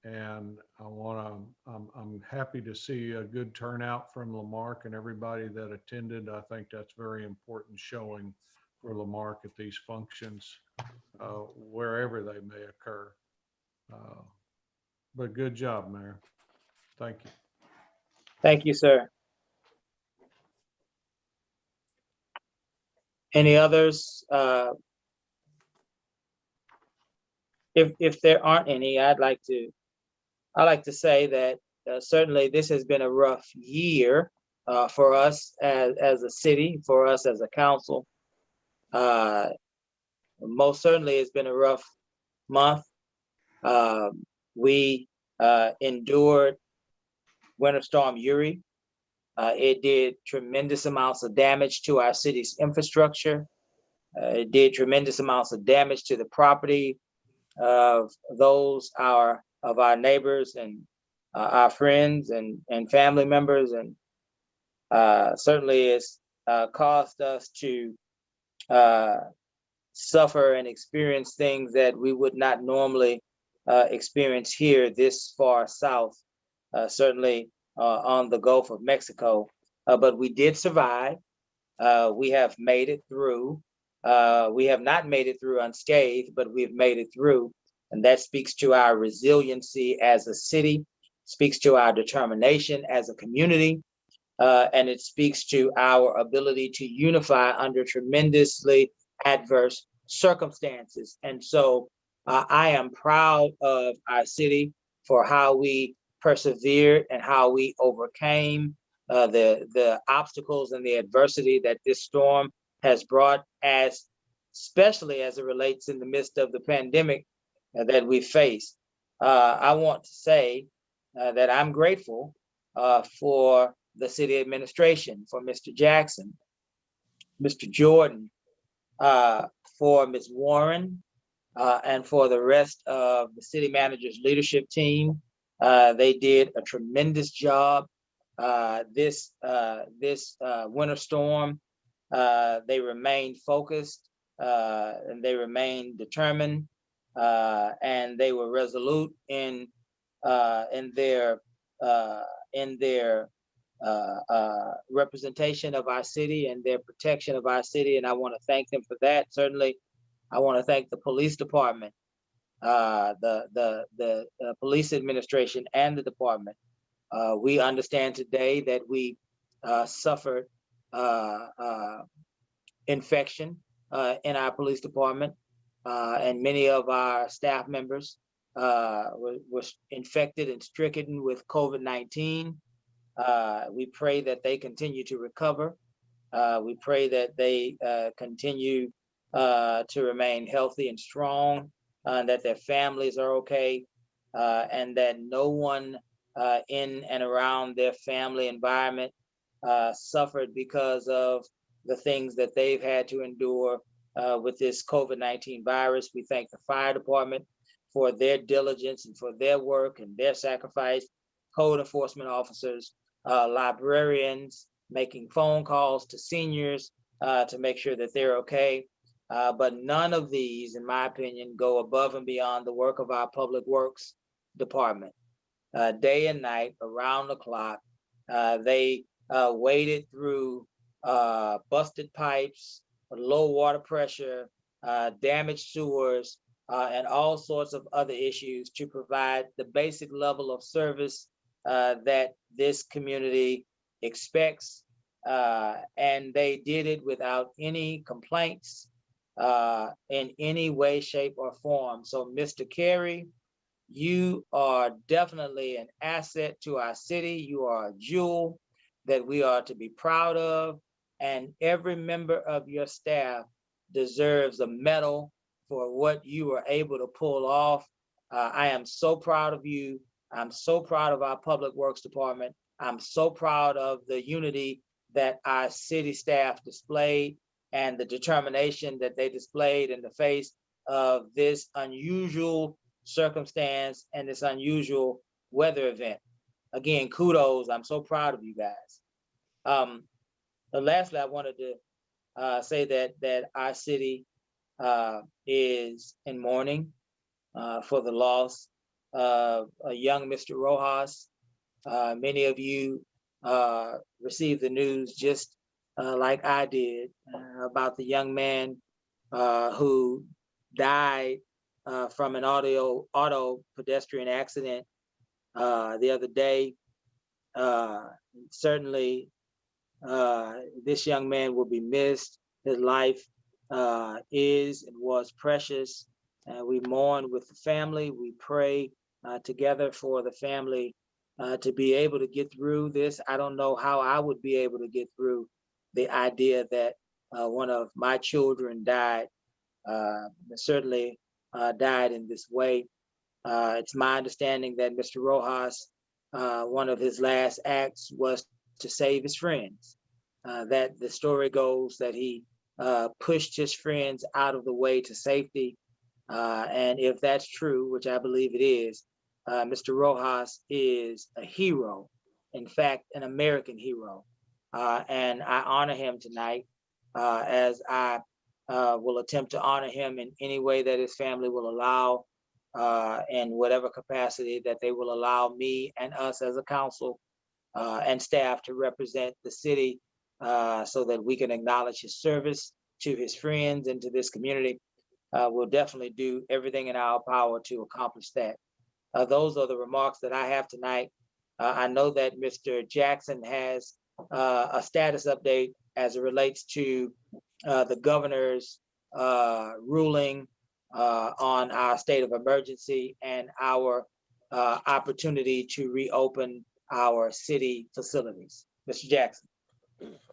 Speaker 10: And I'm happy to see a good turnout from Lamarck and everybody that attended. I think that's very important showing for Lamarck at these functions, wherever they may occur. But good job, Mayor. Thank you.
Speaker 3: Thank you, sir. Any others? If there aren't any, I'd like to I like to say that certainly this has been a rough year for us as a city, for us as a council. Most certainly it's been a rough month. We endured Winter Storm Uri. It did tremendous amounts of damage to our city's infrastructure. It did tremendous amounts of damage to the property of those of our neighbors and our friends and family members, and certainly it's caused us to suffer and experience things that we would not normally experience here this far south, certainly on the Gulf of Mexico. But we did survive. We have made it through. We have not made it through unscathed, but we've made it through. And that speaks to our resiliency as a city, speaks to our determination as a community, and it speaks to our ability to unify under tremendously adverse circumstances. And so I am proud of our city for how we persevered and how we overcame the obstacles and the adversity that this storm has brought, especially as it relates in the midst of the pandemic that we face. I want to say that I'm grateful for the city administration, for Mr. Jackson, Mr. Jordan, for Ms. Warren, and for the rest of the city manager's leadership team. They did a tremendous job this winter storm. They remained focused and they remained determined, and they were resolute in their representation of our city and their protection of our city. And I want to thank them for that. Certainly, I want to thank the police department, the police administration, and the department. We understand today that we suffered infection in our police department, and many of our staff members were infected and stricken with COVID-19. We pray that they continue to recover. We pray that they continue to remain healthy and strong, that their families are okay, and that no one in and around their family environment suffered because of the things that they've had to endure with this COVID-19 virus. We thank the fire department for their diligence and for their work and their sacrifice, code enforcement officers, librarians making phone calls to seniors to make sure that they're okay. But none of these, in my opinion, go above and beyond the work of our public works department. Day and night, around the clock, they waded through busted pipes, low water pressure, damaged sewers, and all sorts of other issues to provide the basic level of service that this community expects. And they did it without any complaints in any way, shape, or form. So, Mr. Carey, you are definitely an asset to our city. You are a jewel that we are to be proud of. And every member of your staff deserves a medal for what you were able to pull off. I am so proud of you. I'm so proud of our public works department. I'm so proud of the unity that our city staff displayed and the determination that they displayed in the face of this unusual circumstance and this unusual weather event. Again, kudos. I'm so proud of you guys. Lastly, I wanted to say that our city is in mourning for the loss of a young Mr. Rojas. Many of you received the news just like I did about the young man who died from an auto pedestrian accident the other day. Certainly, this young man will be missed. His life is and was precious. We mourn with the family. We pray together for the family to be able to get through this. I don't know how I would be able to get through the idea that one of my children died, certainly died in this way. It's my understanding that Mr. Rojas, one of his last acts was to save his friends. That the story goes that he pushed his friends out of the way to safety. And if that's true, which I believe it is, Mr. Rojas is a hero, in fact, an American hero. And I honor him tonight as I will attempt to honor him in any way that his family will allow, in whatever capacity that they will allow me and us as a council and staff to represent the city so that we can acknowledge his service to his friends and to this community. We'll definitely do everything in our power to accomplish that. Those are the remarks that I have tonight. I know that Mr. Jackson has a status update as it relates to the governor's ruling on our state of emergency and our opportunity to reopen our city facilities. Mr. Jackson.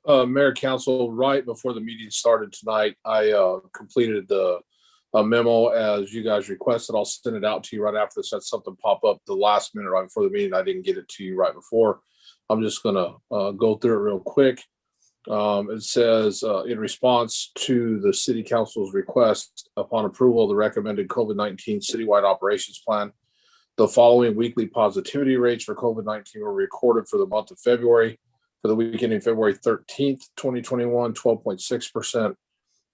Speaker 4: Mayor, Council, right before the meeting started tonight, I completed the memo as you guys requested. I'll send it out to you right after this. Had something pop up the last minute right before the meeting. I didn't get it to you right before. I'm just gonna go through it real quick. It says, in response to the City Council's request, upon approval of the recommended COVID-19 citywide operations plan, the following weekly positivity rates for COVID-19 were recorded for the month of February. For the week ending February 13th, 2021, 12.6%.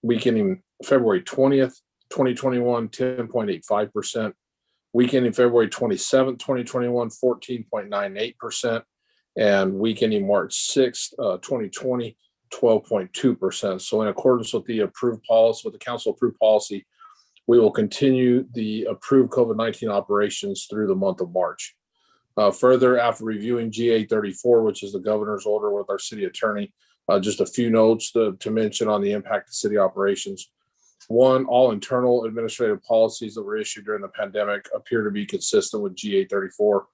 Speaker 4: Week ending February 20th, 2021, 10.85%. Week ending February 27th, 2021, 14.98%. And week ending March 6th, 2020, 12.2%. So in accordance with the approved policy, with the council approved policy, we will continue the approved COVID-19 operations through the month of March. Further, after reviewing GA 34, which is the governor's order with our city attorney, just a few notes to mention on the impact of city operations. One, all internal administrative policies that were issued during the pandemic appear to be consistent with GA 34,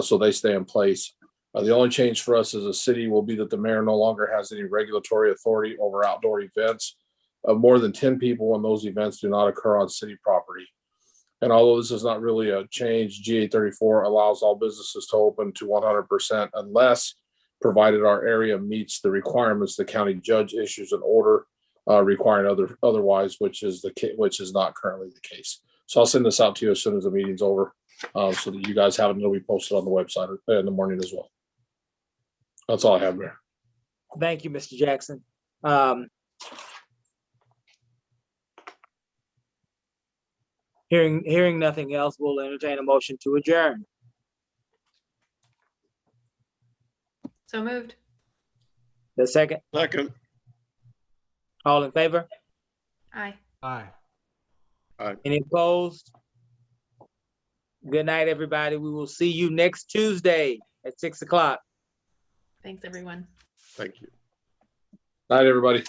Speaker 4: so they stay in place. The only change for us as a city will be that the mayor no longer has any regulatory authority over outdoor events. More than 10 people when those events do not occur on city property. And although this is not really a change, GA 34 allows all businesses to open to 100% unless provided our area meets the requirements the county judge issues an order requiring otherwise, which is not currently the case. So I'll send this out to you as soon as the meeting's over, so that you guys have it. It'll be posted on the website in the morning as well. That's all I have there.
Speaker 3: Thank you, Mr. Jackson. Hearing nothing else, we'll entertain a motion to adjourn.
Speaker 11: So moved.
Speaker 3: The second.
Speaker 9: Second.
Speaker 3: All in favor?
Speaker 11: Aye.
Speaker 10: Aye.
Speaker 3: Any opposed? Good night, everybody. We will see you next Tuesday at 6 o'clock.
Speaker 11: Thanks, everyone.
Speaker 9: Thank you.
Speaker 4: Night, everybody.